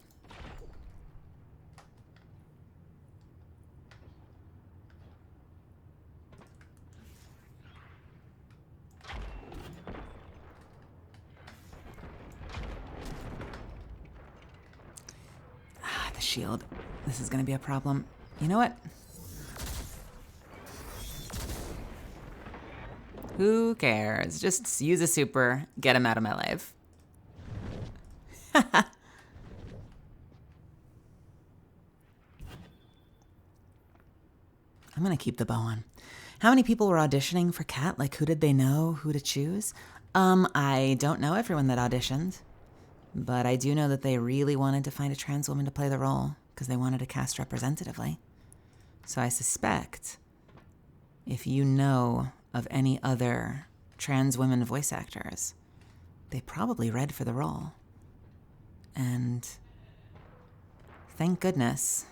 Shield. This is going to be a problem. You know what? Who cares? Just use a super, get him out of my life. I'm going to keep the bow on. How many people were auditioning for Cat? Like, who did they know who to choose? I don't know everyone that auditioned. But I do know that they really wanted to find a trans woman to play the role because they wanted to cast representatively. So I suspect if you know of any other trans women voice actors, they probably read for the role. And thank goodness.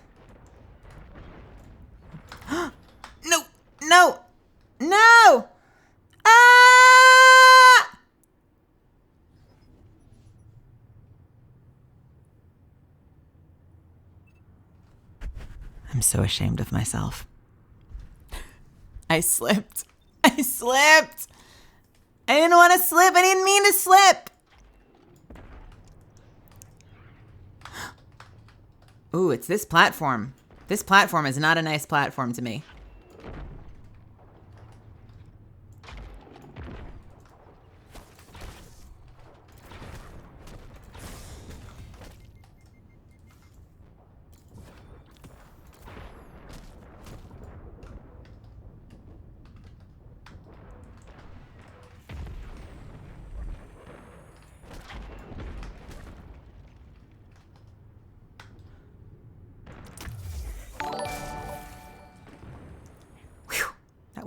No! No! No! I'm so ashamed of myself. I slipped. I slipped. I didn't want to slip. I didn't mean to slip. Ooh, it's this platform. This platform is not a nice platform to me.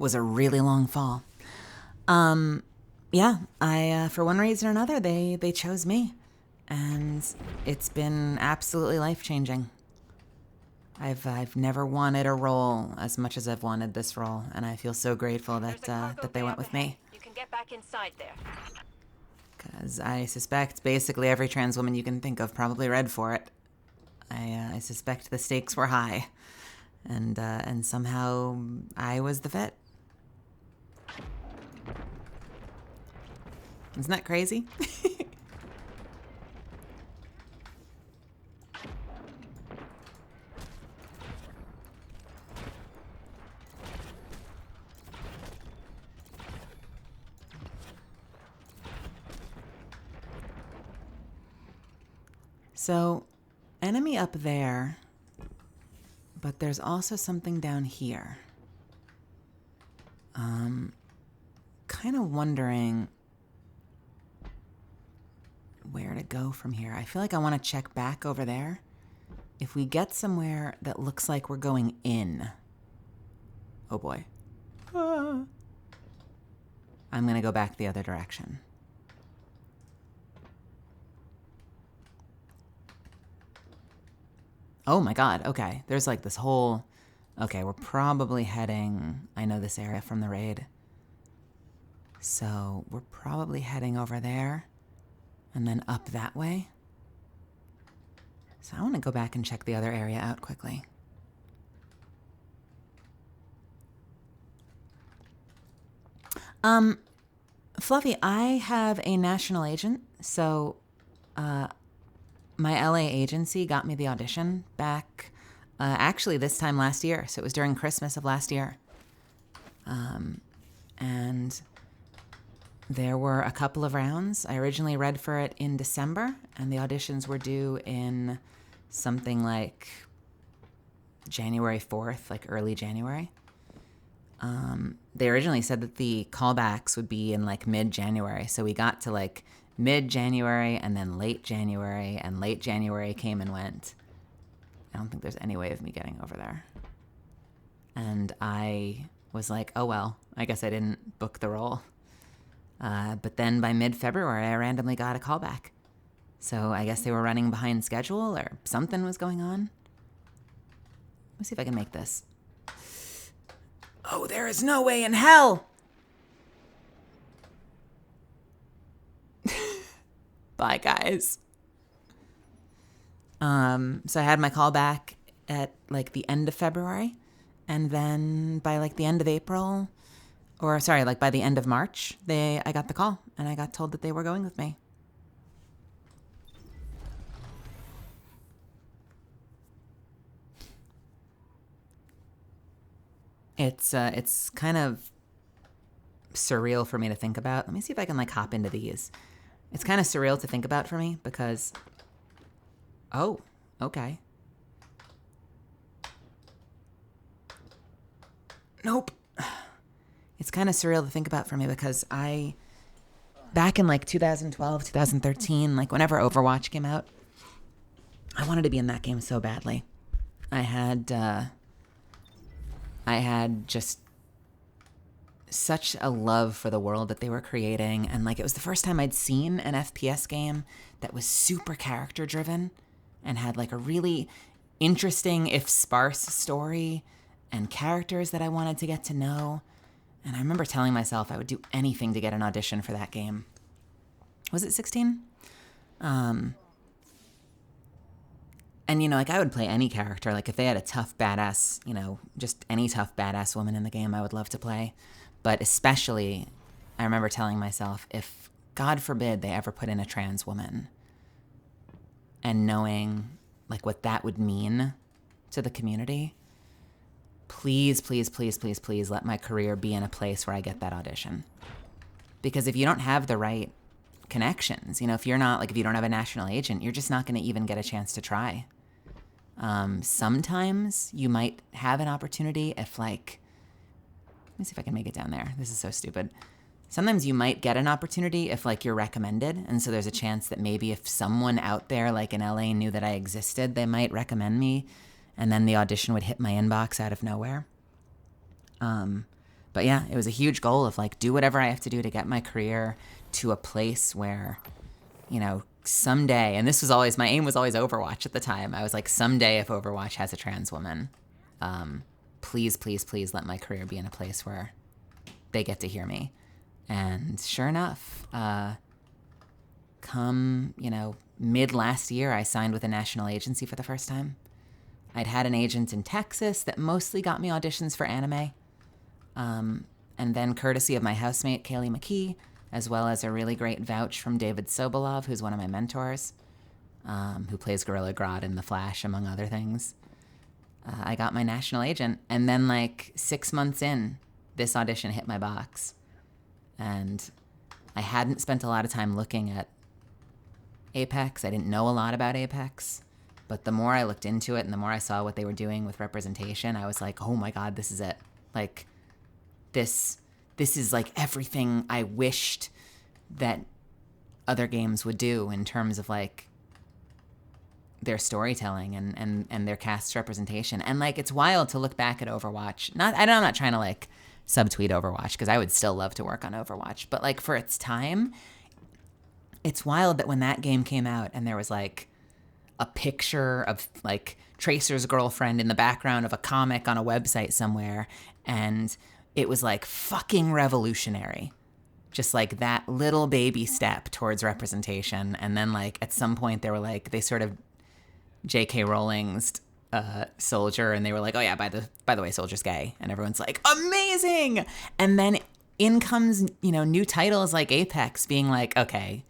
was a really long fall. Yeah, I for one reason or another, they chose me, and it's been absolutely life-changing. I've never wanted a role as much as I've wanted this role, and I feel so grateful that that they went with me.
You can get back inside there.
Because I suspect basically every trans woman you can think of probably read for it. I suspect the stakes were high, and somehow I was the fit. Isn't that crazy? So, enemy up there, but there's also something down here. Kind of wondering where to go from here. I feel like I want to check back over there. If we get somewhere that looks like we're going in. Oh boy. I'm going to go back the other direction. Oh my god, okay. There's like this whole... Okay, we're probably heading... I know this area from the raid. So, we're probably heading over there. And then up that way. So I want to go back and check the other area out quickly. Fluffy, I have a national agent, so my LA agency got me the audition back, actually this time last year, so it was during Christmas of last year. And there were a couple of rounds. I originally read for it in December, and the auditions were due in something like January 4th, like early January. They originally said that the callbacks would be in like mid-January, so we got to like mid-January and then late January, and late January came and went. I don't think there's any way of me getting over there. And I was like, oh well, I guess I didn't book the role. But then by mid-February, I randomly got a callback. So I guess they were running behind schedule or something was going on. Let me see if I can make this. Oh, there is no way in hell! Bye, guys. So I had my callback at like the end of February, and then by like the end of April, or sorry, like by the end of March, I got the call, and I got told that they were going with me. It's kind of surreal for me to think about. Let me see if I can like hop into these. It's kind of surreal to think about for me because, oh, okay. Nope. It's kind of surreal to think about for me because back in like 2012, 2013, like whenever Overwatch came out, I wanted to be in that game so badly. I had just such a love for the world that they were creating, and like it was the first time I'd seen an FPS game that was super character driven and had like a really interesting, if sparse, story and characters that I wanted to get to know. And I remember telling myself I would do anything to get an audition for that game. Was it 16? And you know, like I would play any character. Like if they had a tough badass, you know, just any tough badass woman in the game, I would love to play. But especially, I remember telling myself, if God forbid they ever put in a trans woman, and knowing like what that would mean to the community, please, please, please, please, please let my career be in a place where I get that audition. Because if you don't have the right connections, you know, if you don't have a national agent, you're just not going to even get a chance to try. Sometimes you might have an opportunity if like, let me see if I can make it down there. This is so stupid. Sometimes you might get an opportunity if like you're recommended. And so there's a chance that maybe if someone out there like in LA knew that I existed, they might recommend me. And then the audition would hit my inbox out of nowhere. But yeah, it was a huge goal of like, do whatever I have to do to get my career to a place where, you know, someday, and this was always, my aim was always Overwatch at the time. I was like, someday if Overwatch has a trans woman, please, please, please let my career be in a place where they get to hear me. And sure enough, come, you know, mid last year, I signed with a national agency for the first time. I'd had an agent in Texas that mostly got me auditions for anime. And then courtesy of my housemate, Kaylee McKee, as well as a really great vouch from David Sobolov, who's one of my mentors, who plays Gorilla Grodd in The Flash, among other things. I got my national agent, and then like 6 months in, this audition hit my box. And I hadn't spent a lot of time looking at Apex. I didn't know a lot about Apex. But the more I looked into it and the more I saw what they were doing with representation, I was like, oh my God, this is it. Like, this is like everything I wished that other games would do in terms of like their storytelling and their cast representation. And like, it's wild to look back at Overwatch. I'm not trying to like subtweet Overwatch, because I would still love to work on Overwatch. But like, for its time, it's wild that when that game came out and there was like a picture of like Tracer's girlfriend in the background of a comic on a website somewhere, and it was like fucking revolutionary. Just like that little baby step towards representation. And then like at some point they were like, they sort of J.K. Rowling's Soldier, and they were like, oh yeah, by the way, Soldier's gay. And everyone's like, amazing. And then in comes, you know, new titles like Apex being like, okay,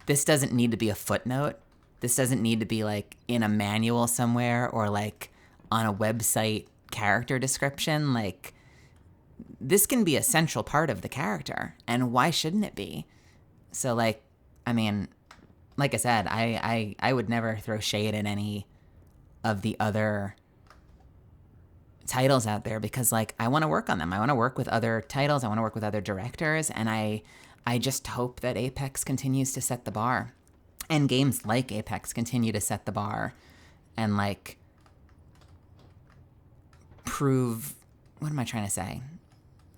this doesn't need to be a footnote. This doesn't need to be like in a manual somewhere or like on a website character description. Like, this can be a central part of the character, and why shouldn't it be? So like, I mean, like I said, I would never throw shade at any of the other titles out there, because like, I want to work on them. I want to work with other titles. I want to work with other directors. And I just hope that Apex continues to set the bar, and games like Apex continue to set the bar and like prove, what am I trying to say?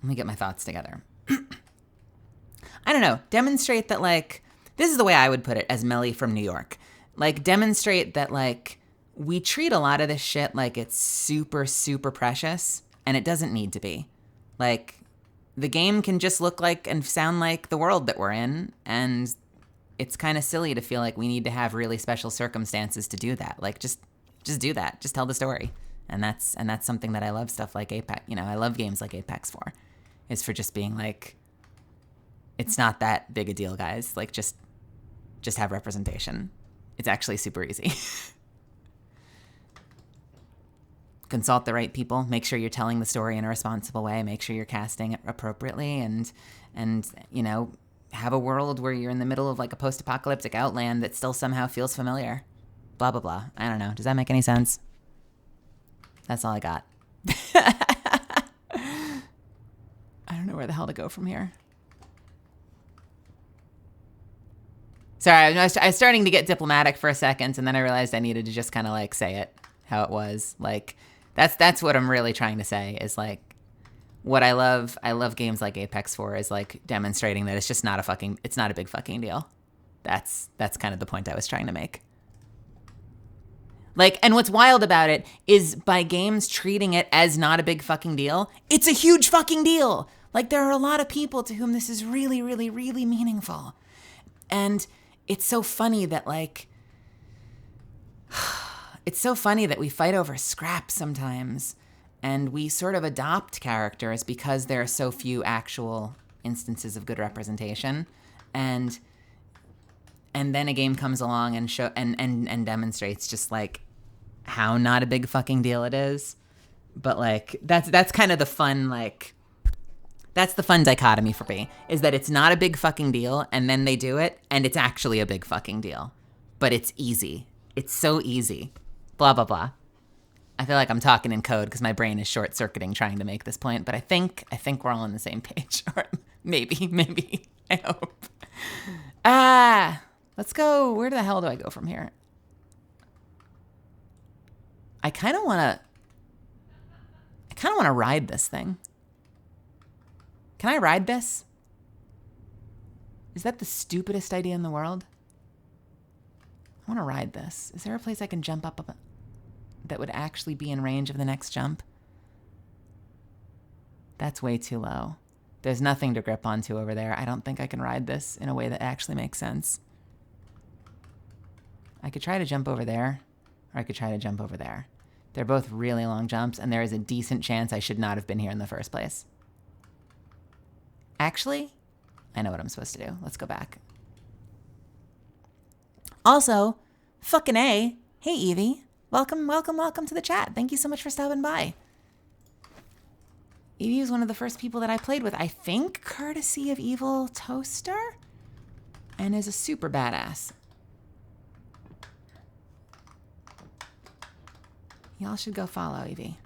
Let me get my thoughts together. I don't know. Demonstrate that like, this is the way I would put it as Melly from New York. Like, demonstrate that like, we treat a lot of this shit like it's super, super precious, and it doesn't need to be. Like, the game can just look like and sound like the world that we're in, and it's kind of silly to feel like we need to have really special circumstances to do that. Like, just do that. Just tell the story. And that's something that I love stuff like Apex. You know, I love games like Apex for, is for just being like, it's not that big a deal, guys. Like, just have representation. It's actually super easy. Consult the right people. Make sure you're telling the story in a responsible way. Make sure you're casting it appropriately, and you know, have a world where you're in the middle of like a post-apocalyptic outland that still somehow feels familiar. Blah, blah, blah. I don't know. Does that make any sense? That's all I got. I don't know where the hell to go from here. Sorry, I was starting to get diplomatic for a second, and then I realized I needed to just kind of like say it how it was. Like, that's what I'm really trying to say, is like, what I love games like Apex for is like demonstrating that it's just not it's not a big fucking deal. That's kind of the point I was trying to make. Like, and what's wild about it is by games treating it as not a big fucking deal, it's a huge fucking deal. Like, there are a lot of people to whom this is really, really, really meaningful. And it's so funny that like, it's so funny that we fight over scraps sometimes, and we sort of adopt characters because there are so few actual instances of good representation. And then a game comes along and and demonstrates just like how not a big fucking deal it is. But like, that's kind of the fun, like, that's the fun dichotomy for me, is that it's not a big fucking deal, and then they do it and it's actually a big fucking deal. But it's easy. It's so easy. Blah, blah, blah. I feel like I'm talking in code because my brain is short-circuiting trying to make this point, but I think we're all on the same page. Or maybe. I hope. Let's go. Where the hell do I go from here? I kind of want to ride this thing. Can I ride this? Is that the stupidest idea in the world? I want to ride this. Is there a place I can jump up that would actually be in range of the next jump? That's way too low. There's nothing to grip onto over there. I don't think I can ride this in a way that actually makes sense. I could try to jump over there, or I could try to jump over there. They're both really long jumps, and there is a decent chance I should not have been here in the first place. Actually, I know what I'm supposed to do. Let's go back. Also, fucking A. Hey, Evie. Welcome to the chat. Thank you so much for stopping by. Evie was one of the first people that I played with, I think, courtesy of Evil Toaster, and is a super badass. Y'all should go follow Evie.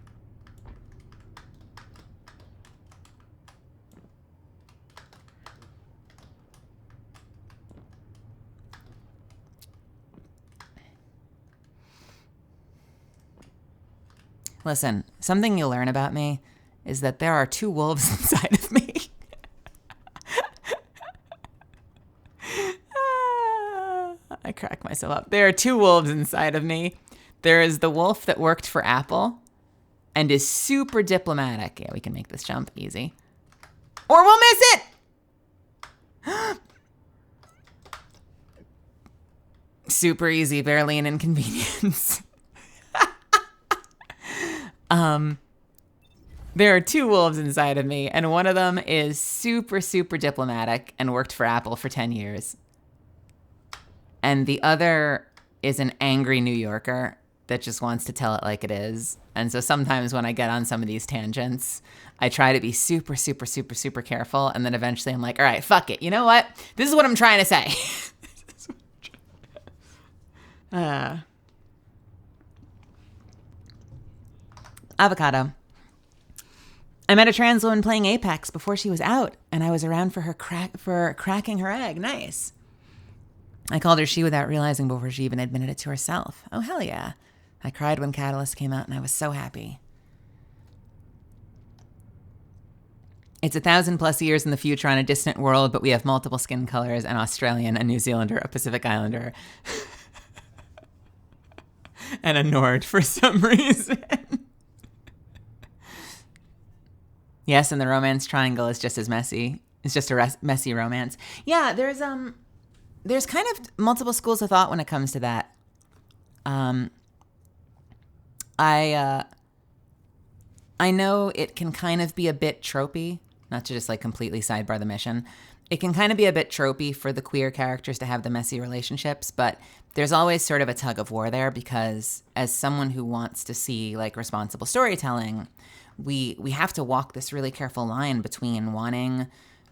Listen, something you'll learn about me is that there are two wolves inside of me. I crack myself up. There are two wolves inside of me. There is the wolf that worked for Apple and is super diplomatic. Yeah, we can make this jump easy. Or we'll miss it! Super easy, barely an inconvenience. There are two wolves inside of me, and one of them is super, super diplomatic and worked for Apple for 10 years. And the other is an angry New Yorker that just wants to tell it like it is. And so sometimes when I get on some of these tangents, I try to be super, super, super, super careful. And then eventually I'm like, all right, fuck it. You know what? This is what I'm trying to say. Avocado. I met a trans woman playing Apex before she was out, and I was around for her cracking her egg. Nice. I called her she without realizing before she even admitted it to herself. Oh, hell yeah. I cried when Catalyst came out, and I was so happy. It's 1,000+ years in the future on a distant world, but we have multiple skin colors, an Australian, a New Zealander, a Pacific Islander, and a Nord for some reason. Yes, and the romance triangle is just as messy. It's just a messy romance. Yeah, there's kind of multiple schools of thought when it comes to that. I know it can kind of be a bit tropey, not to just like completely sidebar the mission. It can kind of be a bit tropey for the queer characters to have the messy relationships, but there's always sort of a tug of war there because as someone who wants to see like responsible storytelling, we have to walk this really careful line between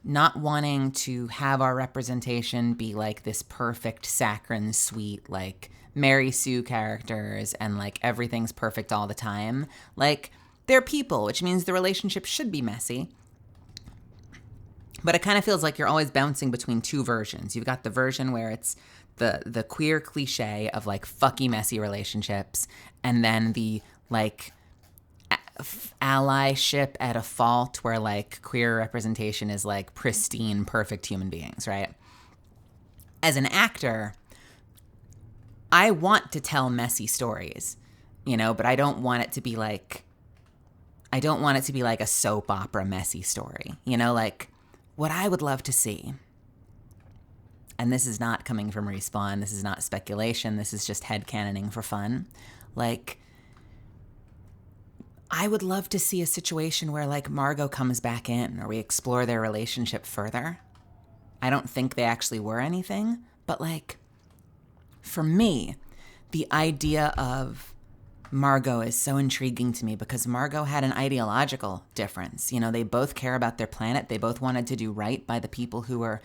not wanting to have our representation be like this perfect, saccharine, sweet, like Mary Sue characters and like everything's perfect all the time. Like they're people, which means the relationship should be messy. But it kind of feels like you're always bouncing between two versions. You've got the version where it's the queer cliche of like fucky messy relationships, and then the like allyship at a fault where like queer representation is like pristine, perfect human beings, right? As an actor, I want to tell messy stories, but I don't want it to be like a soap opera messy story, like what I would love to see. And this is not coming from Respawn. This is not speculation. This is just headcanoning for fun. Like, I would love to see a situation where like Margot comes back in or we explore their relationship further. I don't think they actually were anything, but like for me, the idea of Margot is so intriguing to me because Margot had an ideological difference. They both care about their planet. They both wanted to do right by the people who were,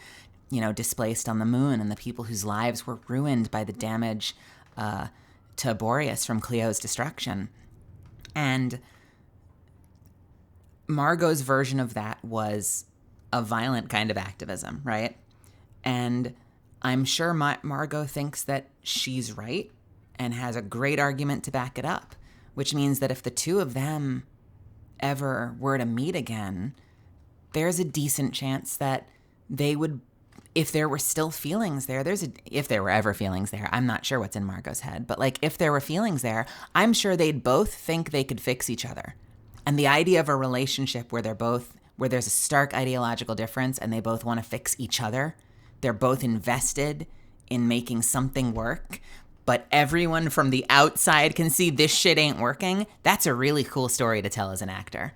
displaced on the moon and the people whose lives were ruined by the damage to Boreas from Cleo's destruction. And Margot's version of that was a violent kind of activism, right? And I'm sure Margot thinks that she's right and has a great argument to back it up, which means that if the two of them ever were to meet again, there's a decent chance that they would, if there were still feelings there, if there were ever feelings there, I'm not sure what's in Margot's head, but like if there were feelings there, I'm sure they'd both think they could fix each other. And the idea of a relationship where there's a stark ideological difference and they both want to fix each other, they're both invested in making something work, but everyone from the outside can see this shit ain't working. That's a really cool story to tell as an actor.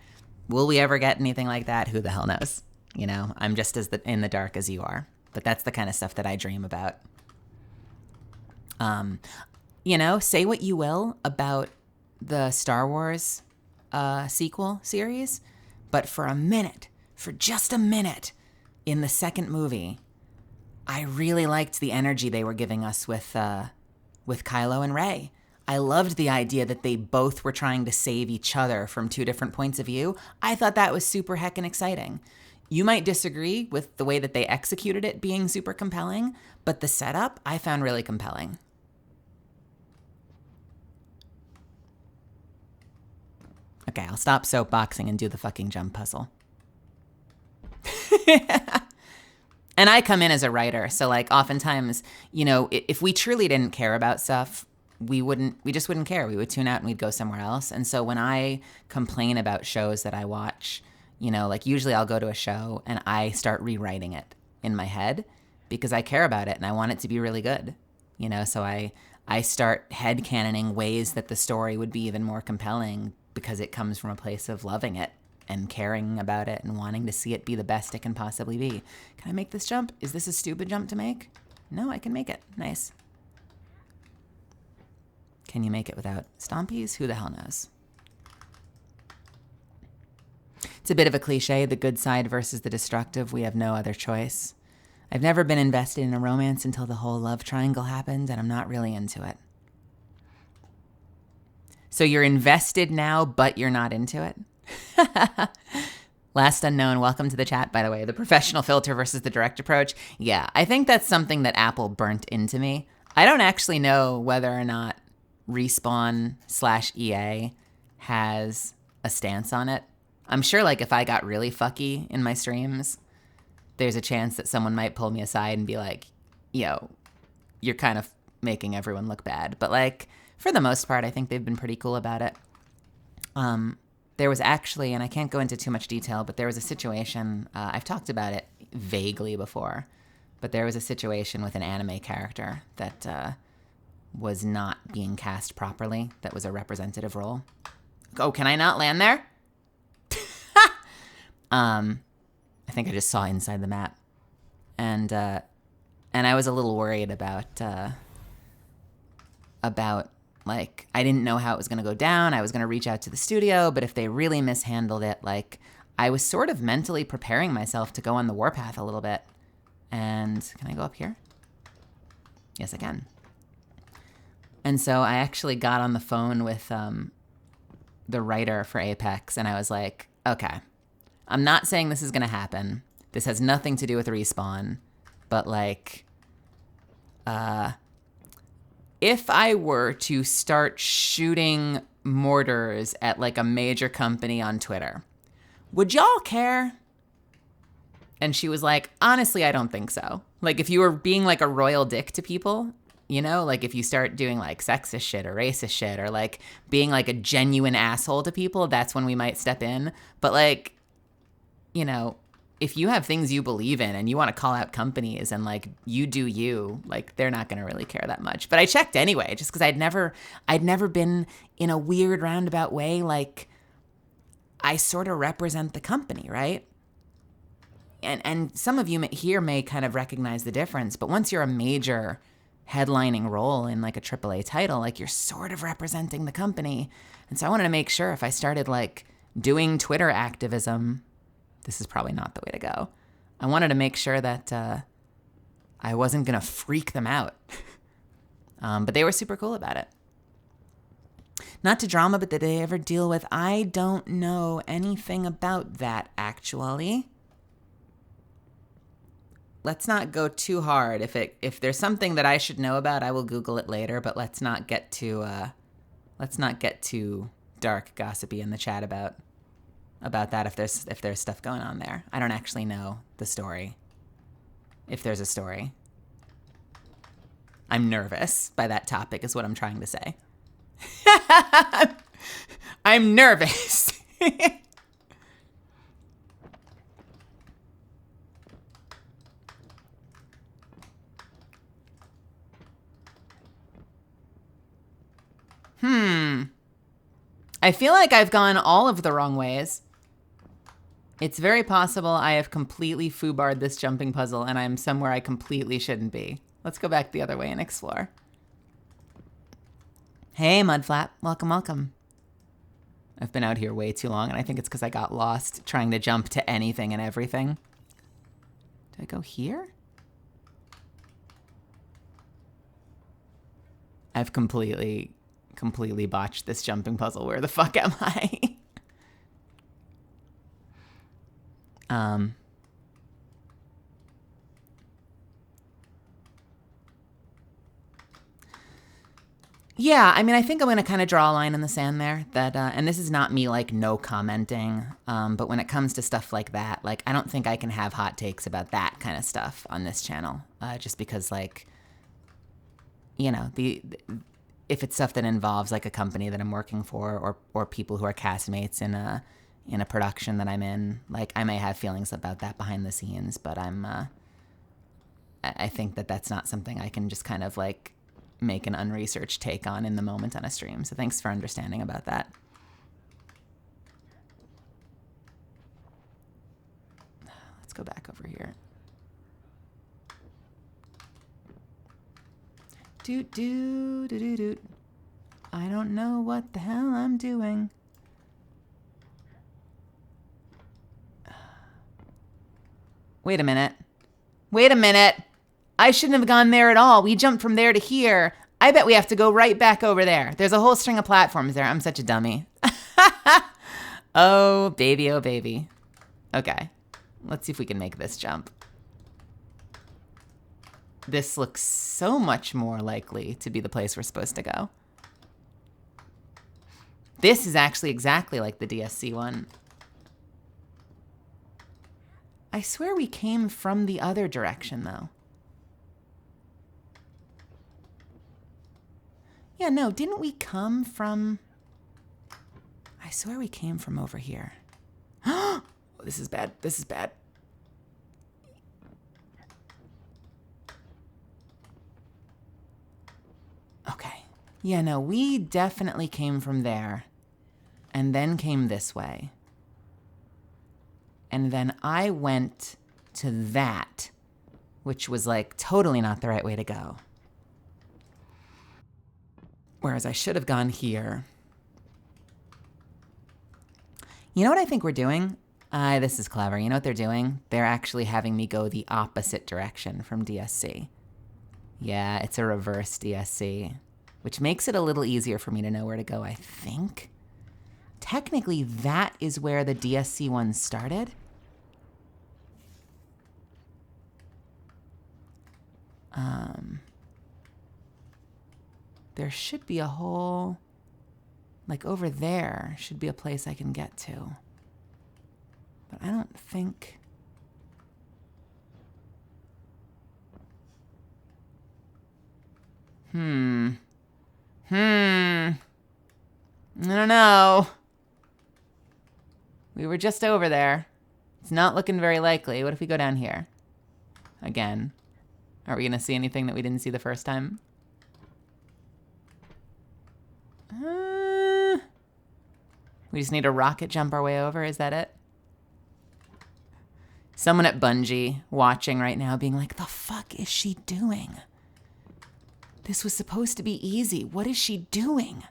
Will we ever get anything like that? Who the hell knows? You know, I'm just as in the dark as you are. But that's the kind of stuff that I dream about. You know, say what you will about the Star Wars sequel series, but for just a minute in the second movie, I really liked the energy they were giving us with Kylo and Rey. I loved the idea that they both were trying to save each other from two different points of view. I thought that was super heckin' exciting. You might disagree with the way that they executed it being super compelling, but the setup I found really compelling. Okay, I'll stop soapboxing and do the fucking jump puzzle. And I come in as a writer, so like oftentimes, you know, if we truly didn't care about stuff, we just wouldn't care. We would tune out and we'd go somewhere else. And so when I complain about shows that I watch, you know, like usually I'll go to a show and I start rewriting it in my head because I care about it and I want it to be really good, you know, so I start headcanoning ways that the story would be even more compelling because it comes from a place of loving it and caring about it and wanting to see it be the best it can possibly be. Can I make this jump? Is this a stupid jump to make? No, I can make it. Nice. Can you make it without stompies? Who the hell knows? It's a bit of a cliche, the good side versus the destructive. We have no other choice. I've never been invested in a romance until the whole love triangle happened, and I'm not really into it. So you're invested now, but you're not into it? Last Unknown, welcome to the chat, by the way. The professional filter versus the direct approach. Yeah, I think that's something that Apple burnt into me. I don't actually know whether or not Respawn/EA has a stance on it. I'm sure like if I got really fucky in my streams, there's a chance that someone might pull me aside and be like, yo, you're kind of making everyone look bad. But like, for the most part, I think they've been pretty cool about it. There was actually, and I can't go into too much detail, but there was a situation, I've talked about it vaguely before, but there was a situation with an anime character that was not being cast properly, that was a representative role. Oh, can I not land there? I think I just saw inside the map. And I was a little worried about like, I didn't know how it was going to go down. I was going to reach out to the studio, but if they really mishandled it, like, I was sort of mentally preparing myself to go on the warpath a little bit. And can I go up here? Yes, I can. And so I actually got on the phone with the writer for Apex, and I was like, okay, I'm not saying this is going to happen. This has nothing to do with Respawn, but like, if I were to start shooting mortars at like a major company on Twitter, would y'all care? And she was like, honestly, I don't think so. Like if you were being like a royal dick to people, you know, like if you start doing like sexist shit or racist shit or like being like a genuine asshole to people, that's when we might step in. But like, you know, if you have things you believe in and you want to call out companies and like you do you, like they're not going to really care that much. But I checked anyway, just because I'd never been in a weird roundabout way. Like I sort of represent the company, right? And some of you here may kind of recognize the difference, but once you're a major headlining role in like a AAA title, like you're sort of representing the company. And so I wanted to make sure if I started like doing Twitter activism, this is probably not the way to go. I wanted to make sure that I wasn't going to freak them out. But they were super cool about it. Not to drama, but did they ever deal with, I don't know anything about that, actually. Let's not go too hard. If there's something that I should know about, I will Google it later, but let's not get too dark gossipy in the chat about about that if there's stuff going on there. I don't actually know the story. If there's a story. I'm nervous by that topic is what I'm trying to say. I'm nervous. I feel like I've gone all of the wrong ways. It's very possible I have completely foobarred this jumping puzzle and I'm somewhere I completely shouldn't be. Let's go back the other way and explore. Hey, Mudflap. Welcome, welcome. I've been out here way too long, and I think it's because I got lost trying to jump to anything and everything. Did I go here? I've completely botched this jumping puzzle. Where the fuck am I? Yeah, I mean, I think I'm going to kind of draw a line in the sand there. That, and this is not me, like, no commenting, but when it comes to stuff like that, like, I don't think I can have hot takes about that kind of stuff on this channel, just because, like, you know, if it's stuff that involves, like, a company that I'm working for or people who are castmates in a production that I'm in, like, I may have feelings about that behind the scenes, but I think that that's not something I can just kind of, like, make an unresearched take on in the moment on a stream. So thanks for understanding about that. Let's go back over here. Doot, doot, doot, doot, doot. I don't know what the hell I'm doing. Wait a minute. Wait a minute. I shouldn't have gone there at all. We jumped from there to here. I bet we have to go right back over there. There's a whole string of platforms there. I'm such a dummy. Oh, baby, oh, baby. Okay. Let's see if we can make this jump. This looks so much more likely to be the place we're supposed to go. This is actually exactly like the DSC one. I swear we came from the other direction, though. Yeah, no, didn't we come from... I swear we came from over here. Oh, this is bad. This is bad. Okay. Yeah, no, we definitely came from there. And then came this way. And then I went to that, which was, like, totally not the right way to go. Whereas I should have gone here. You know what I think we're doing? This is clever. You know what they're doing? They're actually having me go the opposite direction from DSC. Yeah, it's a reverse DSC, which makes it a little easier for me to know where to go, I think. Technically, that is where the DSC one started. There should be a whole, like over there should be a place I can get to. But I don't think. I don't know. We were just over there. It's not looking very likely. What if we go down here? Again. Are we going to see anything that we didn't see the first time? We just need to rocket jump our way over. Is that it? Someone at Bungie watching right now being like, the fuck is she doing? This was supposed to be easy. What is she doing?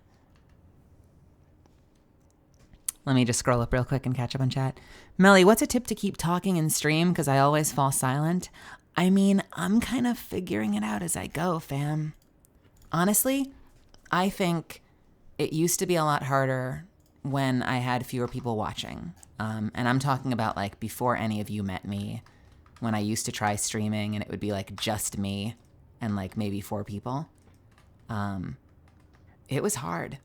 Let me just scroll up real quick and catch up on chat. Melly, what's a tip to keep talking in stream? Because I always fall silent. I mean, I'm kind of figuring it out as I go, fam. Honestly, I think it used to be a lot harder when I had fewer people watching. And I'm talking about like before any of you met me, when I used to try streaming and it would be like just me and like maybe 4 people. It was hard.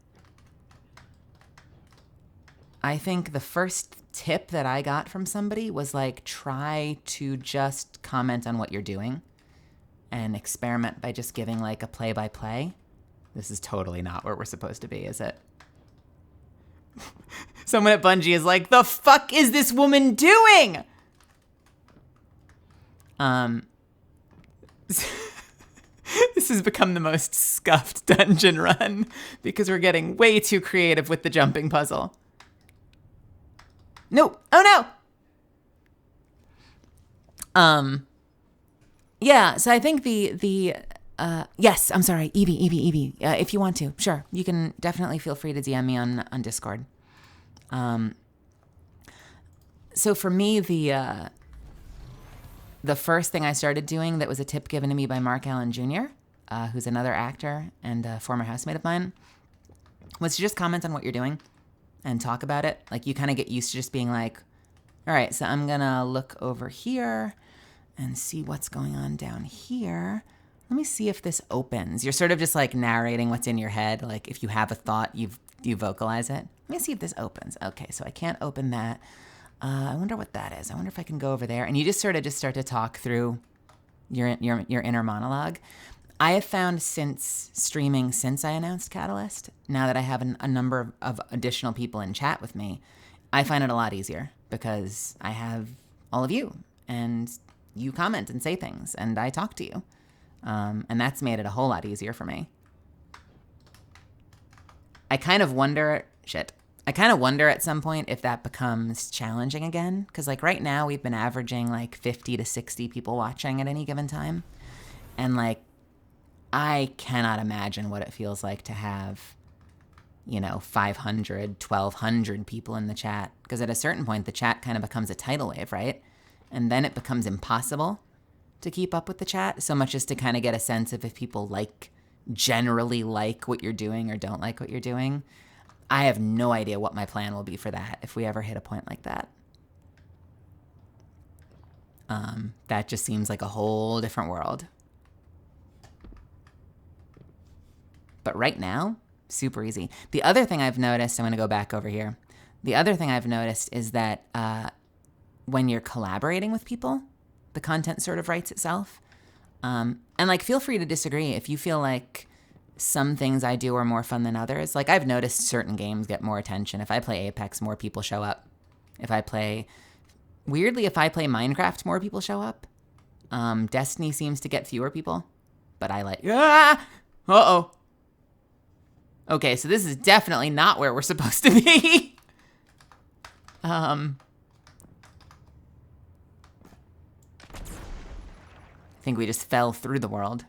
I think the first tip that I got from somebody was like, try to just comment on what you're doing and experiment by just giving like a play-by-play. This is totally not where we're supposed to be, is it? Someone at Bungie is like, the fuck is this woman doing? This has become the most scuffed dungeon run because we're getting way too creative with the jumping puzzle. No. Oh no. Yeah, so I think yes, I'm sorry, Evie. If you want to, sure, you can definitely feel free to DM me on Discord. So for me, the first thing I started doing that was a tip given to me by Mark Allen Jr., who's another actor and a former housemate of mine, was to just comment on what you're doing and talk about it. Like, you kind of get used to just being like, all right, so I'm going to look over here and see what's going on down here. Let me see if this opens. You're sort of just like narrating what's in your head. Like, if you have a thought, you vocalize it. Let me see if this opens. Okay, so I can't open that. I wonder what that is. I wonder if I can go over there. And you just sort of start to talk through your inner monologue. I have found since I announced Catalyst, now that I have a number of additional people in chat with me, I find it a lot easier because I have all of you and you comment and say things and I talk to you. And that's made it a whole lot easier for me. I kind of wonder at some point if that becomes challenging again. Because like right now we've been averaging like 50 to 60 people watching at any given time. And like, I cannot imagine what it feels like to have, 500, 1,200 people in the chat. Because at a certain point, the chat kind of becomes a tidal wave, right? And then it becomes impossible to keep up with the chat, so much as to kind of get a sense of if people generally like what you're doing or don't like what you're doing. I have no idea what my plan will be for that if we ever hit a point like that. That just seems like a whole different world. But right now, super easy. The other thing I've noticed, I'm going to go back over here. The other thing I've noticed is that when you're collaborating with people, the content sort of writes itself. And feel free to disagree if you feel like some things I do are more fun than others. Like, I've noticed certain games get more attention. If I play Apex, more people show up. If I play Minecraft, more people show up. Destiny seems to get fewer people, but uh-oh. Okay, so this is definitely not where we're supposed to be. I think we just fell through the world.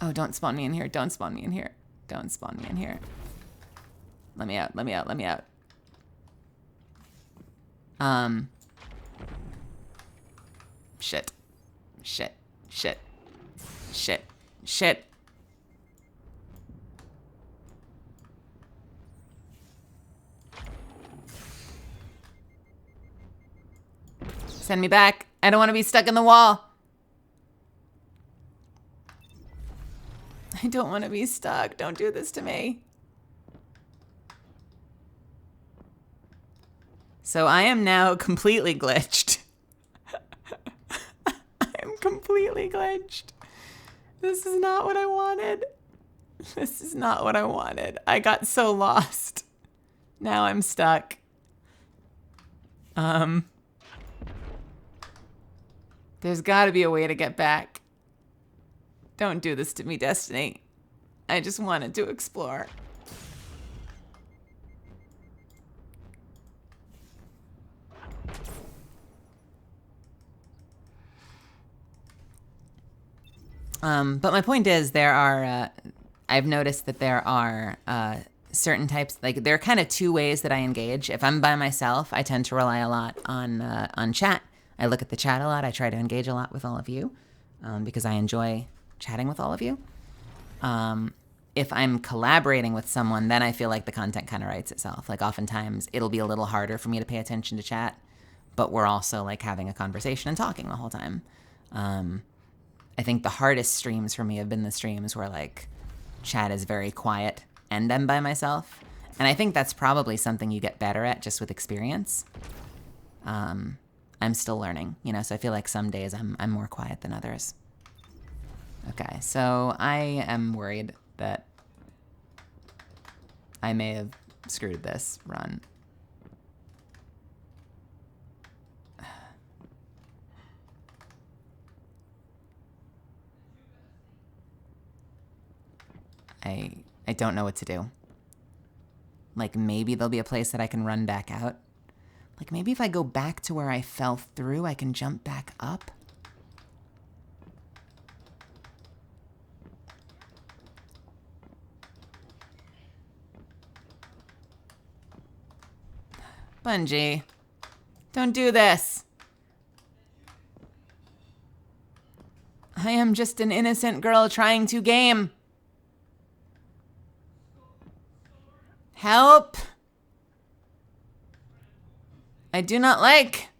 Oh, don't spawn me in here. Don't spawn me in here. Don't spawn me in here. Let me out. Let me out. Let me out. Shit. Shit. Shit. Shit. Shit. Send me back. I don't want to be stuck in the wall. I don't want to be stuck. Don't do this to me. So I am now completely glitched. I am completely glitched. This is not what I wanted. This is not what I wanted. I got so lost. Now I'm stuck. There's got to be a way to get back. Don't do this to me, Destiny. I just wanted to explore. But my point is, I've noticed that there are certain types, there are kind of two ways that I engage. If I'm by myself, I tend to rely a lot on chat. I look at the chat a lot. I try to engage a lot with all of you because I enjoy chatting with all of you. If I'm collaborating with someone, then I feel like the content kind of writes itself. Like, oftentimes it'll be a little harder for me to pay attention to chat, but we're also having a conversation and talking the whole time. I think the hardest streams for me have been the streams where chat is very quiet and I'm by myself. And I think that's probably something you get better at just with experience. I'm still learning, you know, so I feel like some days I'm more quiet than others. Okay, so I am worried that I may have screwed this run. I don't know what to do. Like, maybe there'll be a place that I can run back out. Like, maybe if I go back to where I fell through, I can jump back up. Bungie, don't do this. I am just an innocent girl trying to game. Help! I do not like.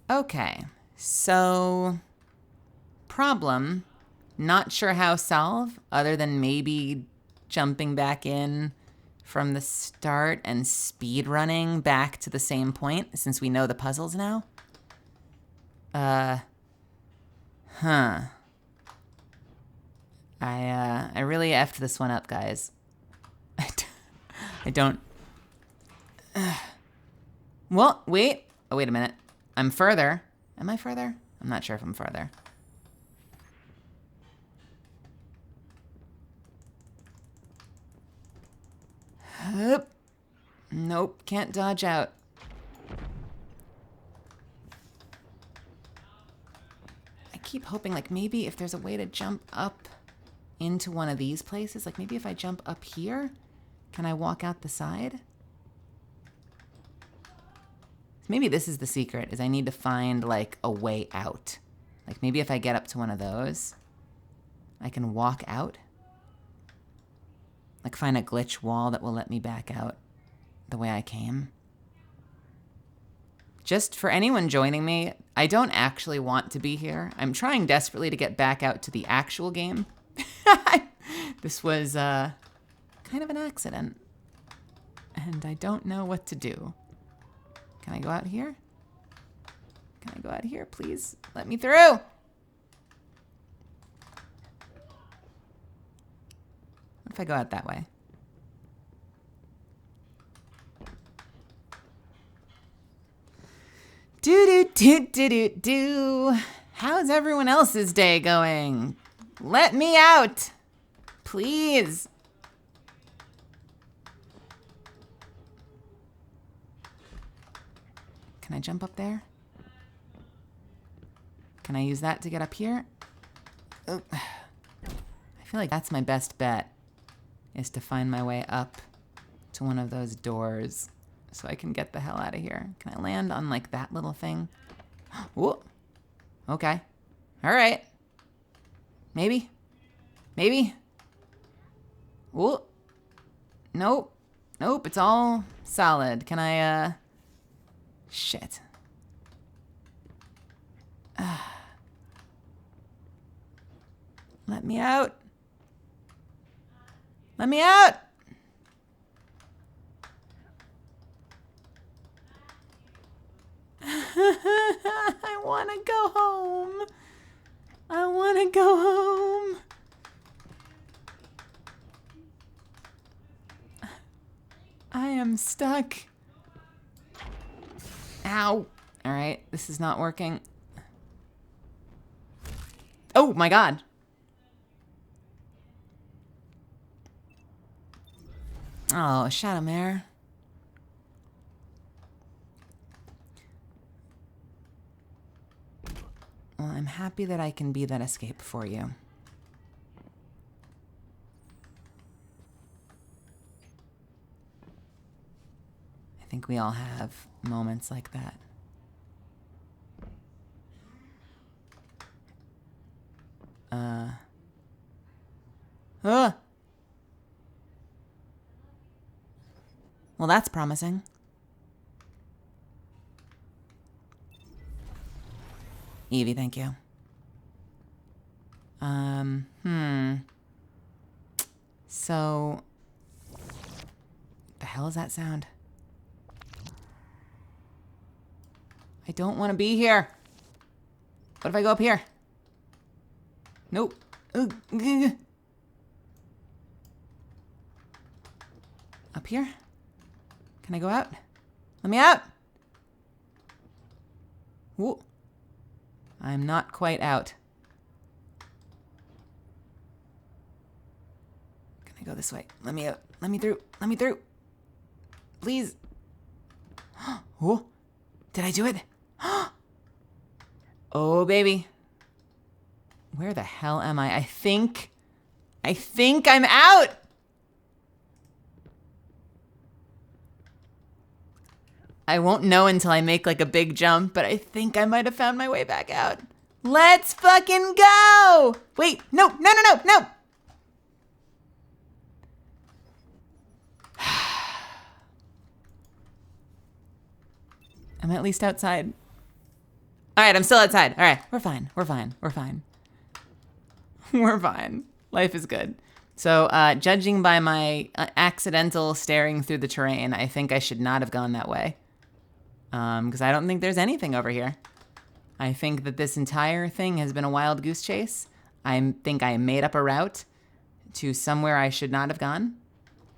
Okay, so problem, not sure how solve, other than maybe jumping back in from the start and speed running back to the same point, since we know the puzzles now. I really effed this one up, guys. I don't. Well, wait. Oh, wait a minute. I'm further. Am I further? I'm not sure if I'm further. Nope, can't dodge out. I keep hoping, like, maybe if there's a way to jump up into one of these places, like maybe if I jump up here, can I walk out the side? Maybe this is the secret, is I need to find, like, a way out. Like, maybe if I get up to one of those, I can walk out. Like, find a glitch wall that will let me back out the way I came. Just for anyone joining me, I don't actually want to be here. I'm trying desperately to get back out to the actual game. This was kind of an accident. And I don't know what to do. Can I go out here? Can I go out here, please? Let me through! What if I go out that way? Do. How's everyone else's day going? Let me out! Please! Can I jump up there? Can I use that to get up here? Oh. I feel like that's my best bet, is to find my way up to one of those doors so I can get the hell out of here. Can I land on, like, that little thing? Whoa. Okay. All right. Maybe. Whoa. Nope. It's all solid. Can I, Shit. Let me out. Let me out. I want to go home. I want to go home. I am stuck. Ow. All right, this is not working. Oh my God. Oh, Shadowmare. Well, I'm happy that I can be that escape for you. I think we all have moments like that. Well, that's promising. Evie, thank you. So, the hell is that sound? I don't want to be here. What if I go up here? Nope. Up here? Can I go out? Let me out. Whoa. I'm not quite out. Can I go this way? Let me out. Let me through. Let me through. Please. Oh, did I do it? Oh, baby. Where the hell am I? I think I'm out. I won't know until I make like a big jump, but I think I might have found my way back out. Let's fucking go! Wait, no. I'm at least outside. All right, I'm still outside. All right, we're fine. We're fine. Life is good. So, judging by my accidental staring through the terrain, I think I should not have gone that way. Because I don't think there's anything over here. I think that this entire thing has been a wild goose chase. I think I made up a route to somewhere I should not have gone.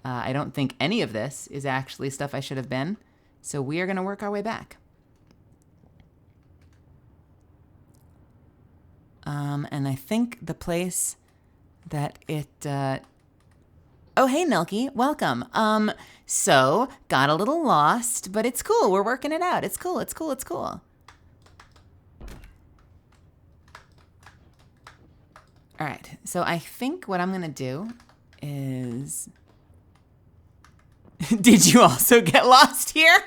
I don't think any of this is actually stuff I should have been. So we are going to work our way back. And I think the place that it... Oh, hey, Nelky. Welcome. So, got a little lost, but it's cool. We're working it out. It's cool. All right. So I think what I'm going to do is... Did you also get lost here?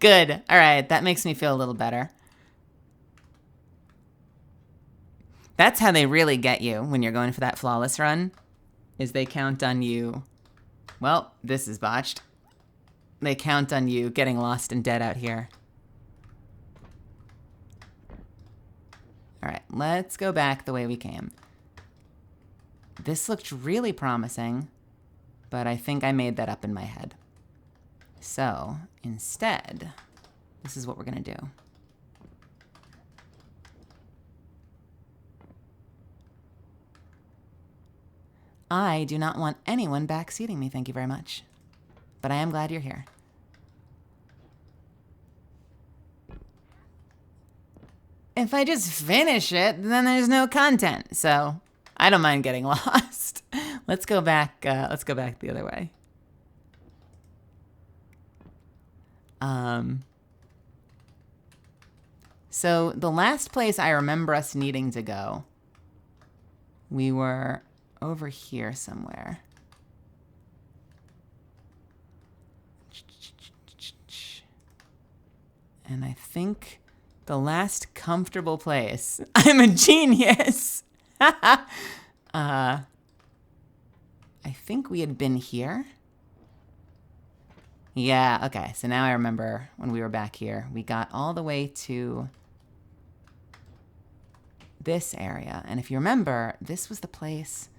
Good. All right. That makes me feel a little better. That's how they really get you when you're going for that flawless run, is they count on you. Well, this is botched. They count on you getting lost and dead out here. All right, let's go back the way we came. This looked really promising, but I think I made that up in my head. So, instead, this is what we're gonna do. I do not want anyone backseating me, thank you very much. But I am glad you're here. If I just finish it, then there's no content. So I don't mind getting lost. Let's go back the other way. So the last place I remember us needing to go, we were over here somewhere. And I think the last comfortable place. I'm a genius. I think we had been here. Yeah, okay. So now I remember when we were back here. We got all the way to this area. And if you remember, this was the place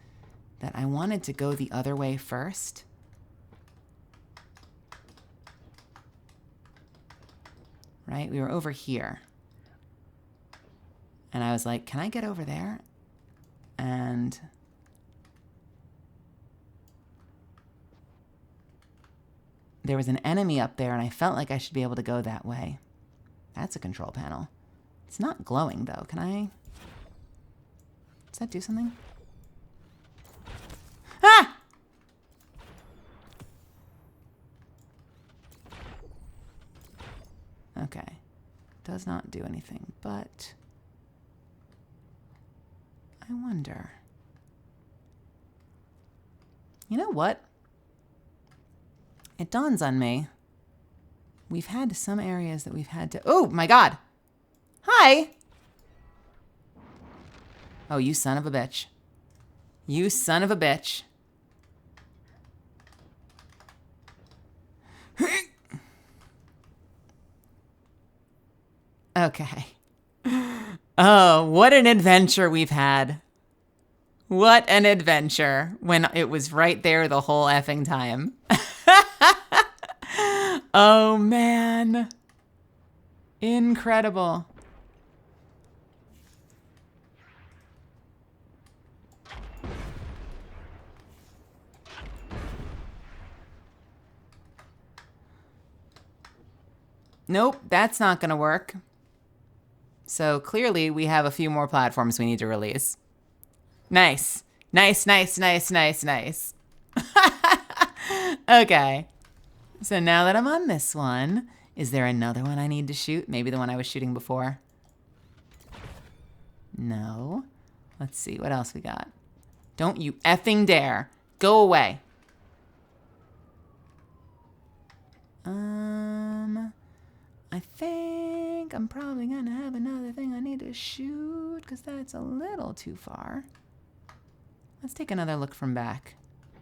that I wanted to go the other way first. Right? We were over here. And I was like, can I get over there? And there was an enemy up there, and I felt like I should be able to go that way. That's a control panel. It's not glowing, though. Can I... Does that do something? Ah! Okay. Does not do anything, but... I wonder... You know what? It dawns on me. We've had some areas that we've had to... Oh, my God! Hi! Oh, you son of a bitch. You son of a bitch. Okay. Oh, what an adventure we've had. What an adventure when it was right there the whole effing time. Oh, man. Incredible. Nope, that's not going to work. So clearly we have a few more platforms we need to release. Nice. Nice, nice, nice, nice, nice. Okay. So now that I'm on this one, is there another one I need to shoot? Maybe the one I was shooting before? No. Let's see, what else we got? Don't you effing dare. Go away. I think I'm probably gonna have another thing I need to shoot because that's a little too far. Let's take another look from back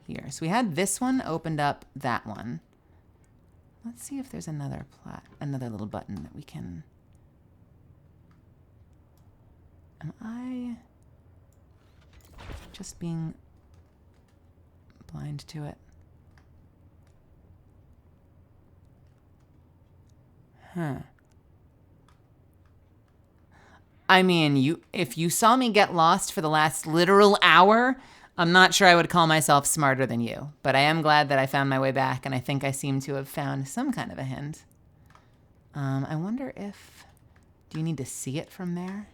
here. So we had this one opened up, that one. Let's see if there's another little button that we can. Am I just being blind to it? Huh. I mean, if you saw me get lost for the last literal hour, I'm not sure I would call myself smarter than you. But I am glad that I found my way back, and I think I seem to have found some kind of a hint. I wonder if... Do you need to see it from there?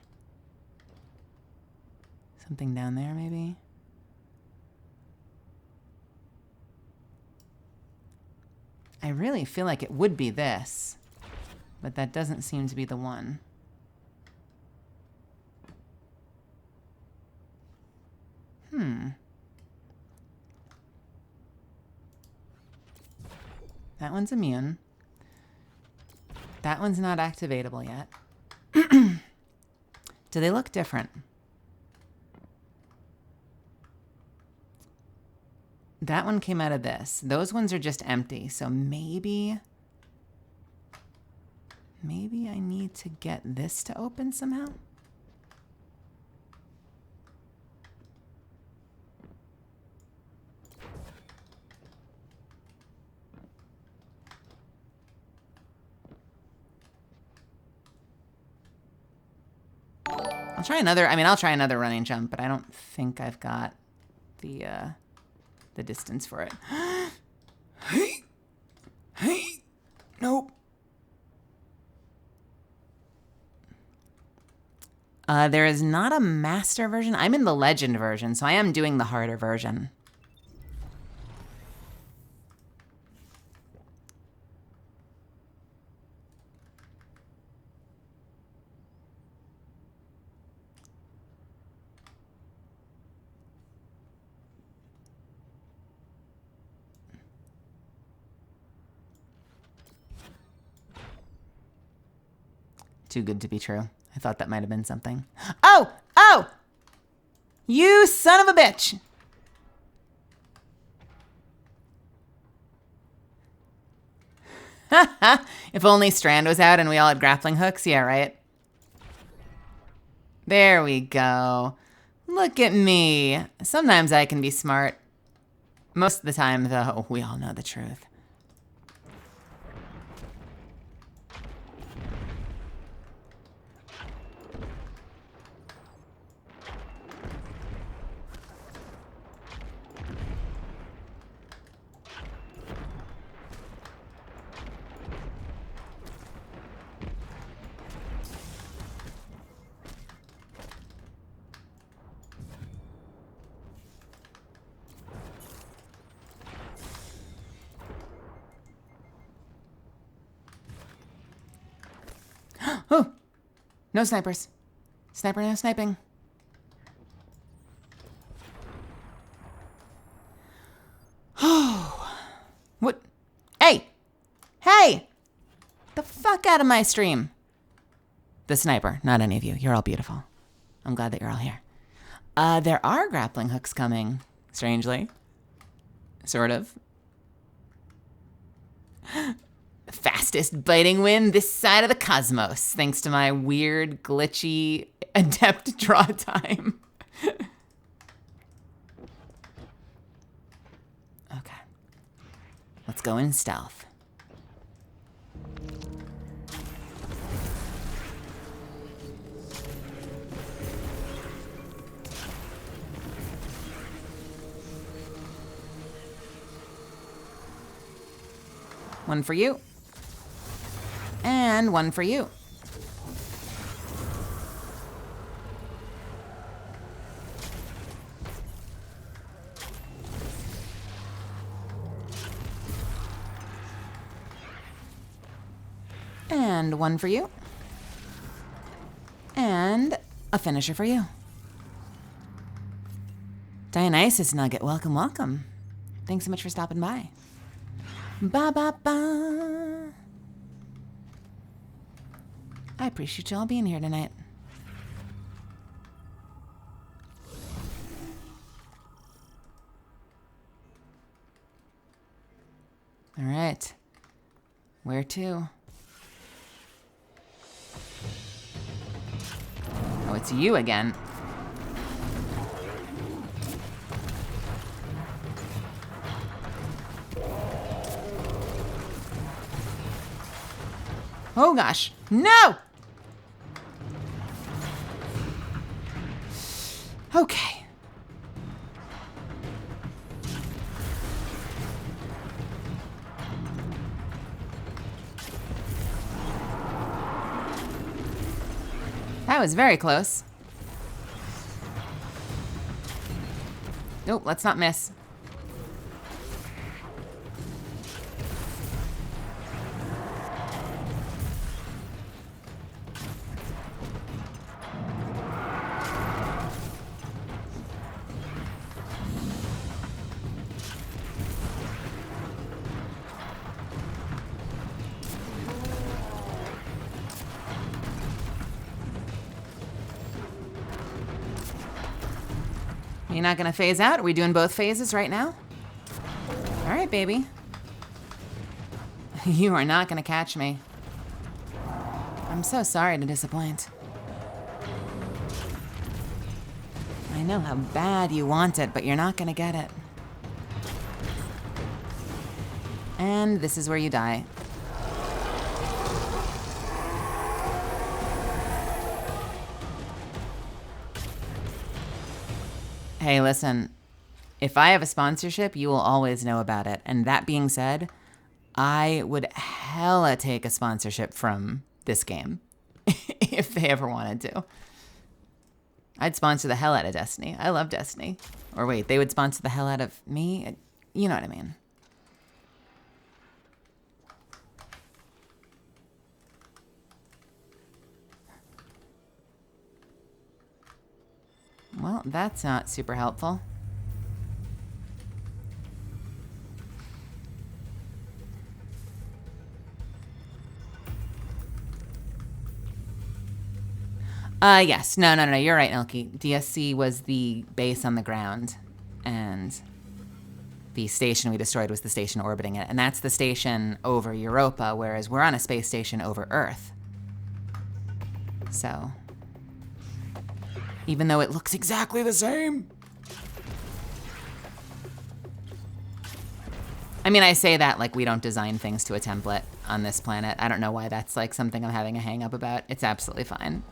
Something down there, maybe? I really feel like it would be this. But that doesn't seem to be the one. That one's immune. That one's not activatable yet. Do they look different? That one came out of this. Those ones are just empty, so maybe I need to get this to open somehow? I'll try another running jump, but I don't think I've got the distance for it. Hey, nope. There is not a master version. I'm in the legend version, so I am doing the harder version. Too good to be true. I thought that might have been something. Oh! Oh! You son of a bitch! If only Strand was out and we all had grappling hooks. Yeah, right? There we go. Look at me. Sometimes I can be smart. Most of the time, though, we all know the truth. Oh! No snipers. Sniper, no sniping. Oh. What? Hey! Hey! The fuck out of my stream. The sniper, not any of you. You're all beautiful. I'm glad that you're all here. There are grappling hooks coming, strangely. Sort of. fastest biting wind this side of the cosmos, thanks to my weird, glitchy, adept draw time. Okay. Let's go in stealth. One for you. And one for you. And one for you. And a finisher for you. Dionysus Nugget, welcome, welcome. Thanks so much for stopping by. Ba ba ba. I appreciate you all being here tonight. All right. Where to? Oh, it's you again. Oh gosh, no! Okay. That was very close. Nope, let's not miss. You're not gonna phase out? Are we doing both phases right now? All right, baby. You are not gonna catch me. I'm so sorry to disappoint. I know how bad you want it, but you're not gonna get it. And this is where you die. Hey, listen, if I have a sponsorship, you will always know about it. And that being said, I would hella take a sponsorship from this game if they ever wanted to. I'd sponsor the hell out of Destiny. I love Destiny. Or wait, they would sponsor the hell out of me? You know what I mean. Well, that's not super helpful. Yes. No, you're right, Elkie. DSC was the base on the ground, and the station we destroyed was the station orbiting it, and that's the station over Europa, whereas we're on a space station over Earth. So... even though it looks exactly the same. I mean, I say that like we don't design things to a template on this planet. I don't know why that's like something I'm having a hang up about. It's absolutely fine.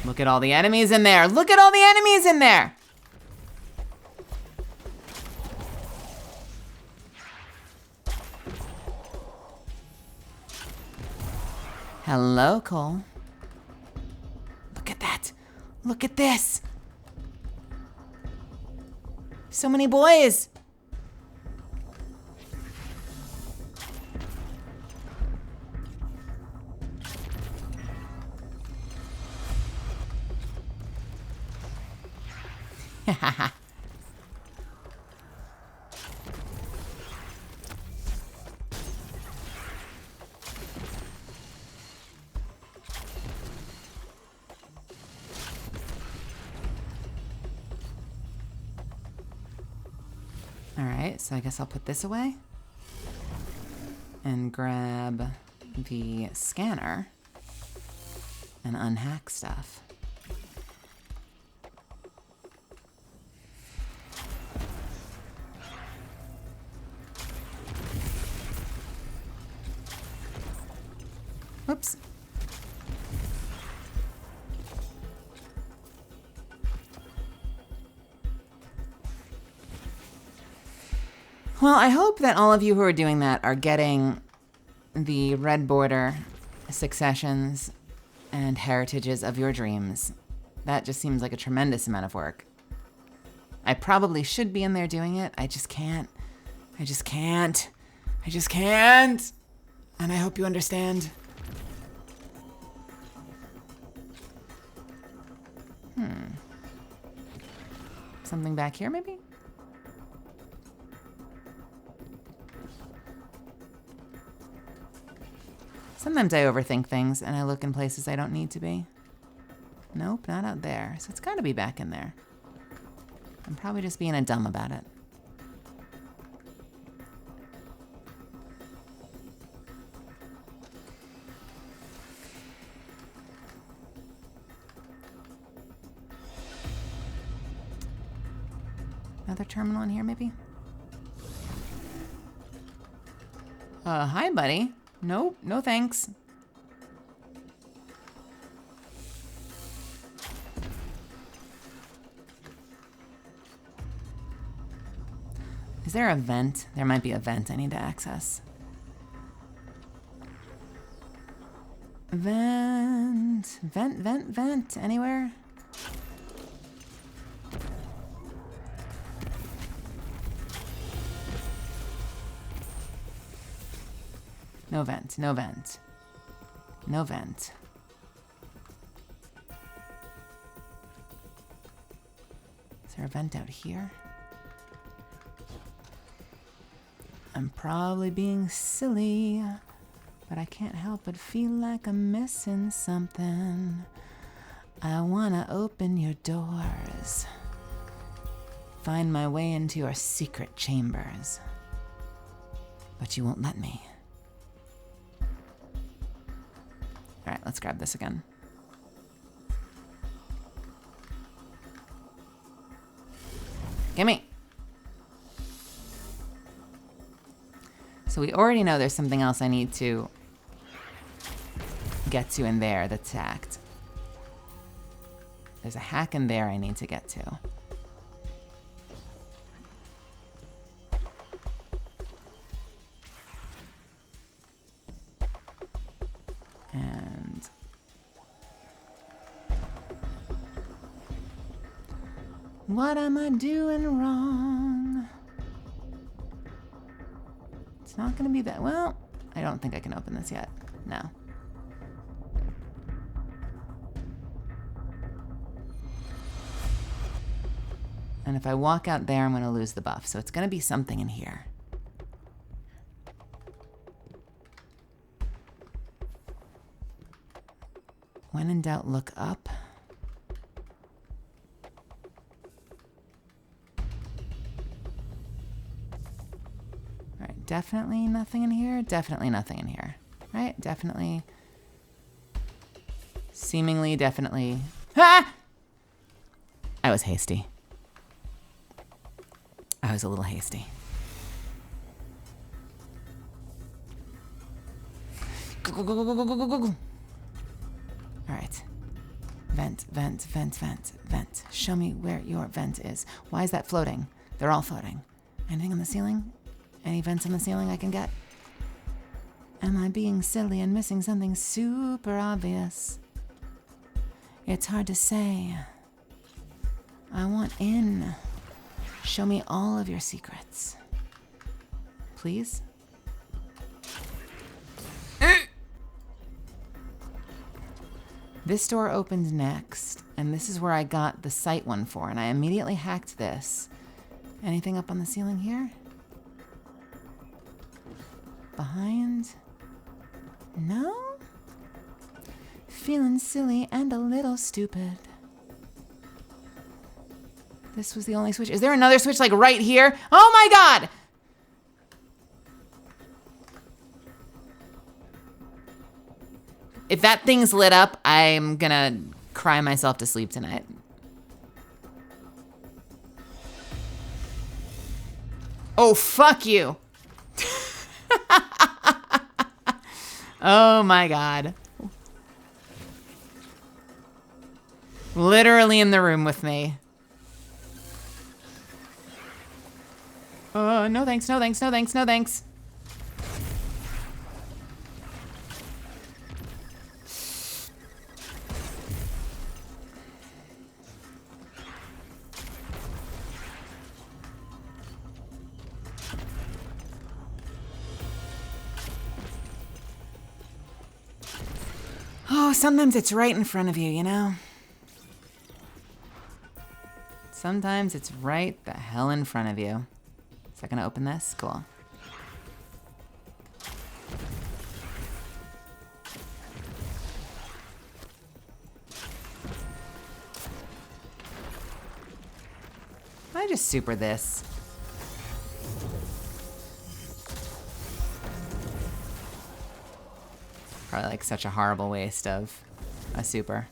Look at all the enemies in there. Look at all the enemies in there. Hello, Cole. Look at that. Look at this. So many boys. Alright, so I guess I'll put this away. And grab the scanner and unhack stuff. Whoops. Well, I hope that all of you who are doing that are getting the red border successions and heritages of your dreams. That just seems like a tremendous amount of work. I probably should be in there doing it. I just can't. I just can't. I just can't. And I hope you understand. Something back here, maybe? Sometimes I overthink things and I look in places I don't need to be. Nope, not out there. So it's got to be back in there. I'm probably just being a dumb about it. Another terminal in here, maybe? Hi, buddy. Nope, no thanks. Is there a vent? There might be a vent I need to access. Vent. Vent, vent, vent. Anywhere? No vent, no vent. No vent. Is there a vent out here? I'm probably being silly, but I can't help but feel like I'm missing something. I wanna open your doors. Find my way into your secret chambers. But you won't let me. Alright, let's grab this again. Gimme! So we already know there's something else I need to get to in there that's hacked. There's a hack in there I need to get to. And what am I doing wrong? It's not gonna be that. Well, I don't think I can open this yet. No. And if I walk out there, I'm gonna lose the buff. So it's gonna be something in here. When in doubt, look up. All right, definitely nothing in here. Definitely nothing in here. Right? Definitely. Seemingly, definitely. Ah! I was hasty. I was a little hasty. Go, go, go, go, go, go, go, go, go. All right. Vent, vent, vent, vent, vent. Show me where your vent is. Why is that floating? They're all floating. Anything on the ceiling? Any vents on the ceiling I can get? Am I being silly and missing something super obvious? It's hard to say. I want in. Show me all of your secrets. Please? This door opens next, and this is where I got the sight one for, and I immediately hacked this. Anything up on the ceiling here? Behind? No? Feeling silly and a little stupid. This was the only switch. Is there another switch like right here? Oh my god! If that thing's lit up, I'm gonna cry myself to sleep tonight. Oh, fuck you. Oh my god. Literally in the room with me. No thanks, no thanks, no thanks, no thanks. Oh, sometimes it's right in front of you, you know? Sometimes it's right the hell in front of you. Is that gonna open this? Cool. I just super this. Probably like such a horrible waste of a super.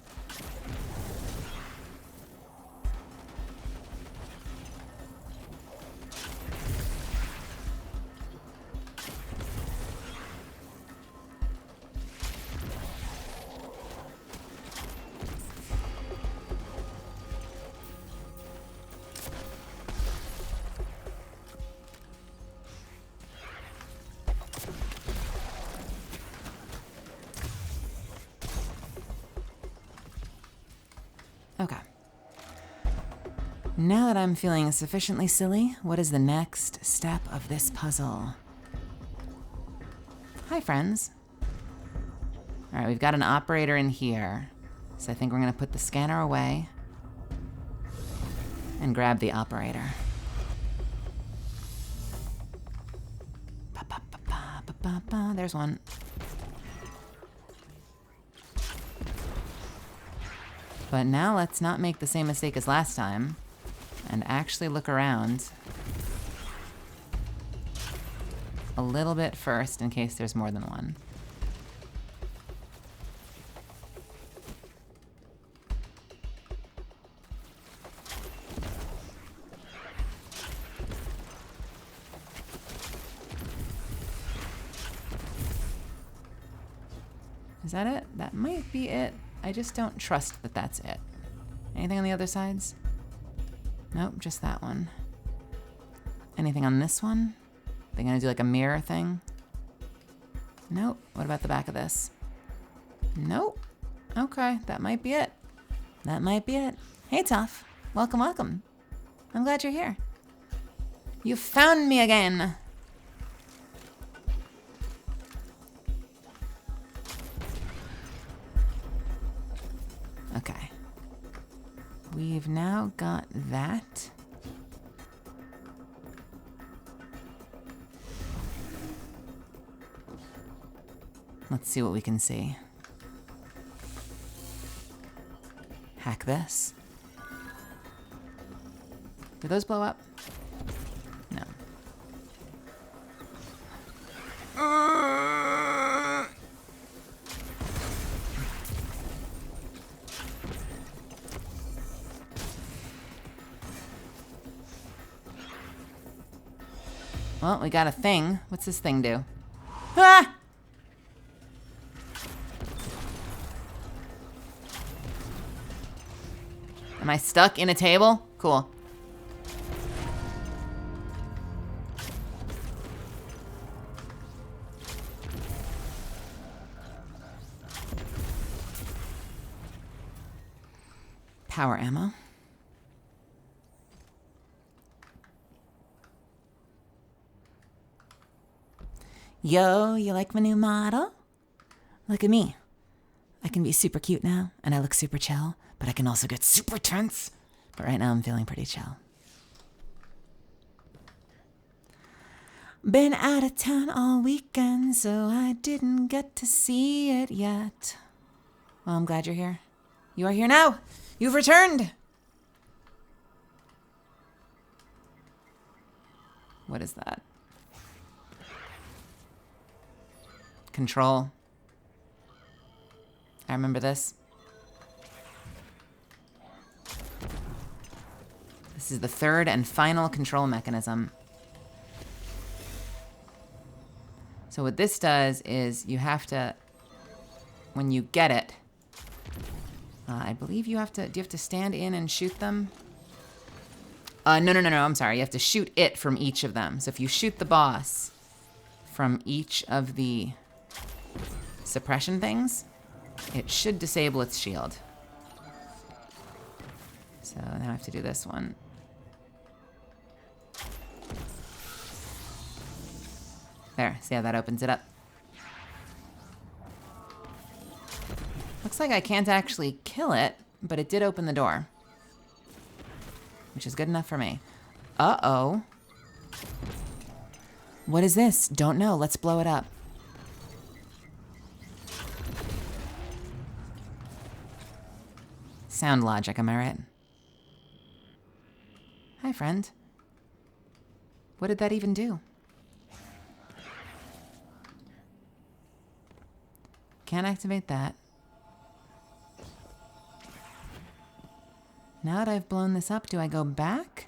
Okay. Now that I'm feeling sufficiently silly, what is the next step of this puzzle? Hi, friends. All right, we've got an operator in here. So I think we're gonna put the scanner away and grab the operator. There's one. But now let's not make the same mistake as last time and actually look around a little bit first in case there's more than one. Is that it? That might be it. I just don't trust that that's it. Anything on the other sides? Nope, just that one. Anything on this one? They gonna do like a mirror thing? Nope. What about the back of this? Nope. Okay, that might be it. That might be it. Hey, Toph. Welcome, welcome. I'm glad you're here. You found me again. Okay. We've now got that. Let's see what we can see. Hack this. Do those blow up? No. Well, we got a thing. What's this thing do? Ah! Am I stuck in a table? Cool. Power ammo. Yo, you like my new model? Look at me. I can be super cute now, and I look super chill, but I can also get super tense. But right now I'm feeling pretty chill. Been out of town all weekend, so I didn't get to see it yet. Well, I'm glad you're here. You are here now. You've returned. What is that? Control. I remember this. This is the third and final control mechanism. So what this does is you have to, when you get it, I believe you have to, do you have to stand in and shoot them? No, I'm sorry. You have to shoot it from each of them. So if you shoot the boss from each of the suppression things, it should disable its shield. So now I have to do this one. There, see how that opens it up? Looks like I can't actually kill it, but it did open the door. Which is good enough for me. Uh-oh. What is this? Don't know. Let's blow it up. Sound logic, am I right? Hi, friend. What did that even do? Can't activate that. Now that I've blown this up, do I go back?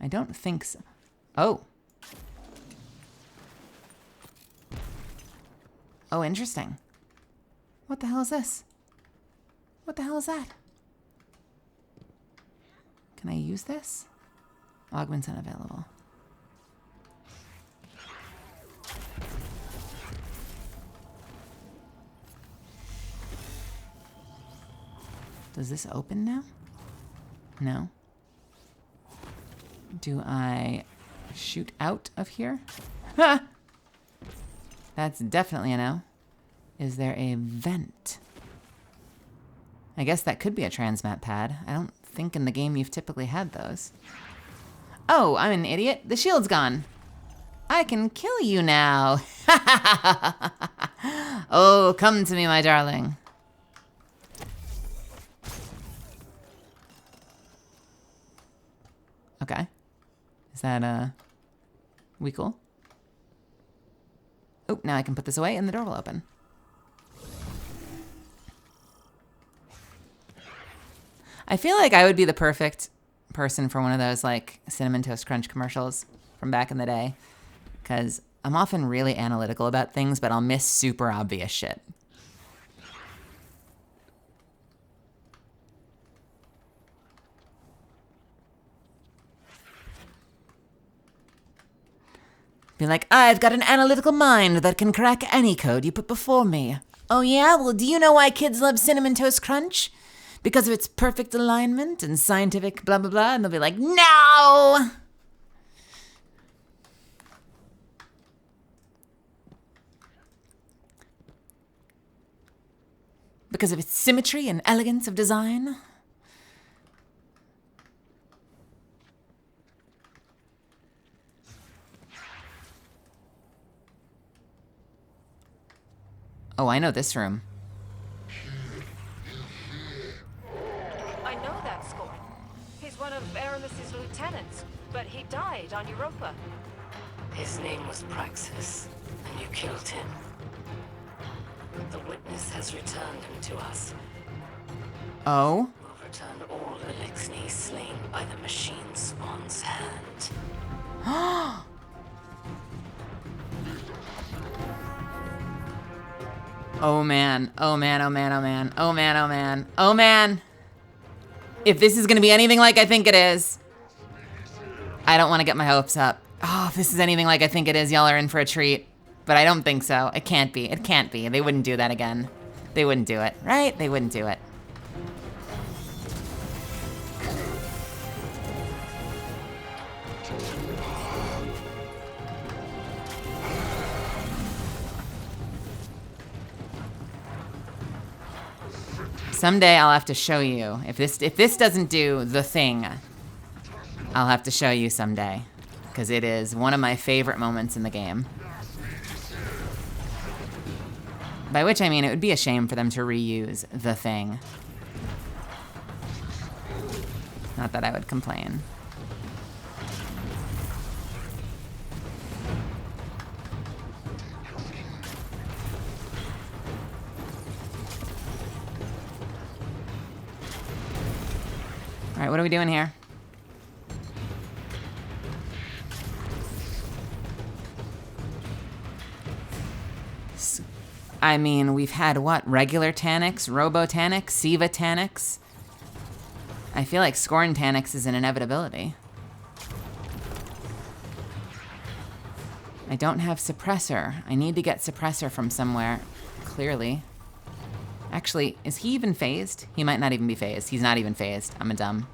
I don't think so. Oh. Oh, interesting. What the hell is this? What the hell is that? Can I use this? Augment's unavailable. Does this open now? No. Do I shoot out of here? Ha! That's definitely a no. Is there a vent? I guess that could be a transmat pad. I don't think in the game you've typically had those. Oh, I'm an idiot. The shield's gone. I can kill you now. Oh, come to me, my darling. Okay. Is that, we cool? Oh, now I can put this away and the door will open. I feel like I would be the perfect person for one of those, like, Cinnamon Toast Crunch commercials from back in the day. Because I'm often really analytical about things, but I'll miss super obvious shit. Be like, I've got an analytical mind that can crack any code you put before me. Oh yeah? Well, do you know why kids love Cinnamon Toast Crunch? Because of its perfect alignment and scientific blah blah blah. And they'll be like, no! Because of its symmetry and elegance of design. Oh, I know this room.
I know that Scorn. He's one of Aramis's lieutenants, but he died on Europa.
His name was Praxis, and you killed him. The witness has returned him to us.
Oh?
We'll return all Elixni slain by the machine spawn's hand.
Oh man, oh man, oh man, oh man, oh man, oh man, oh man. If this is gonna be anything like I think it is, I don't wanna get my hopes up. Oh, if this is anything like I think it is, y'all are in for a treat. But I don't think so. It can't be. It can't be. They wouldn't do that again. They wouldn't do it, right? They wouldn't do it. Someday I'll have to show you. If this doesn't do the thing, I'll have to show you someday. Because it is one of my favorite moments in the game. By which I mean it would be a shame for them to reuse the thing. Not that I would complain. All right, what are we doing here? I mean, we've had what? Regular Taniks, Robo Taniks, Siva Taniks. I feel like Scorn Taniks is an inevitability. I don't have Suppressor. I need to get Suppressor from somewhere, clearly. Actually, is he even phased? He might not even be phased. He's not even phased. I'm a dumb.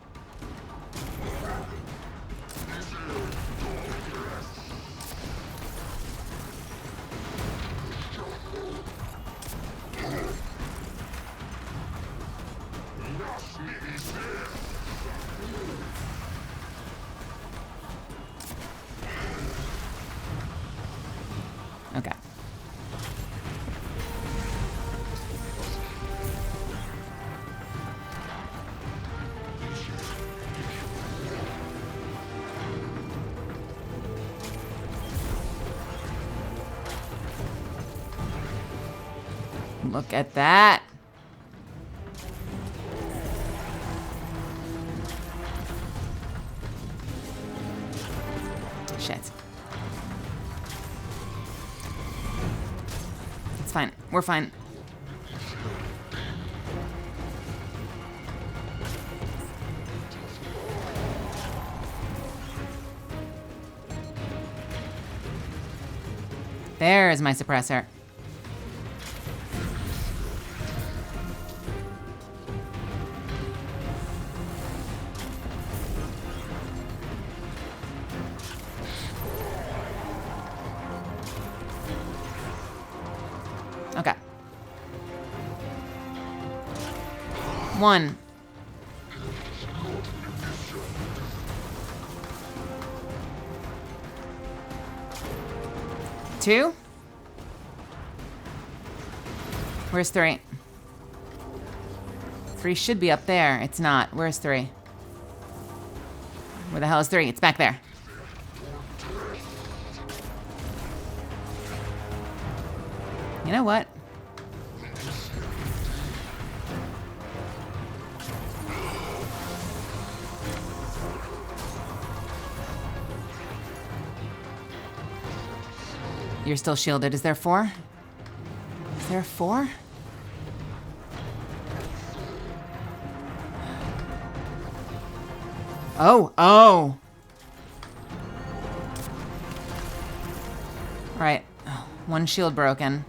Okay. Look at that. Shit. It's fine. We're fine. There's my suppressor. Okay. 1. 2. Where's 3? 3 should be up there. It's not. Where's 3? Where the hell is 3? It's back there. You know what? You're still shielded. Is there 4? Is there 4? Oh, oh. Right. 1 shield broken.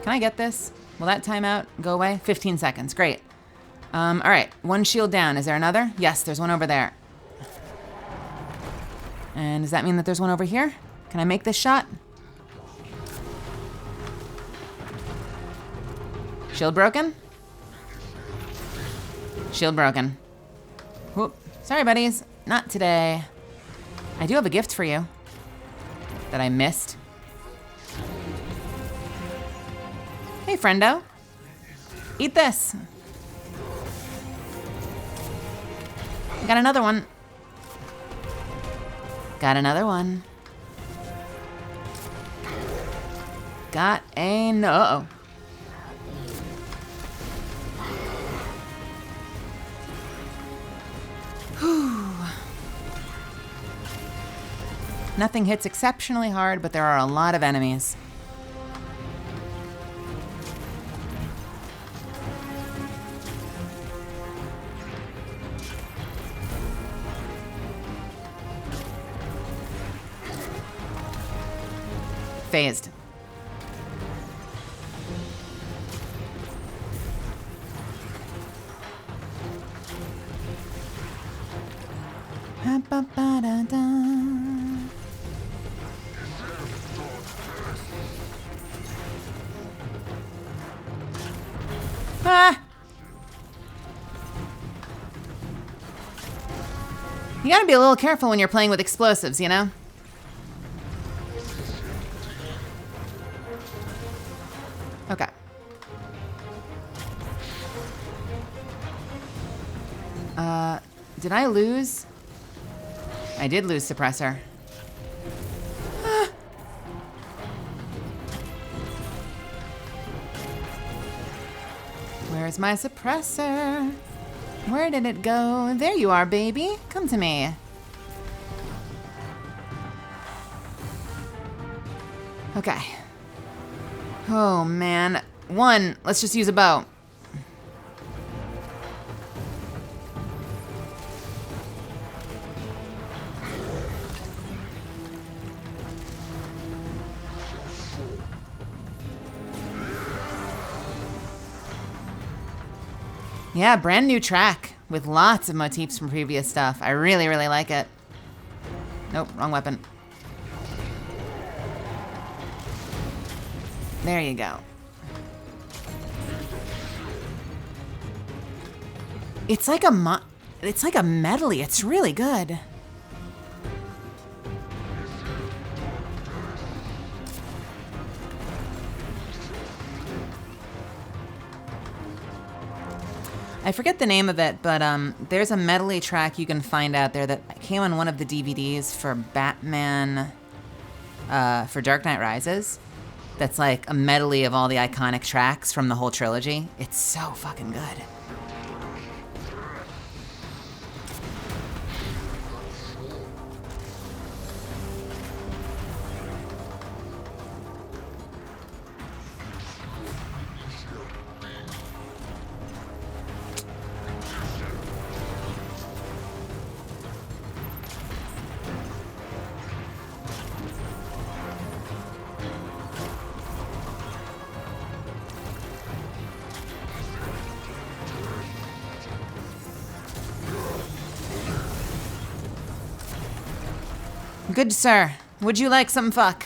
Can I get this? Will that timeout go away? 15 seconds. Great. All right. 1 shield down. Is there another? Yes, there's one over there. And does that mean that there's one over here? Can I make this shot? Shield broken? Shield broken. Whoop. Sorry, buddies. Not today. I do have a gift for you that I missed. Hey, friendo. Eat this. Got another one. Got another one. Got a no. Uh-oh. Nothing hits exceptionally hard, but there are a lot of enemies. Phased. Ah! You gotta be a little careful when you're playing with explosives, you know? Did I lose? I did lose suppressor. Where's my suppressor? Where did it go? There you are, baby. Come to me. Okay. Oh, man. One, let's just use a bow. Yeah, brand new track with lots of motifs from previous stuff. I really, really like it. Nope, wrong weapon. There you go. It's like a medley. It's really good. I forget the name of it, but there's a medley track you can find out there that came on one of the DVDs for Batman, for Dark Knight Rises. That's like a medley of all the iconic tracks from the whole trilogy. It's so fucking good. Good sir, would you like some fuck?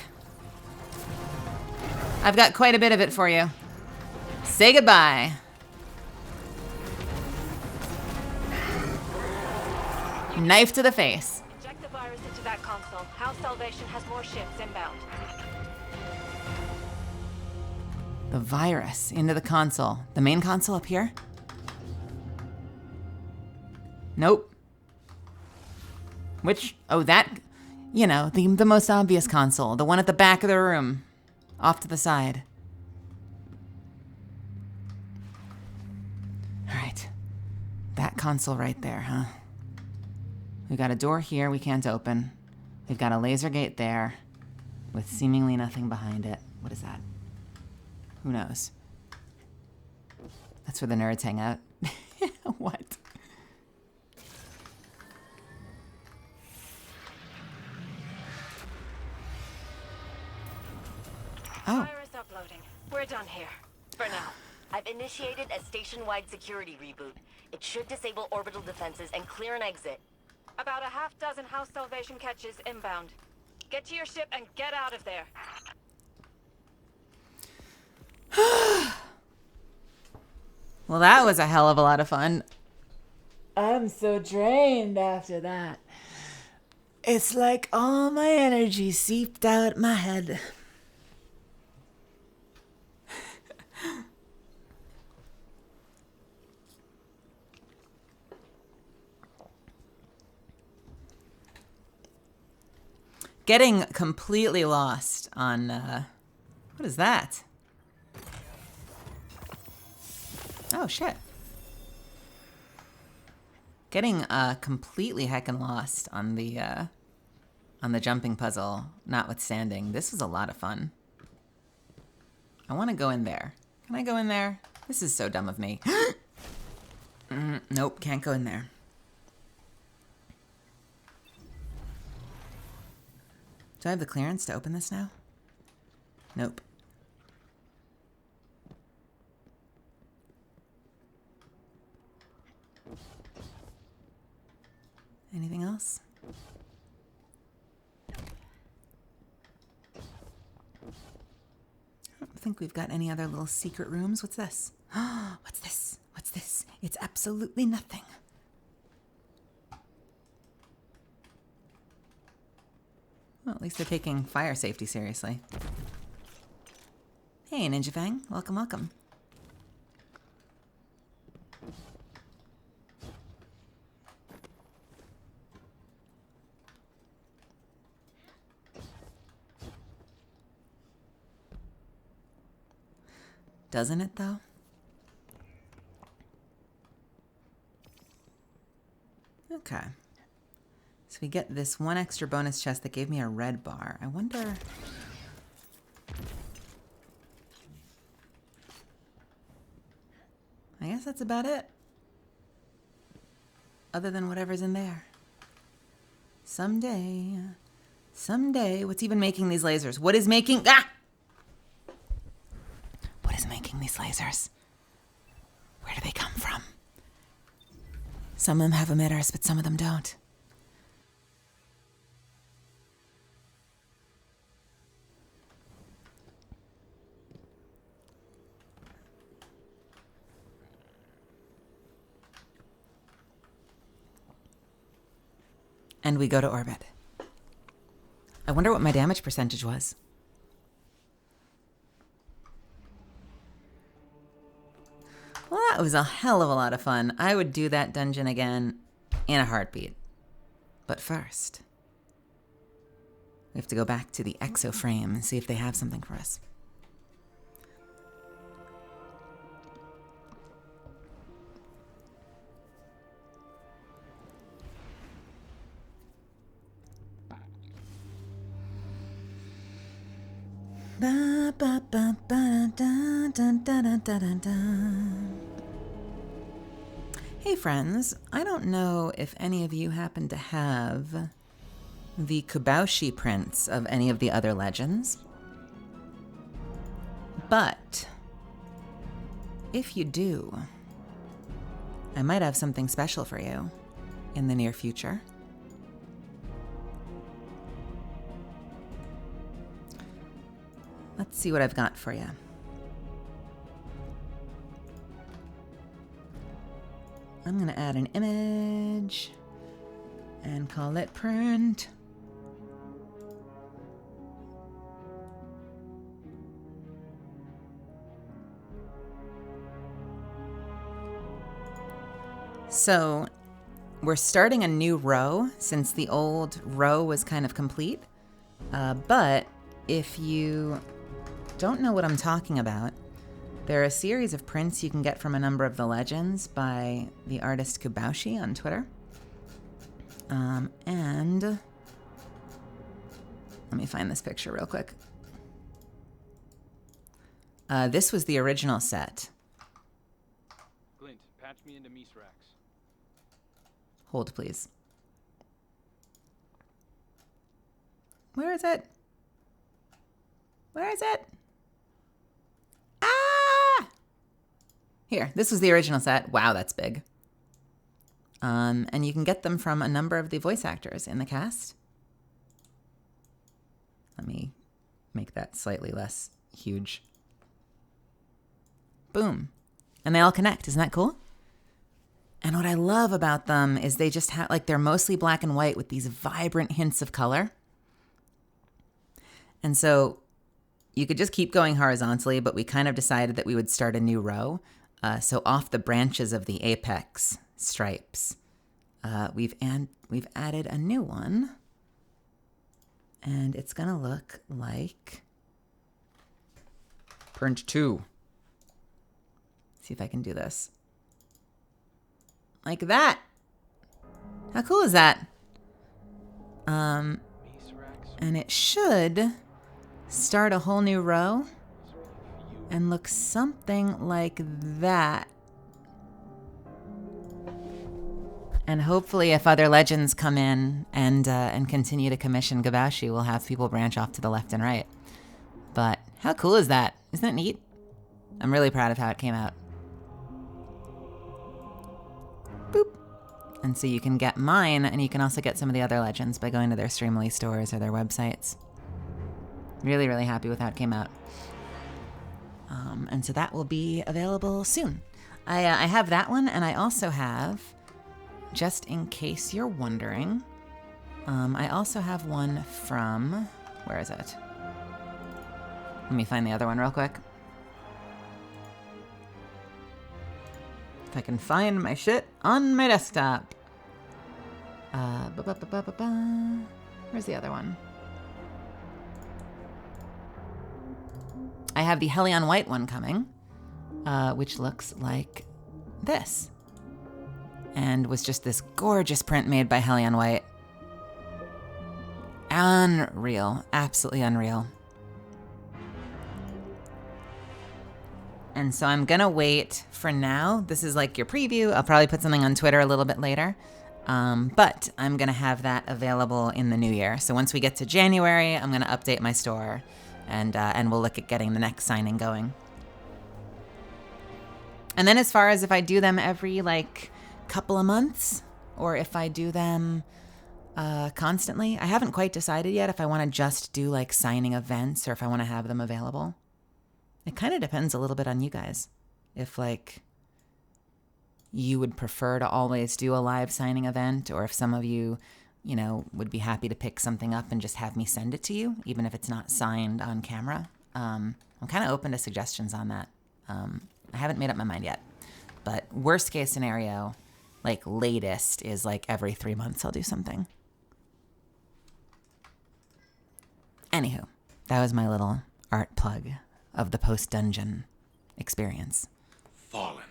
I've got quite a bit of it for you. Say goodbye. Knife to the face.
Inject the virus into that console. House Salvation has more ships inbound.
The virus into the console. The main console up here? Nope. Which, oh, that, you know, the most obvious console. The one at the back of the room. Off to the side. All right. That console right there, huh? We've got a door here we can't open. We've got a laser gate there with seemingly nothing behind it. What is that? Who knows? That's where the nerds hang out. What? Oh.
Virus uploading. We're done here. For now.
I've initiated a station-wide security reboot. It should disable orbital defenses and clear an exit.
About a half dozen House Salvation catches inbound. Get to your ship and get out of there.
Well, that was a hell of a lot of fun. I'm so drained after that. It's like all my energy seeped out my head. Getting completely lost on, what is that? Oh, shit. Getting, completely heckin' lost on the jumping puzzle, notwithstanding. This was a lot of fun. I want to go in there. Can I go in there? This is so dumb of me. Nope, can't go in there. Do I have the clearance to open this now? Nope. Anything else? I don't think we've got any other little secret rooms. What's this? What's this? What's this? It's absolutely nothing. Well, at least they're taking fire safety seriously. Hey, Ninja Fang. Welcome, welcome. Doesn't it, though? Okay. So we get this one extra bonus chest that gave me a red bar. I wonder... I guess that's about it. Other than whatever's in there. Someday, what's even making these lasers? What is making... Ah! What is making these lasers? Where do they come from? Some of them have emitters, but some of them don't. And we go to orbit. I wonder what my damage percentage was. Well, that was a hell of a lot of fun. I would do that dungeon again in a heartbeat. But first, we have to go back to the exoframe and see if they have something for us. Ba, ba, ba, ba, da, da, da, da, da, da, da. Hey friends, I don't know if any of you happen to have the Kubaushi prints of any of the other legends, but if you do, I might have something special for you in the near future. Let's see what I've got for you. I'm going to add an image and call it print. So we're starting a new row since the old row was kind of complete. But if you don't know what I'm talking about, there are a series of prints you can get from a number of the legends by the artist Kubaushi on Twitter. And let me find this picture real quick. This was the original set.
Glint, patch me into Misrax.
Hold, please. Where is it? Where is it? Ah! Here, this was the original set. Wow, that's big. And you can get them from a number of the voice actors in the cast. Let me make that slightly less huge. Boom. And they all connect. Isn't that cool? And what I love about them is they just have, like, they're mostly black and white with these vibrant hints of color. And so you could just keep going horizontally, but we kind of decided that we would start a new row. So off the branches of the apex stripes, we've added a new one. And it's going to look like print 2. See if I can do this. Like that. How cool is that? And it should start a whole new row and look something like that. And hopefully if other legends come in and continue to commission Kubaushi, we'll have people branch off to the left and right. But how cool is that? Isn't that neat? I'm really proud of how it came out. Boop. And so you can get mine, and you can also get some of the other legends by going to their Streamily stores or their websites. Really, really happy with how it came out. And so that will be available soon. I have that one, and I also have, just in case you're wondering, I also have one from, where is it? Let me find the other one real quick. If I can find my shit on my desktop. Where's the other one? I have the Helion White one coming. which looks like this. And was just this gorgeous print made by Hellion White. Unreal. Absolutely unreal. And so I'm gonna wait for now. This is like your preview. I'll probably put something on Twitter a little bit later. But I'm gonna have that available in the new year. So once we get to January, I'm gonna update my store and we'll look at getting the next signing going. And then as far as if I do them every like couple of months or if I do them constantly, I haven't quite decided yet if I want to just do like signing events or if I want to have them available. It kind of depends a little bit on you guys. If like you would prefer to always do a live signing event, or if some of you, you know, would be happy to pick something up and just have me send it to you, even if it's not signed on camera. I'm kind of open to suggestions on that. I haven't made up my mind yet, but worst case scenario, like latest is like every 3 months I'll do something. Anywho, that was my little art plug of the post-dungeon experience.
Fallen.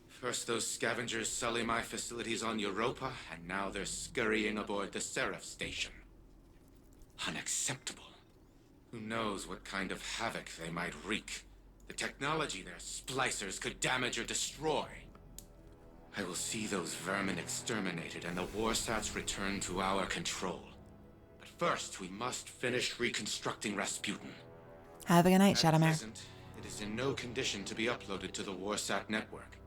First those scavengers sully my facilities on Europa, and now they're scurrying aboard the Seraph station. Unacceptable. Who knows what kind of havoc they might wreak. The technology their splicers could damage or destroy. I will see those vermin exterminated and the Warsats returned to our control. But first, we must finish reconstructing Rasputin.
Have a good night,
At
Shadowmare.
present, it is in no condition to be uploaded to the Warsat network.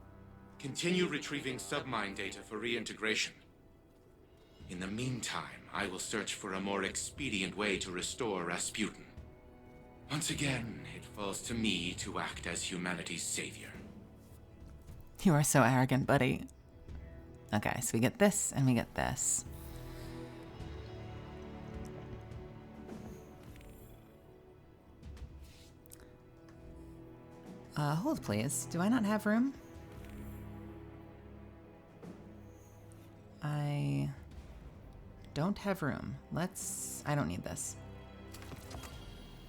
Continue retrieving submine data for reintegration. In the meantime, I will search for a more expedient way to restore Rasputin. Once again, it falls to me to act as humanity's savior.
You are so arrogant, buddy. Okay, so we get this and we get this. Hold please. Do I not have room? I don't have room. I don't need this.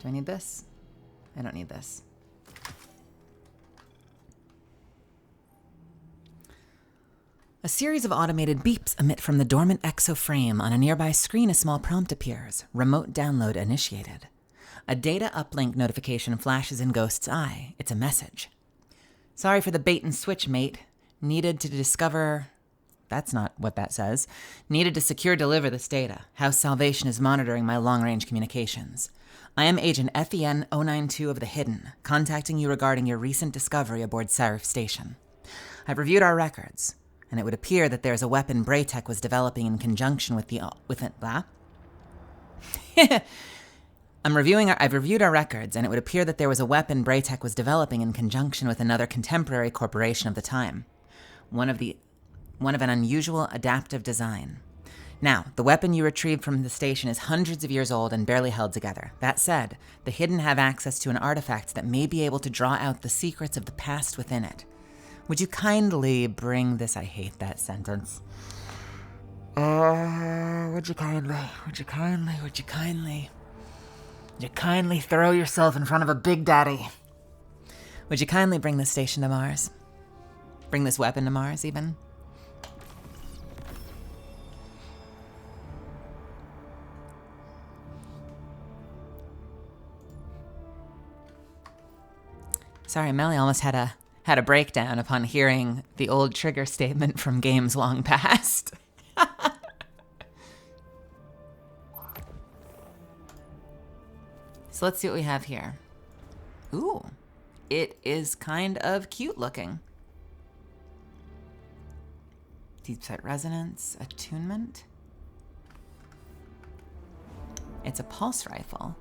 Do I need this? I don't need this. A series of automated beeps emit from the dormant exoframe. On a nearby screen, a small prompt appears. Remote download initiated. A data uplink notification flashes in Ghost's eye. It's a message. Sorry for the bait and switch, mate. Needed to discover... That's not what that says. Needed to secure deliver this data. House Salvation is monitoring my long-range communications. I am Agent FEN-092 of the Hidden, contacting you regarding your recent discovery aboard Seraph Station. I've reviewed our records, and it would appear that there's a weapon Braytech was developing in conjunction with I've reviewed our records, and it would appear that there was a weapon Braytech was developing in conjunction with another contemporary corporation of the time. One of an unusual adaptive design. Now, the weapon you retrieved from the station is hundreds of years old and barely held together. That said, the Hidden have access to an artifact that may be able to draw out the secrets of the past within it. Would you kindly bring this? I hate that sentence. Would you kindly throw yourself in front of a Big Daddy? Would you kindly bring this station to Mars? Bring this weapon to Mars, even? Sorry, Melly almost had a breakdown upon hearing the old trigger statement from games long past. So let's see what we have here. Ooh, it is kind of cute looking. Deep Sight Resonance, attunement. It's a pulse rifle.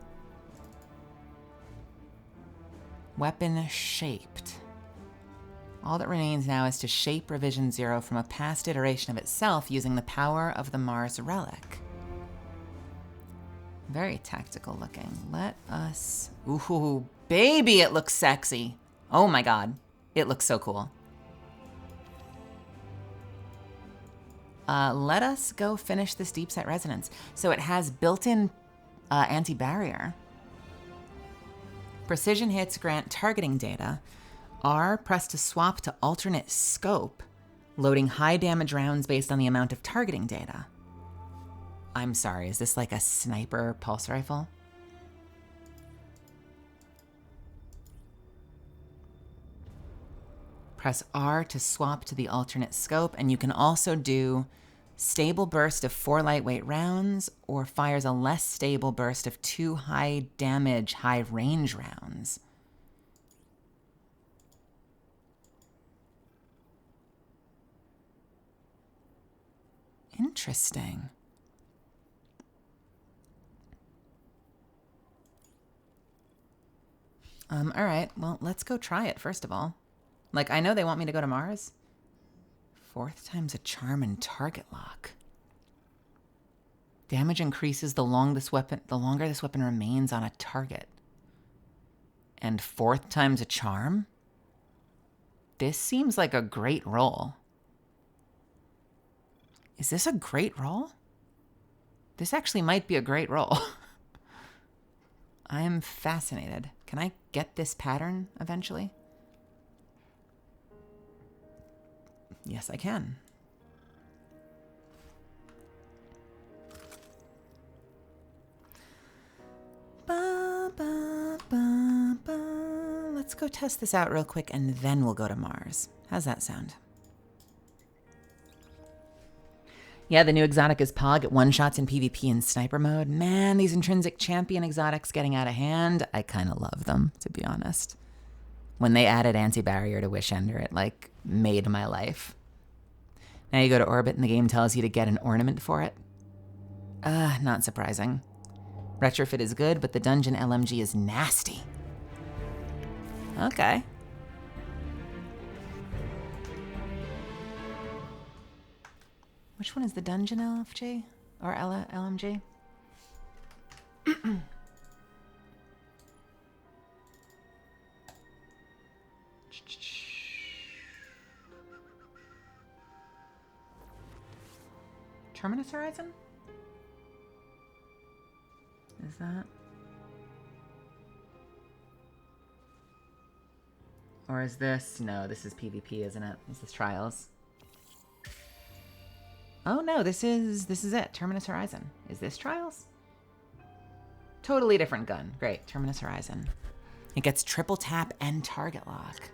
Weapon shaped. All that remains now is to shape Revision Zero from a past iteration of itself using the power of the Mars relic. Very tactical looking. Let us... Ooh, baby, it looks sexy. Oh my god. It looks so cool. Let us go finish this Deep Sight Resonance. So it has built-in anti-barrier. Precision hits grant targeting data, R, press to swap to alternate scope, loading high damage rounds based on the amount of targeting data. I'm sorry, is this like a sniper pulse rifle? Press R to swap to the alternate scope, and you can also do stable burst of 4 lightweight rounds, or fires a less stable burst of 2 high damage, high range rounds. Interesting. All right, well, let's go try it first of all. Like, I know they want me to go to Mars. 4th time's a charm and target lock. Damage increases the longer this weapon remains on a target. And 4th time's a charm? This seems like a great roll. Is this a great roll? This actually might be a great roll. I am fascinated. Can I get this pattern eventually? Yes, I can. Ba, ba, ba, ba. Let's go test this out real quick and then we'll go to Mars. How's that sound? Yeah, the new exotic is Pog at one-shots in PvP in sniper mode. Man, these intrinsic champion exotics getting out of hand. I kind of love them, to be honest. When they added anti-barrier to Wishender, it, like, made my life. Now you go to orbit and the game tells you to get an ornament for it. Not surprising. Retrofit is good, but the dungeon LMG is nasty. Okay. Which one is the dungeon LFG? Or LMG? Terminus Horizon? Is that? Or is this? No, this is PvP, isn't it? Is this Trials? Oh no, this is it. Terminus Horizon. Is this Trials? Totally different gun. Great. Terminus Horizon. It gets triple tap and target lock.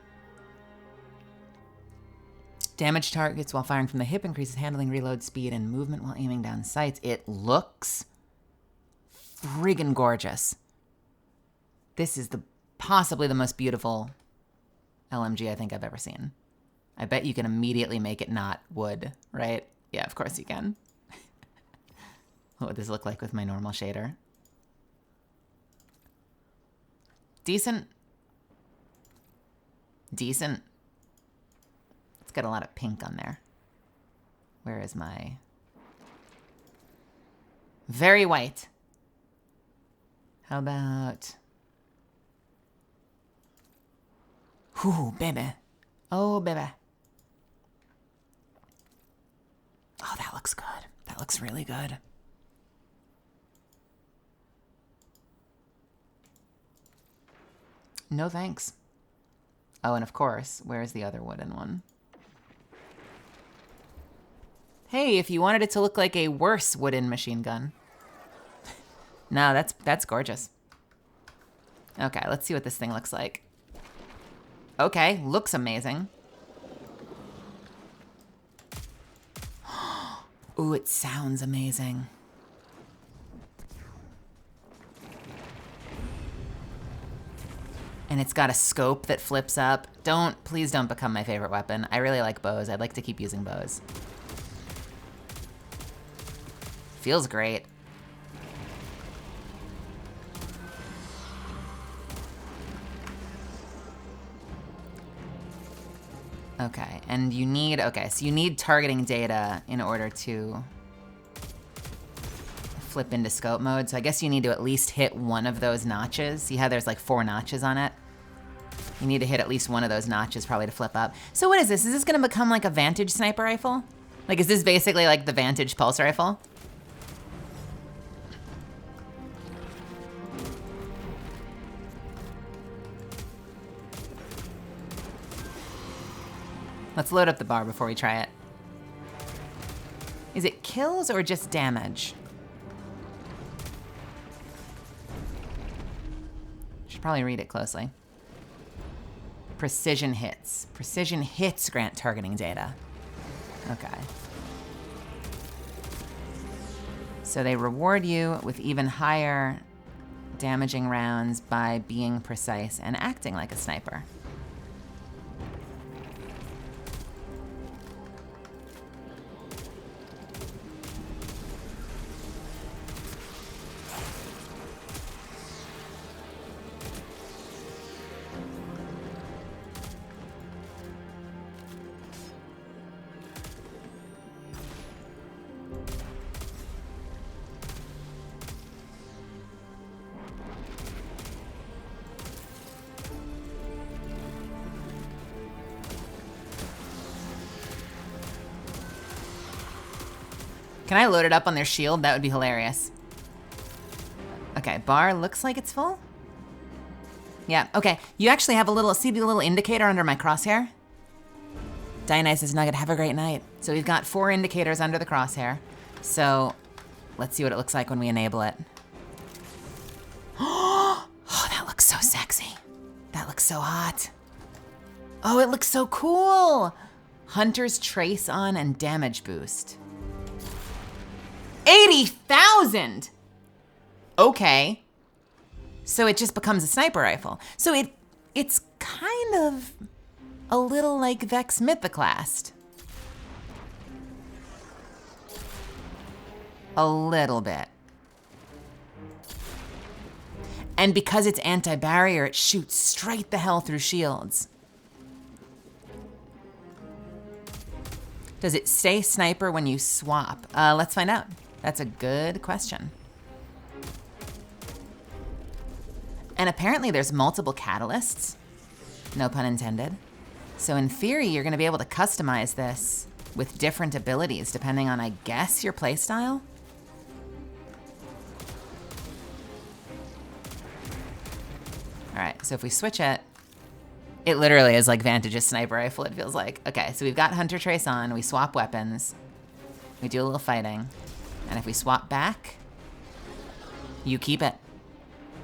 Damage targets while firing from the hip, increases handling, reload speed, and movement while aiming down sights. It looks friggin' gorgeous. This is possibly the most beautiful LMG I think I've ever seen. I bet you can immediately make it not wood, right? Yeah, of course you can. What would this look like with my normal shader? Decent. Decent. It's got a lot of pink on there. Where is my... Very white. How about... Ooh, baby. Oh, baby. Oh, that looks good. That looks really good. No thanks. Oh, and of course, where's the other wooden one? Hey, if you wanted it to look like a worse wooden machine gun. No, that's gorgeous. Okay, let's see what this thing looks like. Okay, looks amazing. Ooh, it sounds amazing. And it's got a scope that flips up. Please don't become my favorite weapon. I really like bows. I'd like to keep using bows. Feels great. Okay, and you need, so you need targeting data in order to flip into scope mode. So I guess you need to at least hit one of those notches. See how there's like 4 notches on it? You need to hit at least one of those notches probably to flip up. So what is this? Is this gonna become like a Vantage sniper rifle? Like, is this basically like the Vantage pulse rifle? Let's load up the bar before we try it. Is it kills or just damage? Should probably read it closely. Precision hits. Precision hits grant targeting data. Okay. So they reward you with even higher damaging rounds by being precise and acting like a sniper. Can I load it up on their shield? That would be hilarious. Okay, bar looks like it's full. Yeah, okay. You actually have a little, see the little indicator under my crosshair? Dionysus Nugget, have a great night. So we've got 4 indicators under the crosshair. So let's see what it looks like when we enable it. Oh, that looks so sexy. That looks so hot. Oh, it looks so cool. Hunter's Trace On and Damage Boost. 80,000! Okay. So it just becomes a sniper rifle. So it's kind of a little like Vex Mythoclast. A little bit. And because it's anti-barrier, it shoots straight the hell through shields. Does it stay sniper when you swap? Let's find out. That's a good question. And apparently there's multiple catalysts, no pun intended. So in theory, you're gonna be able to customize this with different abilities depending on, I guess, your playstyle. All right, so if we switch it, it literally is like Vantage's sniper rifle, it feels like. Okay, so we've got Hunter Trace on, we swap weapons, we do a little fighting, and if we swap back, you keep it.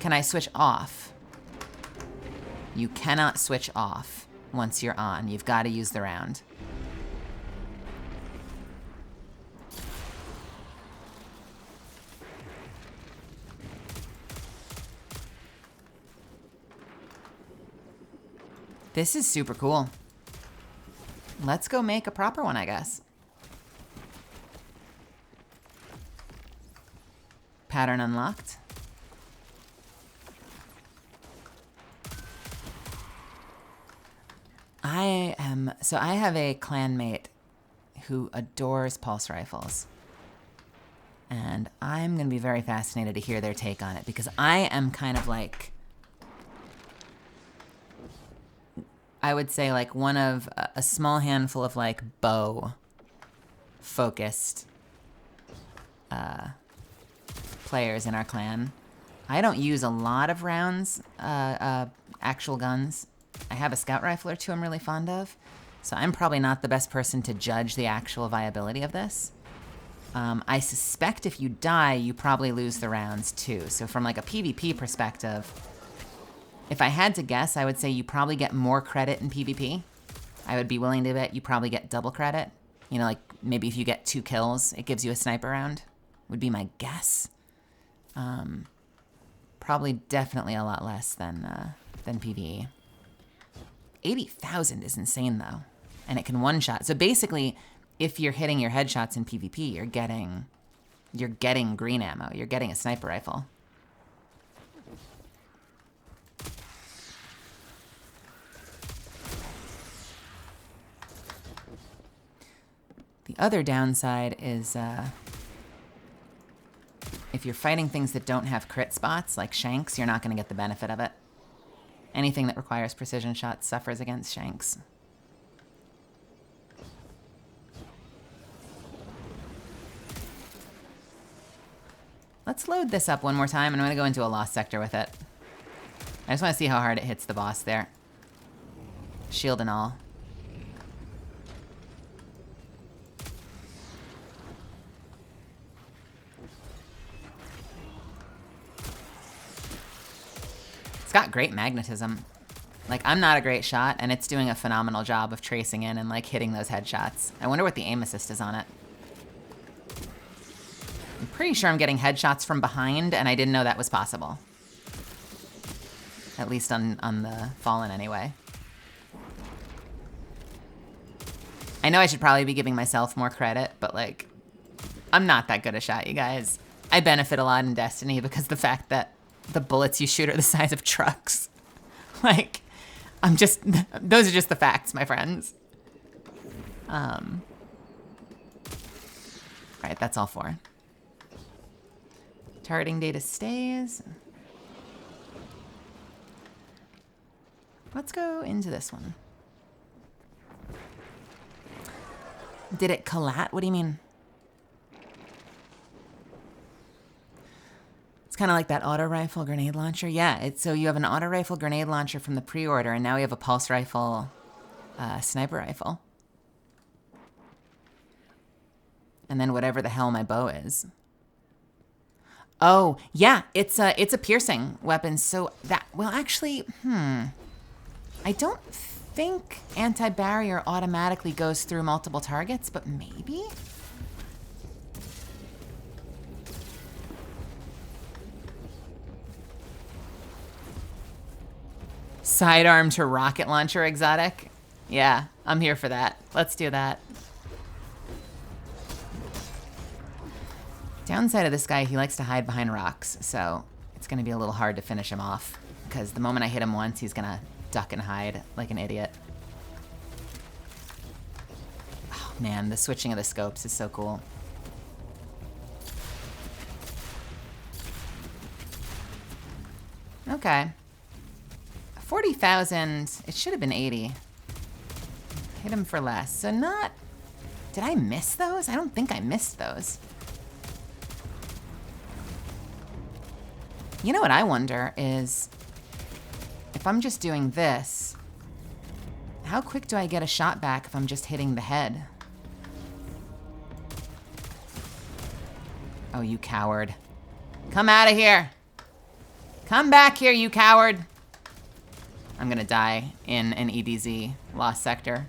Can I switch off? You cannot switch off once you're on. You've got to use the round. This is super cool. Let's go make a proper one, I guess. Pattern unlocked. I have a clanmate who adores pulse rifles. And I'm gonna be very fascinated to hear their take on it because I am kind of like, I would say like one of a small handful of like bow focused players in our clan. I don't use a lot of rounds, actual guns. I have a scout rifle or two I'm really fond of, so I'm probably not the best person to judge the actual viability of this. I suspect if you die, you probably lose the rounds too. So from like a PvP perspective, if I had to guess, I would say you probably get more credit in PvP. I would be willing to bet you probably get double credit. You know, like maybe if you get 2 kills, it gives you a sniper round, would be my guess. Probably definitely a lot less than PvE. 80,000 is insane though. And it can one-shot. So basically, if you're hitting your headshots in PvP, you're getting green ammo. You're getting a sniper rifle. The other downside is if you're fighting things that don't have crit spots, like Shanks, you're not going to get the benefit of it. Anything that requires precision shots suffers against Shanks. Let's load this up one more time, and I'm going to go into a lost sector with it. I just want to see how hard it hits the boss there. Shield and all. It's got great magnetism. Like, I'm not a great shot, and it's doing a phenomenal job of tracing in and, like, hitting those headshots. I wonder what the aim assist is on it. I'm pretty sure I'm getting headshots from behind, and I didn't know that was possible. At least on the Fallen, anyway. I know I should probably be giving myself more credit, but, like, I'm not that good a shot, you guys. I benefit a lot in Destiny because of the fact that the bullets you shoot are the size of trucks. Like, those are just the facts, my friends. All right, that's all 4. Targeting data stays. Let's go into this one. Did it collat? What do you mean? It's kind of like that auto rifle grenade launcher. Yeah, so you have an auto rifle grenade launcher from the pre-order, and now we have a pulse rifle sniper rifle. And then whatever the hell my bow is. Oh, yeah, it's a piercing weapon. So that, well, actually, I don't think anti-barrier automatically goes through multiple targets, but maybe? Sidearm to rocket launcher exotic? Yeah, I'm here for that. Let's do that. Downside of this guy, he likes to hide behind rocks, so it's gonna be a little hard to finish him off, because the moment I hit him once, he's gonna duck and hide like an idiot. Oh man, the switching of the scopes is so cool. Okay. 40,000, it should have been 80. Hit him for less, so not... Did I miss those? I don't think I missed those. You know what I wonder is, if I'm just doing this, how quick do I get a shot back if I'm just hitting the head? Oh, you coward. Come out of here. Come back here, you coward. I'm gonna die in an EDZ lost sector.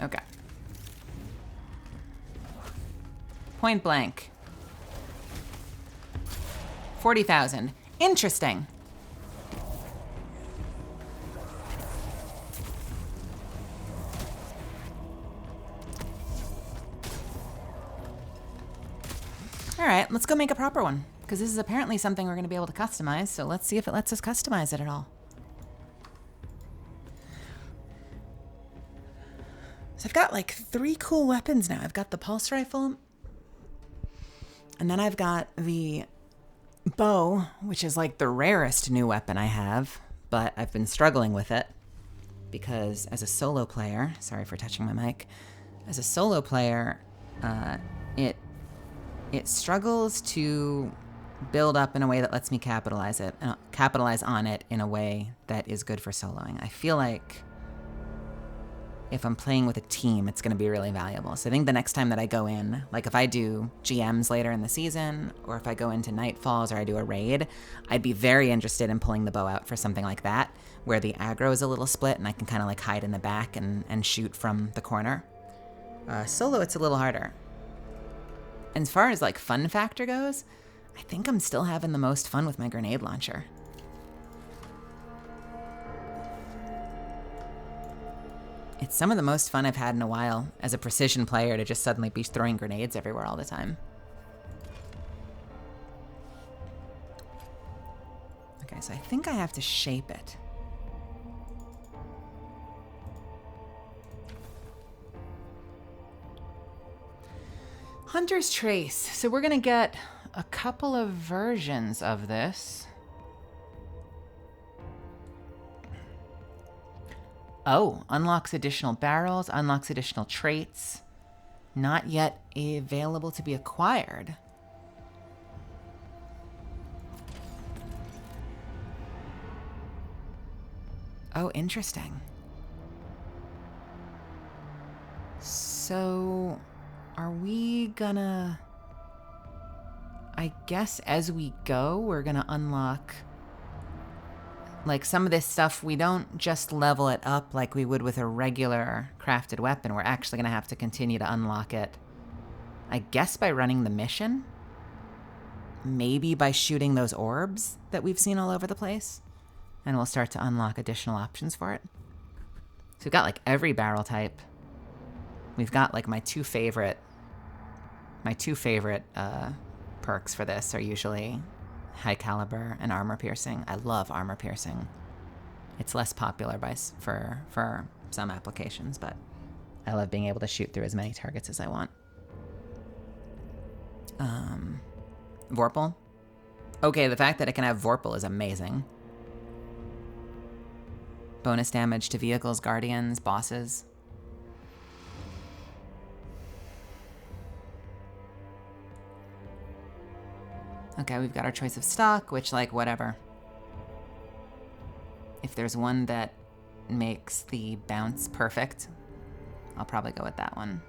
Okay. Point blank. 40,000. Interesting. All right, let's go make a proper one, because this is apparently something we're going to be able to customize, so let's see if it lets us customize it at all. So I've got like 3 cool weapons now. I've got the pulse rifle, and then I've got the bow, which is like the rarest new weapon I have, but I've been struggling with it because as a solo player, sorry for touching my mic, as a solo player, it struggles to build up in a way that lets me capitalize on it in a way that is good for soloing. I feel like if I'm playing with a team, it's going to be really valuable. So I think the next time that I go in, like if I do GMs later in the season, or if I go into Nightfalls or I do a raid, I'd be very interested in pulling the bow out for something like that, where the aggro is a little split and I can kind of like hide in the back and shoot from the corner. Solo, it's a little harder. And as far as like fun factor goes, I think I'm still having the most fun with my grenade launcher. It's some of the most fun I've had in a while as a precision player to just suddenly be throwing grenades everywhere all the time. Okay, so I think I have to shape it. Hunter's Trace. So we're gonna get a couple of versions of this. Oh, unlocks additional barrels, unlocks additional traits. Not yet available to be acquired. Oh, interesting. So, are we gonna... I guess as we go, we're gonna unlock... Like, some of this stuff, we don't just level it up like we would with a regular crafted weapon. We're actually gonna have to continue to unlock it. I guess by running the mission? Maybe by shooting those orbs that we've seen all over the place? And we'll start to unlock additional options for it. So we've got, like, every barrel type. We've got, like, my two favorite perks for this are usually high caliber and armor piercing. I love armor piercing. It's less popular for some applications, but I love being able to shoot through as many targets as I want. Vorpal. Okay, the fact that it can have Vorpal is amazing. Bonus damage to vehicles, guardians, bosses. Okay, we've got our choice of stock, which, like, whatever. If there's one that makes the bounce perfect, I'll probably go with that one.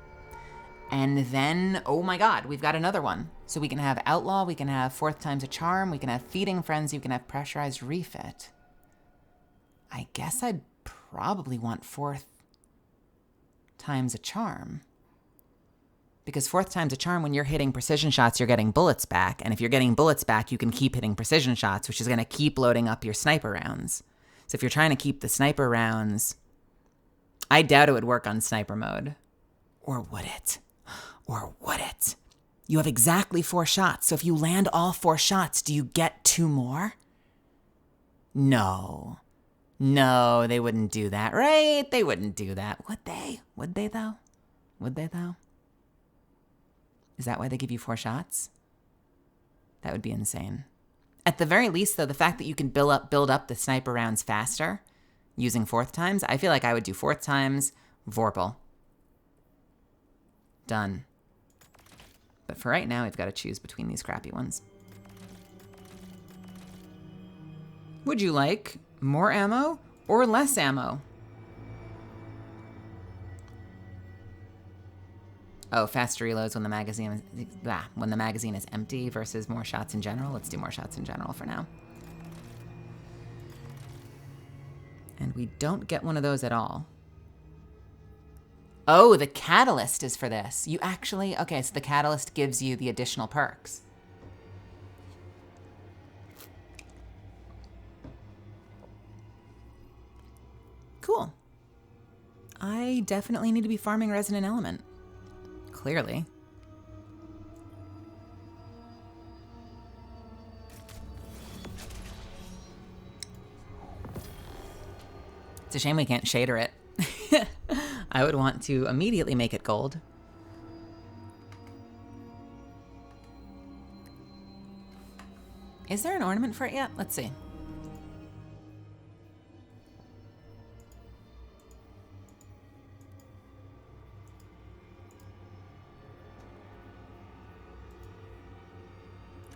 And then, oh my god, we've got another one. So we can have Outlaw, we can have Fourth Time's a Charm, we can have Feeding Frenzy, we can have Pressurized Refit. I guess I'd probably want Fourth Time's a Charm. Because Fourth Time's a Charm, when you're hitting precision shots, you're getting bullets back. And if you're getting bullets back, you can keep hitting precision shots, which is going to keep loading up your sniper rounds. So if you're trying to keep the sniper rounds, I doubt it would work on sniper mode. Or would it? Or would it? You have exactly 4 shots, so if you land all 4 shots, do you get 2 more? No. No, they wouldn't do that, right? They wouldn't do that. Would they? Would they, though? Would they, though? Is that why they give you 4 shots? That would be insane. At the very least, though, the fact that you can build up the sniper rounds faster using Fourth Times, I feel like I would do Fourth Times, Vorpal. Done. But for right now, we've got to choose between these crappy ones. Would you like more ammo or less ammo? Oh, faster reloads when the magazine is empty versus more shots in general. Let's do more shots in general for now. And we don't get one of those at all. Oh, the catalyst is for this. You actually... Okay, so the catalyst gives you the additional perks. Cool. I definitely need to be farming Resonant Element. Clearly. It's a shame we can't shader it. I would want to immediately make it gold. Is there an ornament for it yet? Let's see.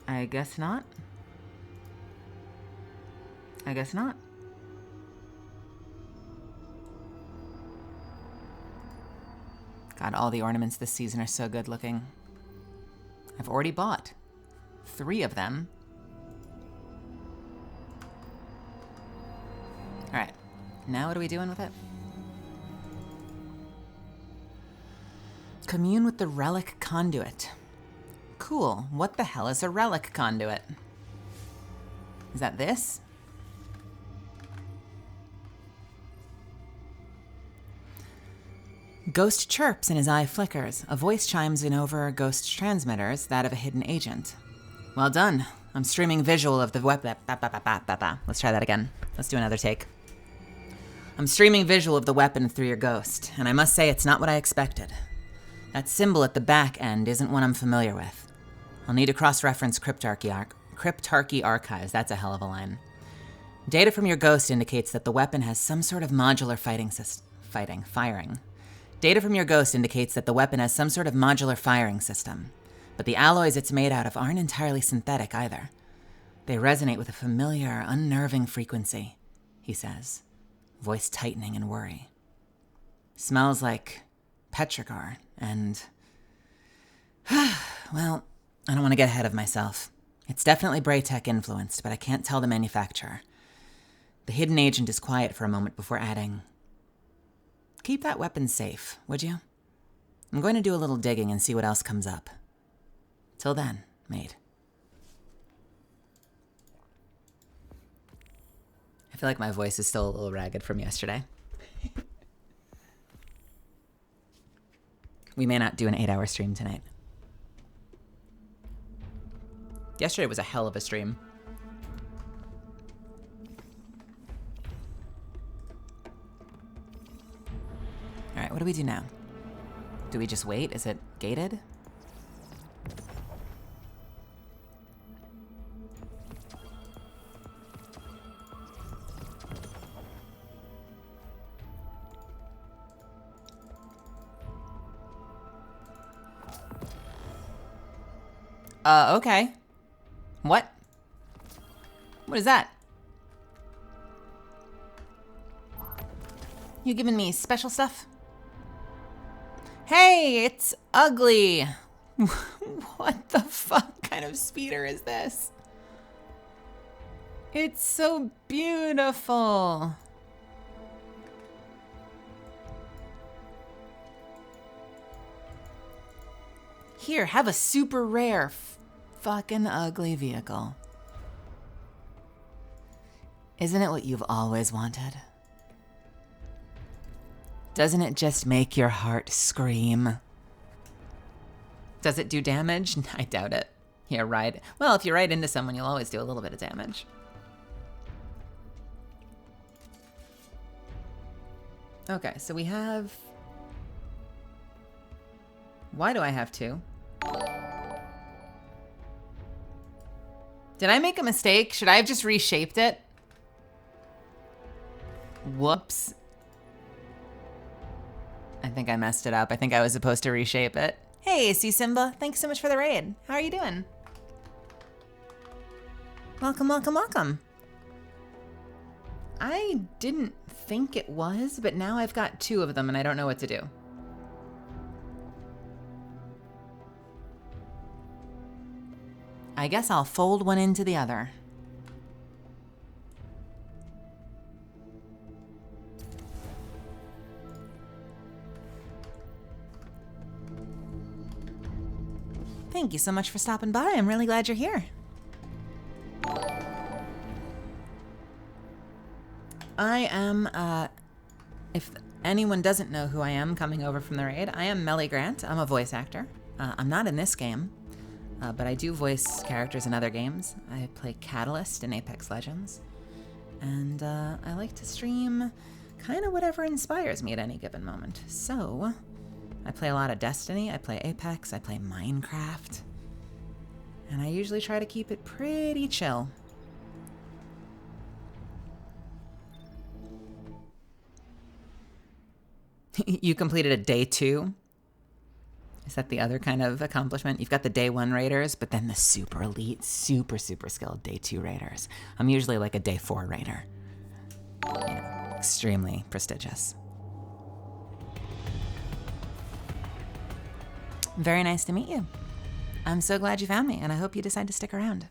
I guess not. I guess not. God, all the ornaments this season are so good looking. I've already bought 3 of them. All right, now what are we doing with it? Commune with the Relic Conduit. Cool. What the hell is a Relic Conduit? Is that this? Ghost chirps and his eye flickers. A voice chimes in over Ghost transmitters, that of a hidden agent. Well done. I'm streaming visual of the weapon. Let's try that again. Let's do another take. I'm streaming visual of the weapon through your ghost, and I must say it's not what I expected. That symbol at the back end isn't one I'm familiar with. I'll need to cross-reference Cryptarchy Archives. That's a hell of a line. Data from your ghost indicates that the weapon has some sort of modular firing. Data from your ghost indicates that the weapon has some sort of modular firing system, but the alloys it's made out of aren't entirely synthetic either. They resonate with a familiar, unnerving frequency, he says. voice tightening in worry. Smells like petrichor, and... well, I don't want to get ahead of myself. It's definitely Braytech influenced, but I can't tell the manufacturer. The hidden agent is quiet for a moment before adding, "Keep that weapon safe, would you? I'm going to do a little digging and see what else comes up. Till then, mate." I feel like my voice is still a little ragged from yesterday. We may not do an 8-hour stream tonight. Yesterday was a hell of a stream. All right, what do we do now? Do we just wait? Is it gated? Okay. What? What is that? You giving me special stuff? Hey, it's ugly. What the fuck kind of speeder is this? It's so beautiful. Here, have a super rare fucking ugly vehicle. Isn't it what you've always wanted? Doesn't it just make your heart scream? Does it do damage? I doubt it. Yeah, ride. Well, if you ride into someone, you'll always do a little bit of damage. Okay, so we have... Why do I have two? Did I make a mistake? Should I have just reshaped it? Whoops. I think I messed it up. I think I was supposed to reshape it. Hey, C Simba. Thanks so much for the raid. How are you doing? Welcome, welcome, welcome. I didn't think it was, but now I've got two of them and I don't know what to do. I guess I'll fold one into the other. Thank you so much for stopping by. I'm really glad you're here. I am, if anyone doesn't know who I am coming over from the raid, I am Melly Grant. I'm a voice actor. I'm not in this game. But I do voice characters in other games. I play Catalyst in Apex Legends. And I like to stream kind of whatever inspires me at any given moment. So, I play a lot of Destiny, I play Apex, I play Minecraft. And I usually try to keep it pretty chill. You completed a day 2? Is that the other kind of accomplishment? You've got the day 1 raiders, but then the super elite, super skilled day 2 raiders. I'm usually like a day 4 raider. You know, extremely prestigious. Very nice to meet you. I'm so glad you found me, and I hope you decide to stick around.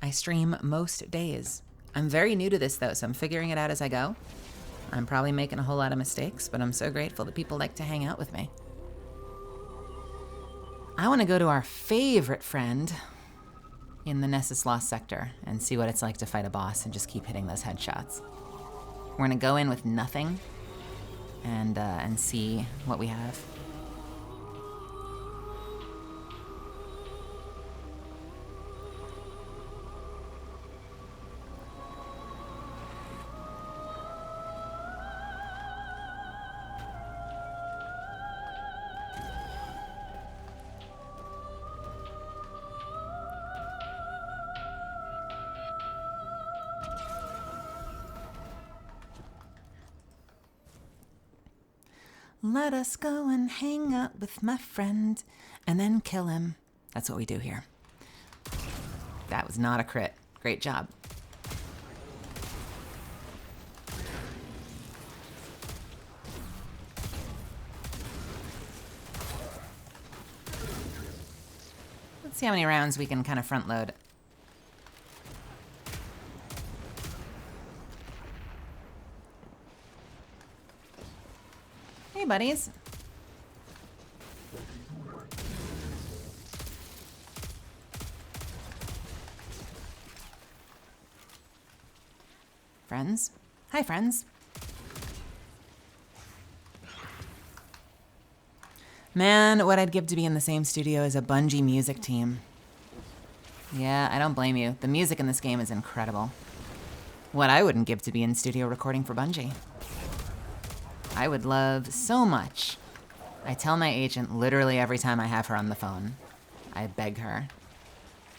I stream most days. I'm very new to this though, so I'm figuring it out as I go. I'm probably making a whole lot of mistakes, but I'm so grateful that people like to hang out with me. I want to go to our favorite friend in the Nessus Lost sector and see what it's like to fight a boss and just keep hitting those headshots. We're going to go in with nothing and see what we have. Let us go and hang out with my friend and then kill him. That's what we do here. That was not a crit. Great job. See how many rounds we can kind of front load. Hey, buddies. Friends? Hi, friends. Man, what I'd give to be in the same studio as a Bungie music team. Yeah, I don't blame you. The music in this game is incredible. What I wouldn't give to be in studio recording for Bungie. I would love so much. I tell my agent literally every time I have her on the phone. I beg her.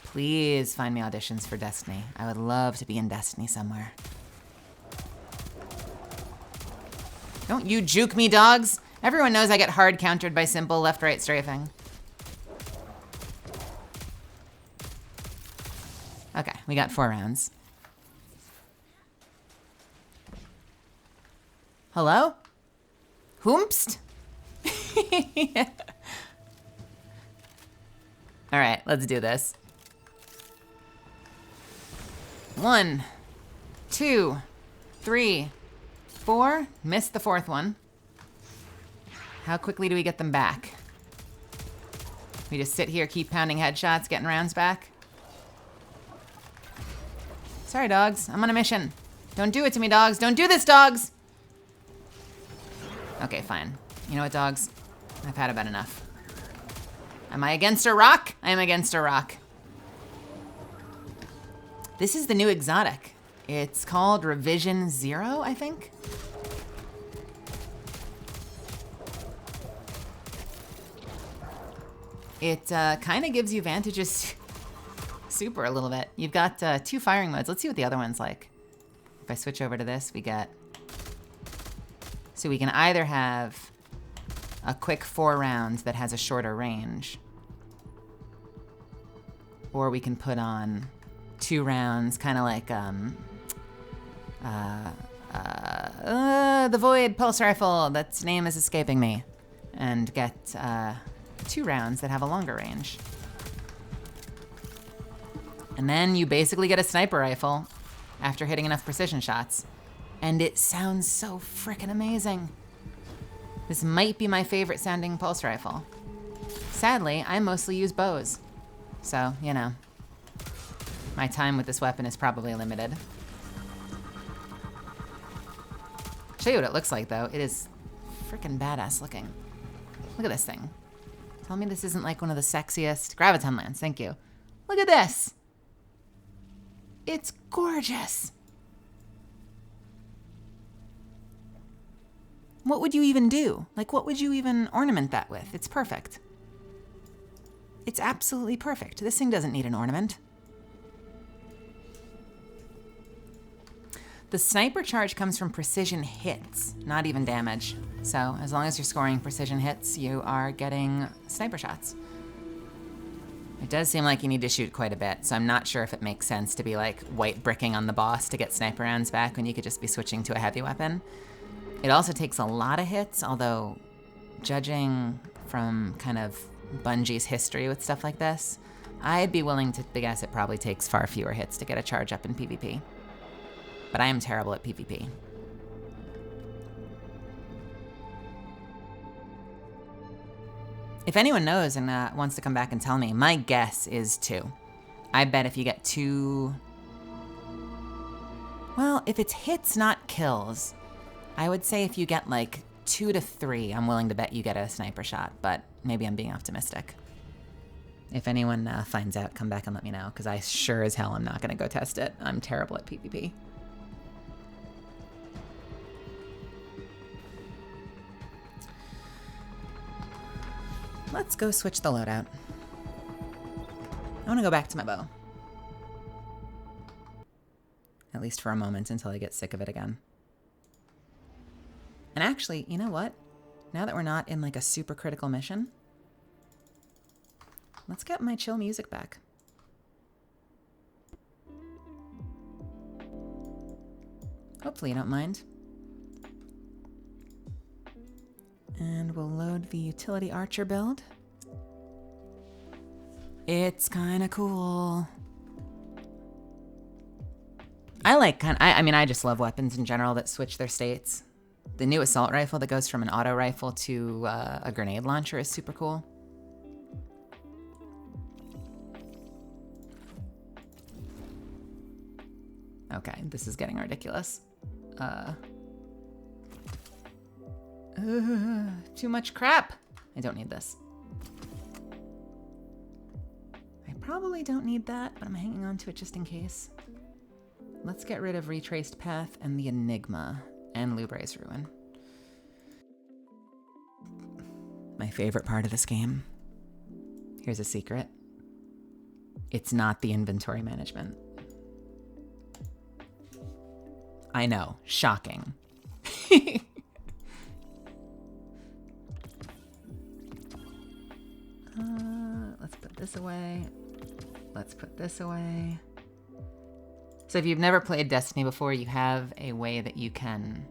Please find me auditions for Destiny. I would love to be in Destiny somewhere. Don't you juke me, dogs! Everyone knows I get hard countered by simple left-right strafing. Okay, we got 4 rounds. Hello? Whoomst? All right, let's do this. 1, 2, 3, 4. Missed the 4th one. How quickly do we get them back? We just sit here, keep pounding headshots, getting rounds back? Sorry, dogs. I'm on a mission. Don't do it to me, dogs. Don't do this, dogs! Okay, fine. You know what, dogs? I've had about enough. Am I against a rock? I am against a rock. This is the new exotic. It's called Revision 0, I think? It kind of gives you Vantage's super a little bit. You've got 2 firing modes. Let's see what the other one's like. If I switch over to this, we get... So we can either have a quick 4 rounds that has a shorter range, or we can put on 2 rounds, kind of like the Void Pulse Rifle, that's name is escaping me, and get 2 rounds that have a longer range. And then you basically get a sniper rifle after hitting enough precision shots. And it sounds so frickin' amazing. This might be my favorite sounding pulse rifle. Sadly, I mostly use bows. So, you know, my time with this weapon is probably limited. Show you what it looks like, though. It is frickin' badass looking. Look at this thing. Tell me this isn't like one of the sexiest... Graviton Lance, thank you. Look at this. It's gorgeous. What would you even do? Like, what would you even ornament that with? It's perfect. It's absolutely perfect. This thing doesn't need an ornament. The sniper charge comes from precision hits, not even damage. So as long as you're scoring precision hits, you are getting sniper shots. It does seem like you need to shoot quite a bit, so I'm not sure if it makes sense to be like white bricking on the boss to get sniper rounds back when you could just be switching to a heavy weapon. It also takes a lot of hits, although judging from kind of Bungie's history with stuff like this, I'd be willing to guess it probably takes far fewer hits to get a charge up in PvP. But I am terrible at PvP. If anyone knows and wants to come back and tell me, my guess is 2. I bet if you get 2... Well, if it's hits, not kills, I would say if you get like 2 to 3, I'm willing to bet you get a sniper shot, but maybe I'm being optimistic. If anyone finds out, come back and let me know, because I sure as hell am not going to go test it. I'm terrible at PvP. Let's go switch the loadout. I want to go back to my bow. At least for a moment until I get sick of it again. And actually, you know what? Now that we're not in like a super critical mission, let's get my chill music back. Hopefully you don't mind. And we'll load the utility archer build. It's kind of cool. I just love weapons in general that switch their states. The new assault rifle that goes from an auto rifle to a grenade launcher is super cool. Okay, this is getting ridiculous. Too much crap. I don't need this. I probably don't need that, but I'm hanging on to it just in case. Let's get rid of Retraced Path and the Enigma and Lubre's Ruin. My favorite part of this game. Here's a secret. It's not the inventory management. I know, shocking. Let's put this away. Let's put this away. So if you've never played Destiny before, you have a way that you can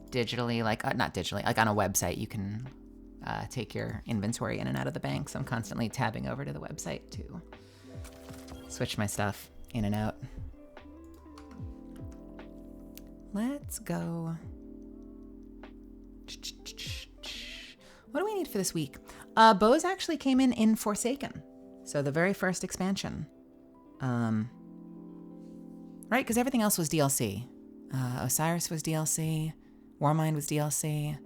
digitally, not digitally, like on a website, you can take your inventory in and out of the bank. So I'm constantly tabbing over to the website to switch my stuff in and out. Let's go. What do we need for this week? Bows actually came in Forsaken. So the very first expansion. Right, because everything else was DLC. Osiris was DLC. Warmind was DLC.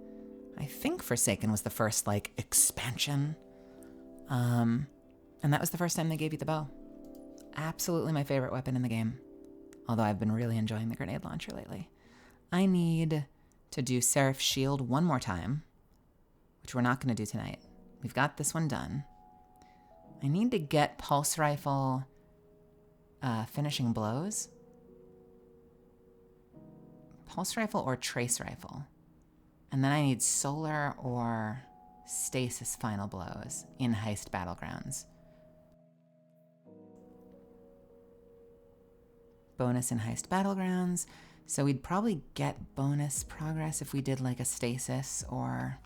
I think Forsaken was the first, expansion. And that was the first time they gave you the bow. Absolutely my favorite weapon in the game. Although I've been really enjoying the grenade launcher lately. I need to do Seraph Shield one more time, which we're not going to do tonight. We've got this one done. I need to get Pulse Rifle Finishing Blows. Pulse Rifle or Trace Rifle. And then I need Solar or Stasis Final Blows in Heist Battlegrounds. Bonus in Heist Battlegrounds. So we'd probably get bonus progress if we did a Stasis or...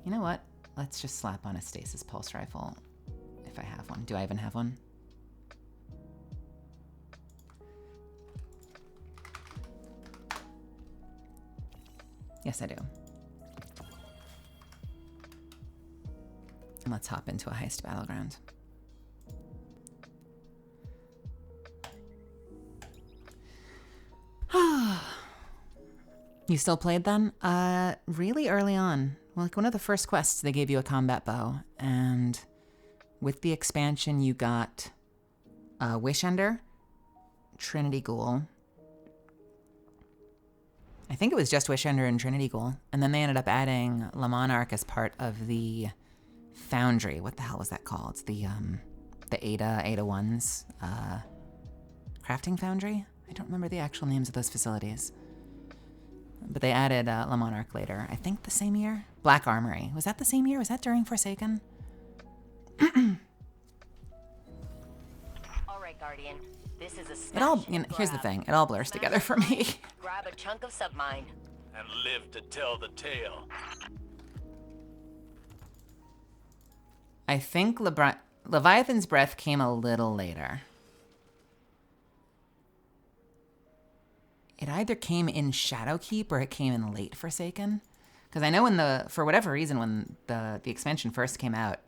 You know what? Let's just slap on a Stasis Pulse Rifle if I have one. Do I even have one? Yes, I do. And let's hop into a Heist Battleground. You still played then? Really early on. Well, one of the first quests, they gave you a combat bow. And with the expansion, you got Wishender, Trinity Ghoul. I think it was just Wishender and Trinity Ghoul. And then they ended up adding La Monarch as part of the Foundry. What the hell was that called? It's the Ada 1's crafting foundry? I don't remember the actual names of those facilities. But they added La Monarch later. I think the same year? Black Armory. Was that the same year? Was that during Forsaken?
All right, Guardian. This is a
It all,
smash and
here's the
grab.
thing. It all blurs together for me.
Grab a chunk of submine.
And live to tell the tale.
I think Leviathan's Breath came a little later. It either came in Shadowkeep or it came in late Forsaken. Because I know for whatever reason, when the expansion first came out,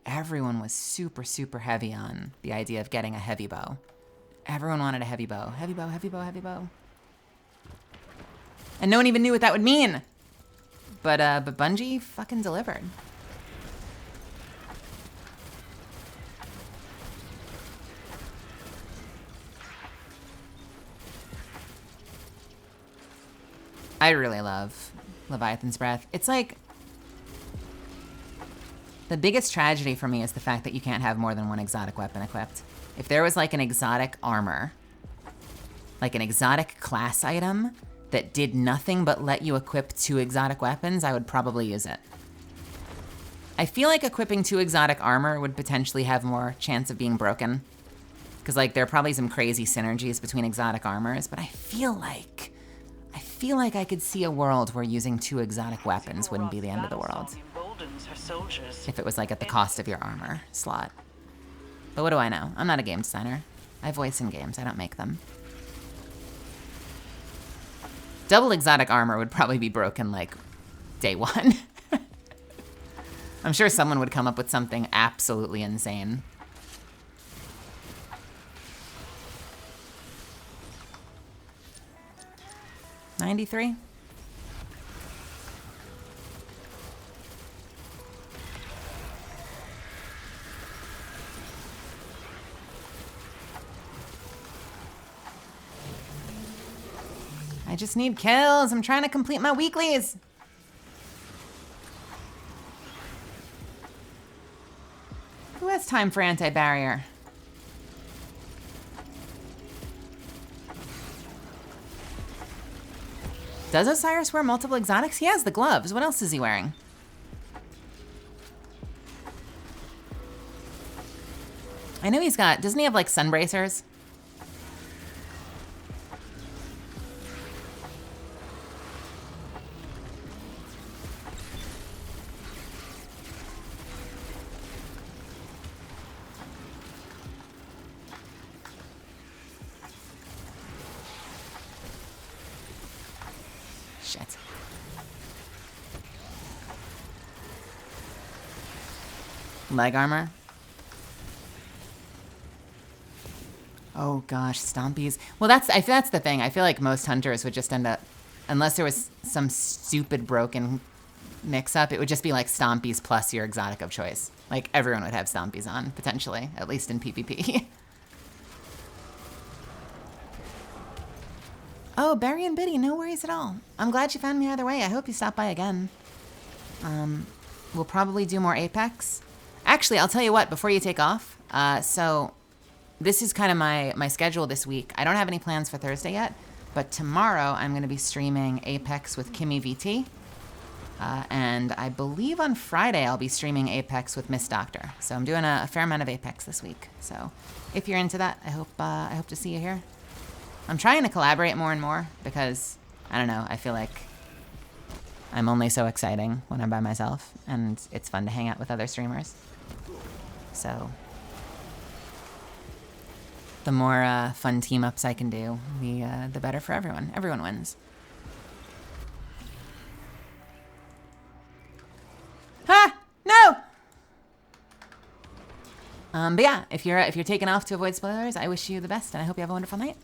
everyone was super, super heavy on the idea of getting a heavy bow. Everyone wanted a heavy bow. Heavy bow, heavy bow, heavy bow. And no one even knew what that would mean. But Bungie fucking delivered. I really love Leviathan's Breath. It's the biggest tragedy for me is the fact that you can't have more than one exotic weapon equipped. If there was an exotic armor, an exotic class item that did nothing but let you equip 2 exotic weapons, I would probably use it. I feel like equipping 2 exotic armor would potentially have more chance of being broken. Because there are probably some crazy synergies between exotic armors, but I feel like I could see a world where using 2 exotic weapons wouldn't be the end of the world. If it was at the cost of your armor slot. But what do I know? I'm not a game designer. I voice in games, I don't make them. Double exotic armor would probably be broken like day one. I'm sure someone would come up with something absolutely insane. $93? I just need kills. I'm trying to complete my weeklies. Who has time for anti-barrier? Does Osiris wear multiple exotics? He has the gloves. What else is he wearing? I know he's got, doesn't he have like sun bracers? Shit. Leg armor? Oh gosh, stompies. Well, that's the thing. I feel like most hunters would just end up, unless there was some stupid broken mix-up, it would just be like stompies plus your exotic of choice. Like everyone would have stompies on, potentially, at least in PvP. Oh, Barry and Biddy, no worries at all. I'm glad you found me either way. I hope you stop by again. We'll probably do more Apex. Actually, I'll tell you what, before you take off, so this is kind of my schedule this week. I don't have any plans for Thursday yet, but tomorrow I'm going to be streaming Apex with Kimmy VT. And I believe on Friday I'll be streaming Apex with Miss Doctor. So I'm doing a fair amount of Apex this week. So if you're into that, I hope to see you here. I'm trying to collaborate more and more because, I don't know, I feel like I'm only so exciting when I'm by myself, and it's fun to hang out with other streamers. So the more fun team-ups I can do, the better for everyone. Everyone wins. Ha! No! But yeah, if you're taking off to avoid spoilers, I wish you the best, and I hope you have a wonderful night.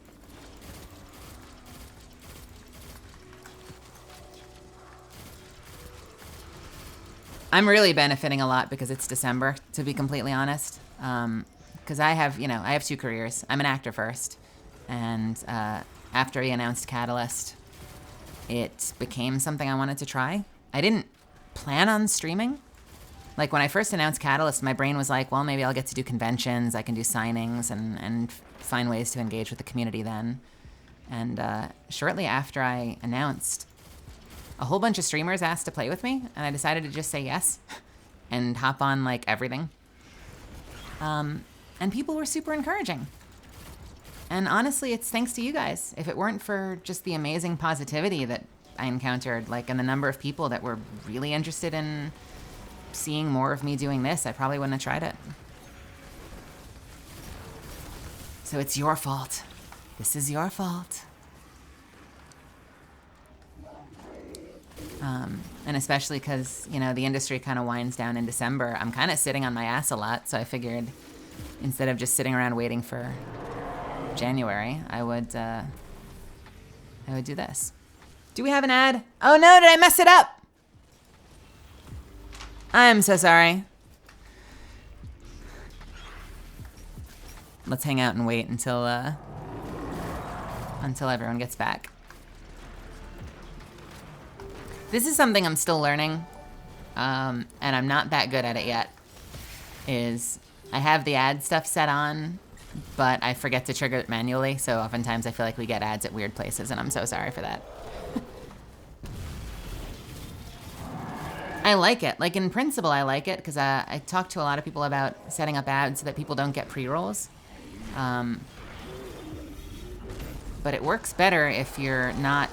I'm really benefiting a lot because it's December, to be completely honest. Because I have two careers. I'm an actor first, and after he announced Catalyst, it became something I wanted to try. I didn't plan on streaming. Like when I first announced Catalyst, my brain was like, well, maybe I'll get to do conventions, I can do signings, and find ways to engage with the community then. And shortly after I announced, a whole bunch of streamers asked to play with me, and I decided to just say yes and hop on like everything. And people were super encouraging. And honestly, it's thanks to you guys. If it weren't for just the amazing positivity that I encountered, like, and the number of people that were really interested in seeing more of me doing this, I probably wouldn't have tried it. So it's your fault. This is your fault. And especially because, the industry kind of winds down in December, I'm kind of sitting on my ass a lot, so I figured instead of just sitting around waiting for January, I would do this. Do we have an ad? Oh no, did I mess it up? I'm so sorry. Let's hang out and wait until everyone gets back. This is something I'm still learning, and I'm not that good at it yet, is I have the ad stuff set on, but I forget to trigger it manually, so oftentimes I feel like we get ads at weird places, and I'm so sorry for that. I like it. Like, in principle, I like it, because I talk to a lot of people about setting up ads so that people don't get pre-rolls. But it works better if you're not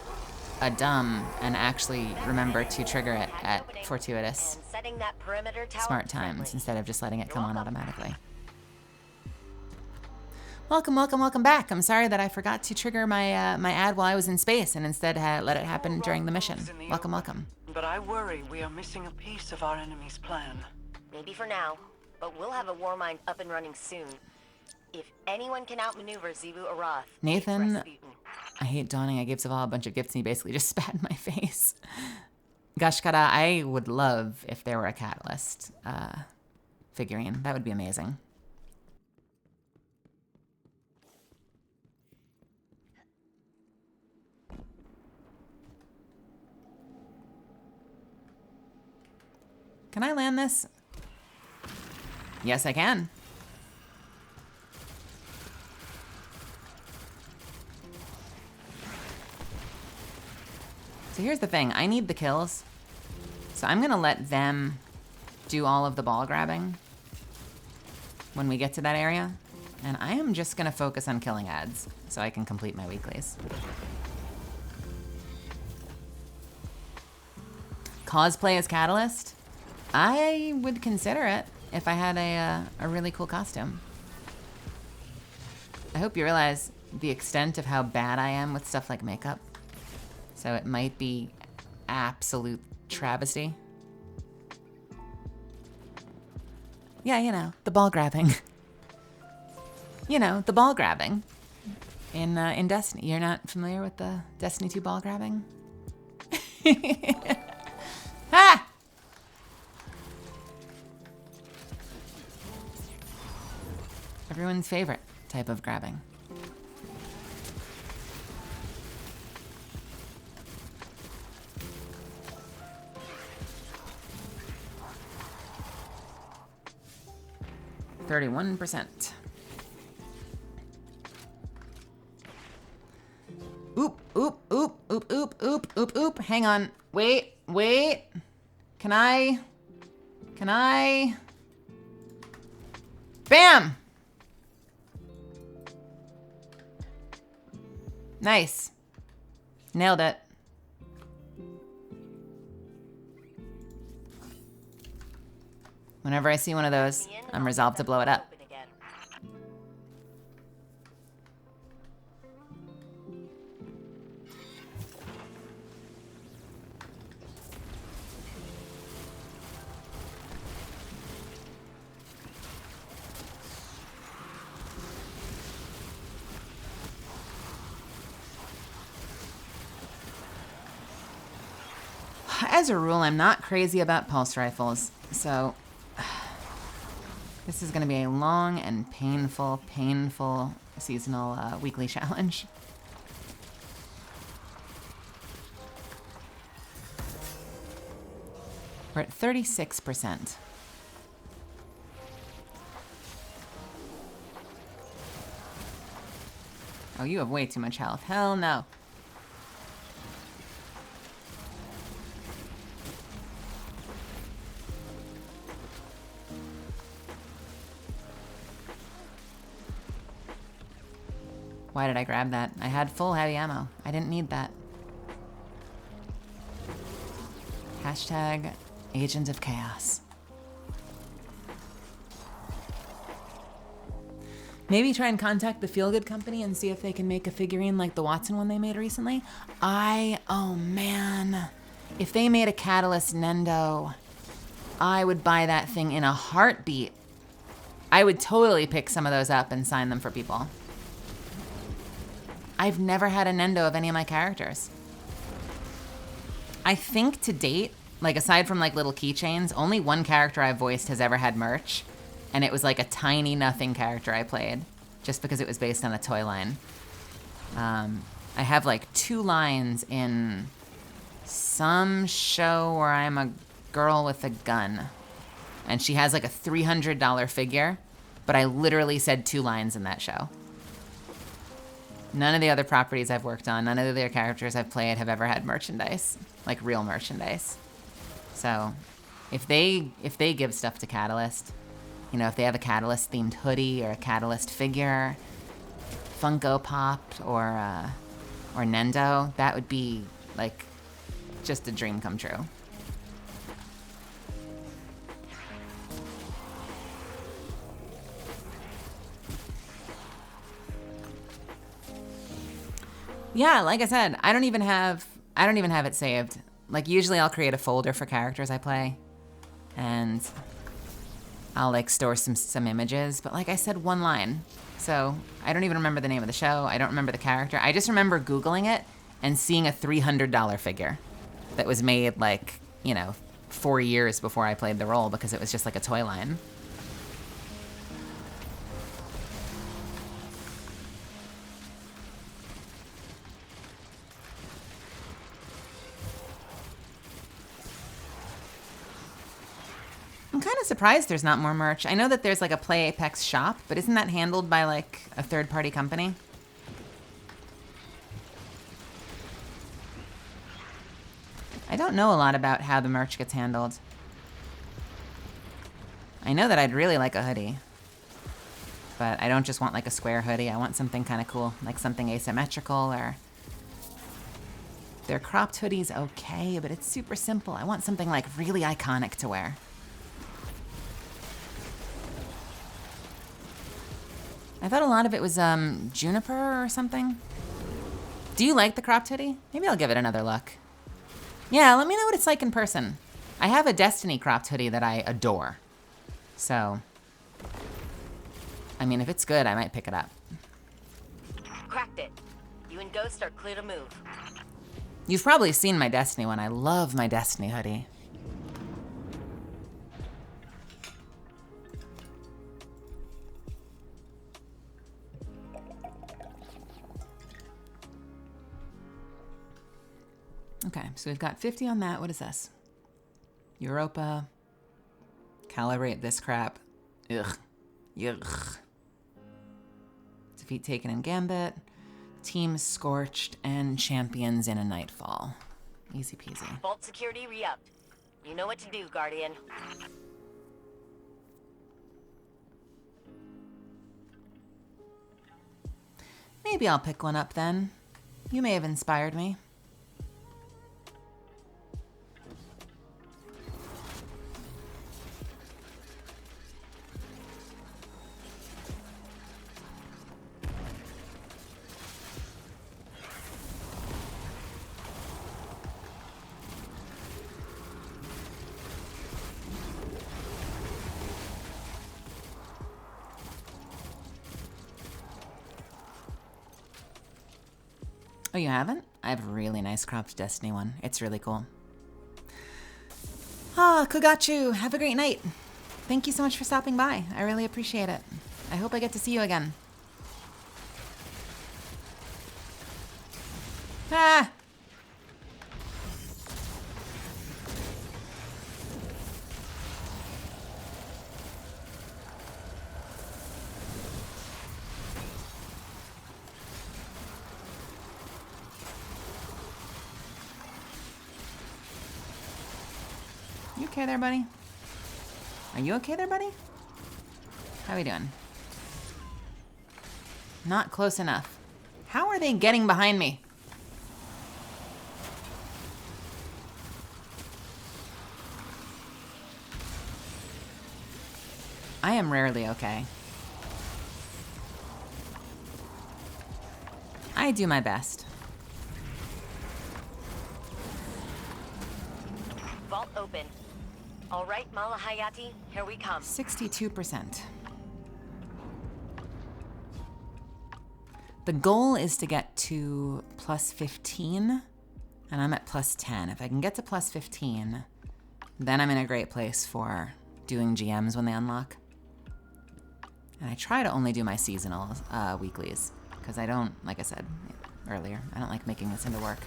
a dumb and actually remember to trigger it at fortuitous smart times instead of just letting it come on automatically. Welcome, welcome, welcome back. I'm sorry that I forgot to trigger my my ad while I was in space and instead let it happen during the mission. Welcome, welcome.
But I worry we are missing a piece of our enemy's plan.
Maybe for now, but we'll have a war mind up and running soon. If anyone can outmaneuver Xivu Arath,
Nathan,
Rasputin.
I hate Dawning. I gave Zavala a bunch of gifts and he basically just spat in my face. Gashkara, I would love if there were a Catalyst figurine. That would be amazing. Can I land this? Yes, I can. So here's the thing. I need the kills. So I'm going to let them do all of the ball grabbing when we get to that area. And I am just going to focus on killing ads so I can complete my weeklies. Cosplay as Catalyst? I would consider it if I had a really cool costume. I hope you realize the extent of how bad I am with stuff like makeup. So it might be absolute travesty. Yeah, you know, the ball grabbing. You know, the ball grabbing in Destiny. You're not familiar with the Destiny 2 ball grabbing? Ha! Everyone's favorite type of grabbing. %. Oop, oop, oop, oop, oop, oop, oop, oop. Hang on. Wait, wait. Can I? Bam! Nice. Nailed it. Whenever I see one of those, I'm resolved to blow it up. As a rule, I'm not crazy about pulse rifles, so this is going to be a long and painful seasonal weekly challenge. We're at 36%. Oh, you have way too much health. Hell no. Why did I grab that? I had full heavy ammo. I didn't need that. Hashtag Agent of Chaos. Maybe try and contact the Feelgood company and see if they can make a figurine like the Watson one they made recently. Oh man. If they made a Catalyst Nendo, I would buy that thing in a heartbeat. I would totally pick some of those up and sign them for people. I've never had a Nendo of any of my characters. I think to date, like aside from like little keychains, only one character I've voiced has ever had merch. And it was like a tiny nothing character I played just because it was based on a toy line. I have like 2 lines in some show where I'm a girl with a gun. And she has like a $300 figure, but I literally said 2 lines in that show. None of the other properties I've worked on, none of the other characters I've played have ever had merchandise, like real merchandise. So if they give stuff to Catalyst, you know, if they have a Catalyst themed hoodie or a Catalyst figure, Funko Pop or Nendo, that would be like just a dream come true. Yeah, like I said, I don't even have it saved. Like usually I'll create a folder for characters I play and I'll like store some images, but like I said, one line. So I don't even remember the name of the show. I don't remember the character. I just remember Googling it and seeing a $300 figure that was made like, 4 years before I played the role because it was just like a toy line. I'm kind of surprised there's not more merch. I know that there's like a Play Apex shop, but isn't that handled by like a third-party company? I don't know a lot about how the merch gets handled. I know that I'd really like a hoodie, but I don't just want like a square hoodie. I want something kind of cool, like something asymmetrical or... Their cropped hoodie's okay, but it's super simple. I want something like really iconic to wear. I thought a lot of it was Juniper or something. Do you like the cropped hoodie? Maybe I'll give it another look. Yeah, let me know what it's like in person. I have a Destiny cropped hoodie that I adore. So, I mean, if it's good, I might pick it up.
Cracked it. You and Ghost are clear to move.
You've probably seen my Destiny one. I love my Destiny hoodie. Okay, so we've got 50 on that. What is this? Europa. Calibrate this crap. Ugh. Ugh. Defeat Taken in Gambit. Team Scorched and Champions in a Nightfall. Easy peasy.
Vault security re-upped. You know what to do, Guardian.
Maybe I'll pick one up then. You may have inspired me. Oh, you haven't? I have a really nice cropped Destiny one. It's really cool. Ah, Kogachu, have a great night. Thank you so much for stopping by. I really appreciate it. I hope I get to see you again. Ah! You okay there, buddy? Are you okay there, buddy? How we doing? Not close enough. How are they getting behind me? I am rarely okay. I do my best.
Vault open. All right, Malahayati, here we come.
62%. The goal is to get to plus 15, and I'm at plus 10. If I can get to plus 15, then I'm in a great place for doing GMs when they unlock. And I try to only do my seasonal weeklies, because I don't, like I said earlier, I don't like making this into work.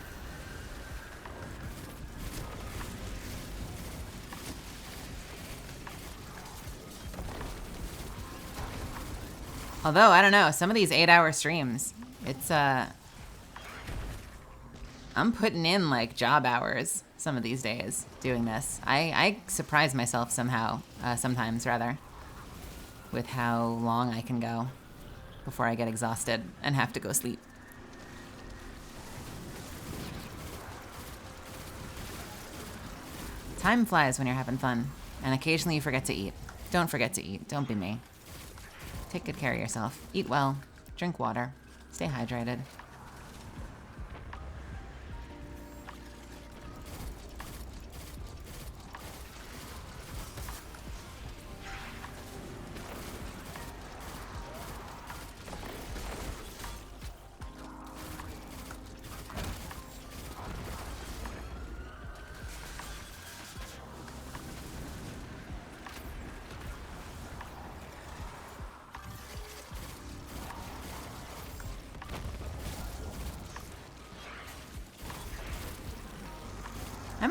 Although, I don't know, some of these 8-hour streams, it's, I'm putting in, like, job hours some of these days doing this. I surprise myself sometimes, with how long I can go before I get exhausted and have to go sleep. Time flies when you're having fun, and occasionally you forget to eat. Don't forget to eat. Don't be me. Take good care of yourself. Eat well. Drink water. Stay hydrated.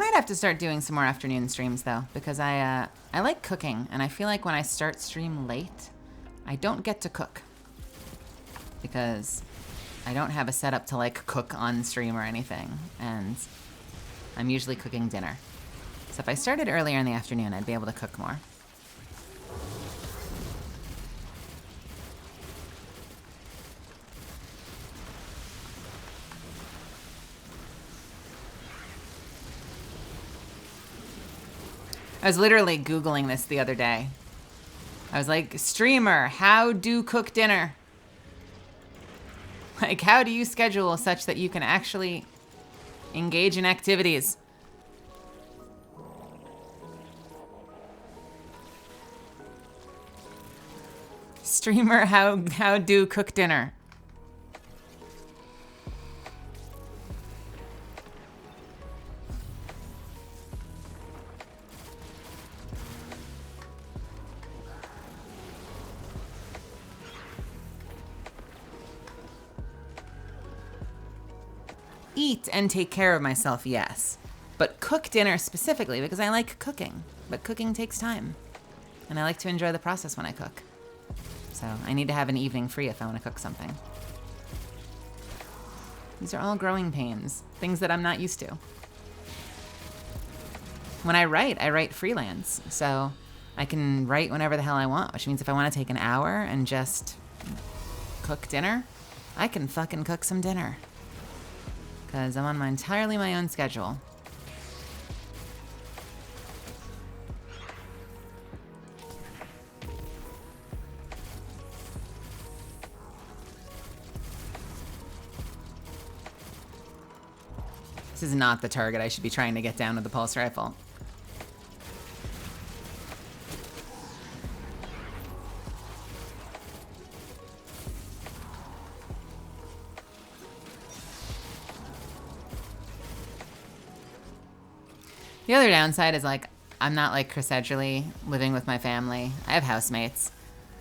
might have to start doing some more afternoon streams though, because I like cooking, and I feel like when I start stream late, I don't get to cook because I don't have a setup to like cook on stream or anything, and I'm usually cooking dinner. So if I started earlier in the afternoon, I'd be able to cook more. I was literally Googling this the other day. I was like, streamer, how do cook dinner? Like, how do you schedule such that you can actually engage in activities? Streamer, how do cook dinner? Eat and take care of myself, yes. But cook dinner specifically because I like cooking. But cooking takes time. And I like to enjoy the process when I cook. So I need to have an evening free if I want to cook something. These are all growing pains. Things that I'm not used to. When I write freelance. So I can write whenever the hell I want. Which means if I want to take an hour and just cook dinner, I can fucking cook some dinner. Because I'm on entirely my own schedule. This is not the target I should be trying to get down with the pulse rifle. The other downside is, like, I'm not like Chris Edgerly living with my family. I have housemates.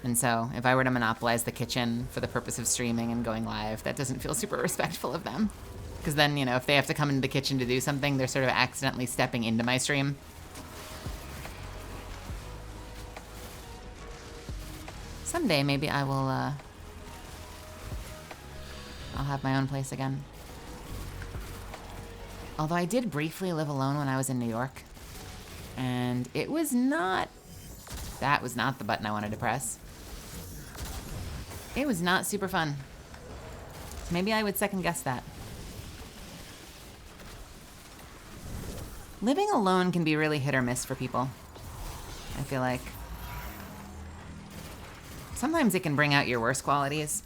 And so if I were to monopolize the kitchen for the purpose of streaming and going live, that doesn't feel super respectful of them. Because then, you know, if they have to come into the kitchen to do something, they're sort of accidentally stepping into my stream. Someday, maybe I will, I'll have my own place again. Although I did briefly live alone when I was in New York. And it was not... That was not the button I wanted to press. It was not super fun. Maybe I would second guess that. Living alone can be really hit or miss for people. I feel like. Sometimes it can bring out your worst qualities.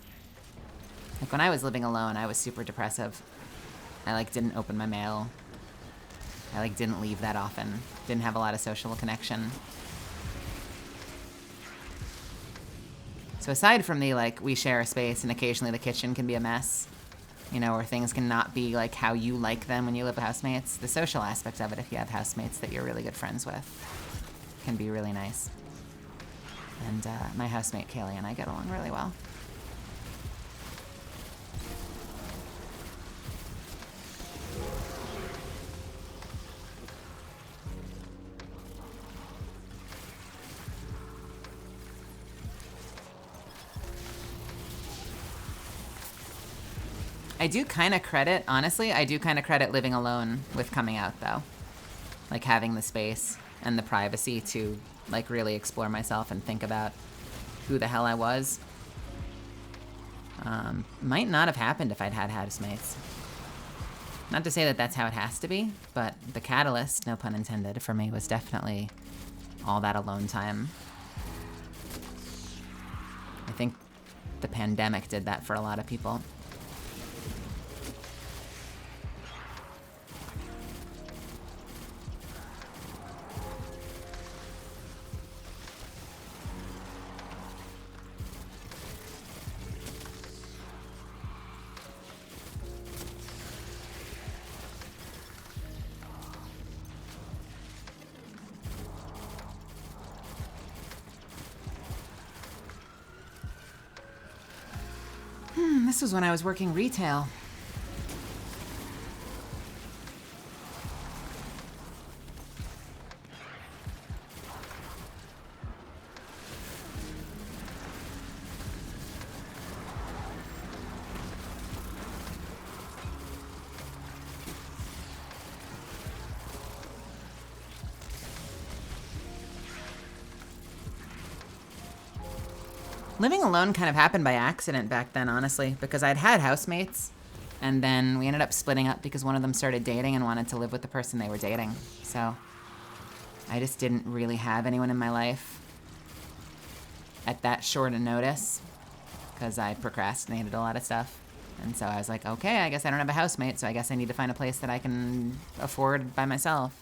Like when I was living alone, I was super depressive. I like didn't open my mail. I like didn't leave that often. Didn't have a lot of social connection. So aside from the like we share a space and occasionally the kitchen can be a mess, you know, or things can not be like how you like them when you live with housemates, the social aspect of it, if you have housemates that you're really good friends with, can be really nice. And my housemate Kaylee and I get along really well. I do kind of credit, honestly, I do kind of credit living alone with coming out, though. Like, having the space and the privacy to, like, really explore myself and think about who the hell I was. Might not have happened if I'd had housemates. Not to say that that's how it has to be, but the catalyst, no pun intended, for me was definitely all that alone time. I think the pandemic did that for a lot of people. This was when I was working retail. Living alone kind of happened by accident back then, honestly, because I'd had housemates, and then we ended up splitting up because one of them started dating and wanted to live with the person they were dating. So I just didn't really have anyone in my life at that short a notice because I procrastinated a lot of stuff. And so I was like, okay, I guess I don't have a housemate, so I guess I need to find a place that I can afford by myself.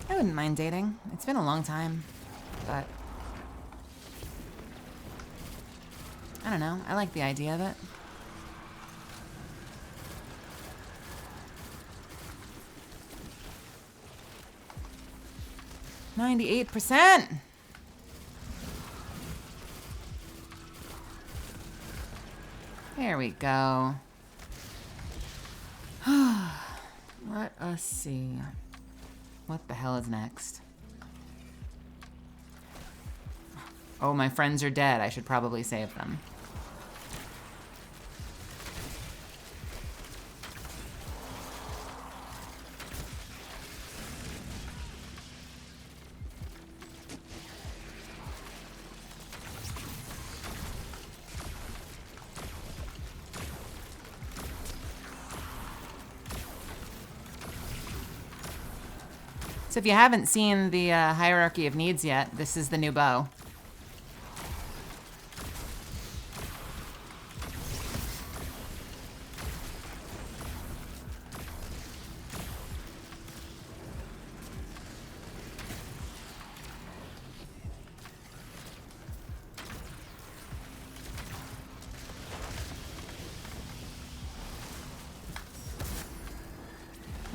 I wouldn't mind dating. It's been a long time, but I don't know. I like the idea of it. %. There we go. Let us see. What the hell is next? Oh, my friends are dead. I should probably save them. So if you haven't seen the hierarchy of needs yet, this is the new bow.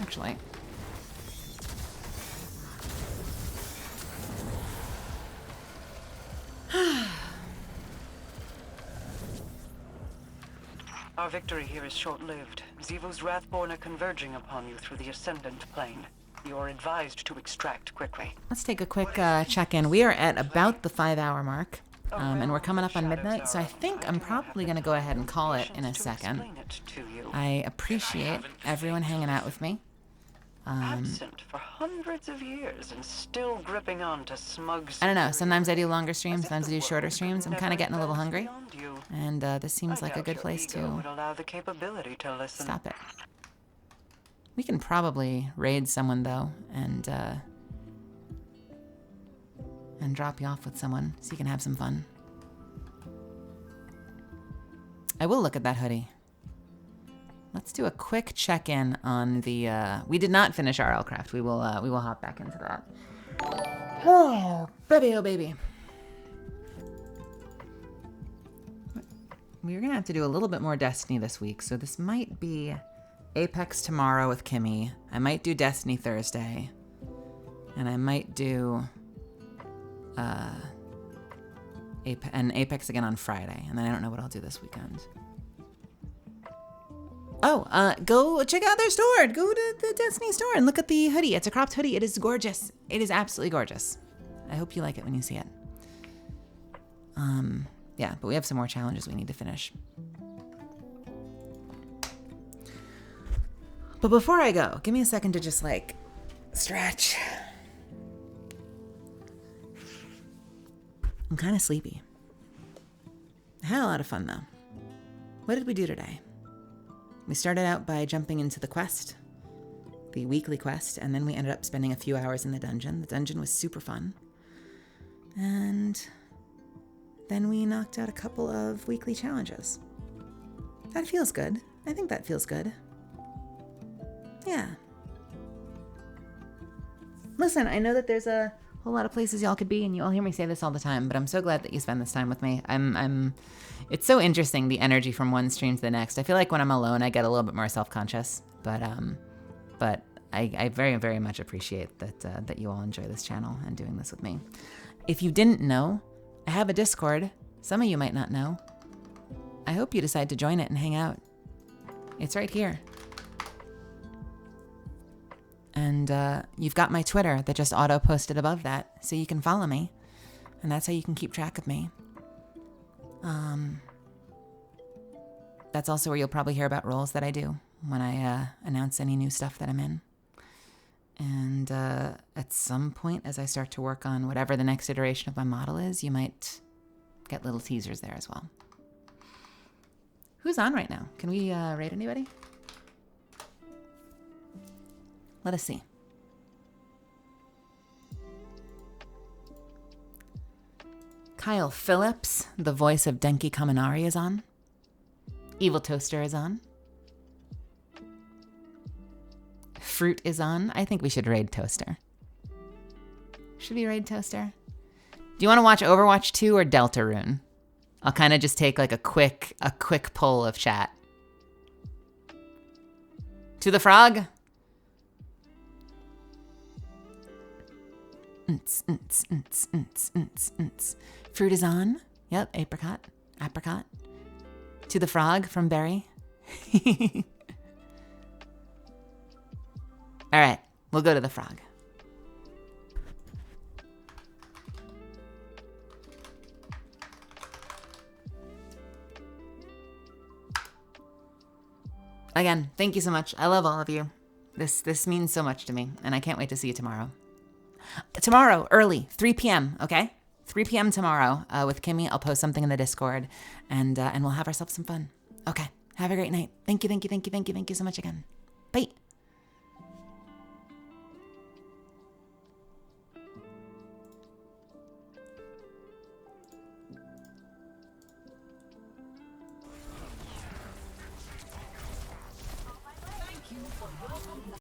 Actually.
Our victory here is short-lived. Xivu's Wrathborn are converging upon you through the Ascendant Plane. You are advised to extract quickly.
Let's take a quick check-in. We are at about the 5-hour mark, and we're coming up on midnight, so I think I'm probably going to go ahead and call it in a second. I appreciate everyone hanging out with me.
Absent for hundreds of years and still gripping on to smug.
I don't know. Sometimes I do longer streams, sometimes I do shorter streams. I'm kind of getting a little hungry, and this seems like a good place to stop it. We can probably raid someone though, and drop you off with someone so you can have some fun. I will look at that hoodie. Let's do a quick check-in on the. We did not finish RL Craft. We will hop back into that. Oh baby. We're gonna have to do a little bit more Destiny this week, so this might be Apex tomorrow with Kimmy. I might do Destiny Thursday, and I might do Apex again on Friday, and then I don't know what I'll do this weekend. Oh, go check out their store. Go to the Destiny store and look at the hoodie. It's a cropped hoodie. It is gorgeous. It is absolutely gorgeous. I hope you like it when you see it. Yeah, but we have some more challenges we need to finish. But before I go, give me a second to just like stretch. I'm kind of sleepy. I had a lot of fun though. What did we do today? We started out by jumping into the quest, the weekly quest, and then we ended up spending a few hours in the dungeon. The dungeon was super fun. And then we knocked out a couple of weekly challenges. That feels good. I think that feels good. Yeah. Listen, I know that there's a whole lot of places y'all could be, and you all hear me say this all the time, but I'm so glad that you spend this time with me. It's so interesting, the energy from one stream to the next. I feel like when I'm alone, I get a little bit more self-conscious, but I very, very much appreciate that you all enjoy this channel and doing this with me. If you didn't know, I have a Discord. Some of you might not know. I hope you decide to join it and hang out. It's right here. And you've got my Twitter that just auto-posted above that, so you can follow me. And that's how you can keep track of me. That's also where you'll probably hear about roles that I do when I announce announce any new stuff that I'm in. And at some point, as I start to work on whatever the next iteration of my model is, you might get little teasers there as well. Who's on right now? Can we rate anybody? Let us see. Kyle Phillips, the voice of Denki Kaminari, is on. Evil Toaster is on. Fruit is on. I think we should raid Toaster. Should we raid Toaster? Do you want to watch Overwatch 2 or Deltarune? I'll kind of just take like a quick poll of chat. To the frog. Fruit is on. Yep, apricot. To the frog from Barry. All right, we'll go to the frog. Again, thank you so much. I love all of you. This means so much to me, and I can't wait to see you tomorrow. Tomorrow, early, 3 p.m., okay? 3 p.m. tomorrow with Kimmy. I'll post something in the Discord, and we'll have ourselves some fun. Okay, have a great night. Thank you so much again. Bye.
Thank you for welcome.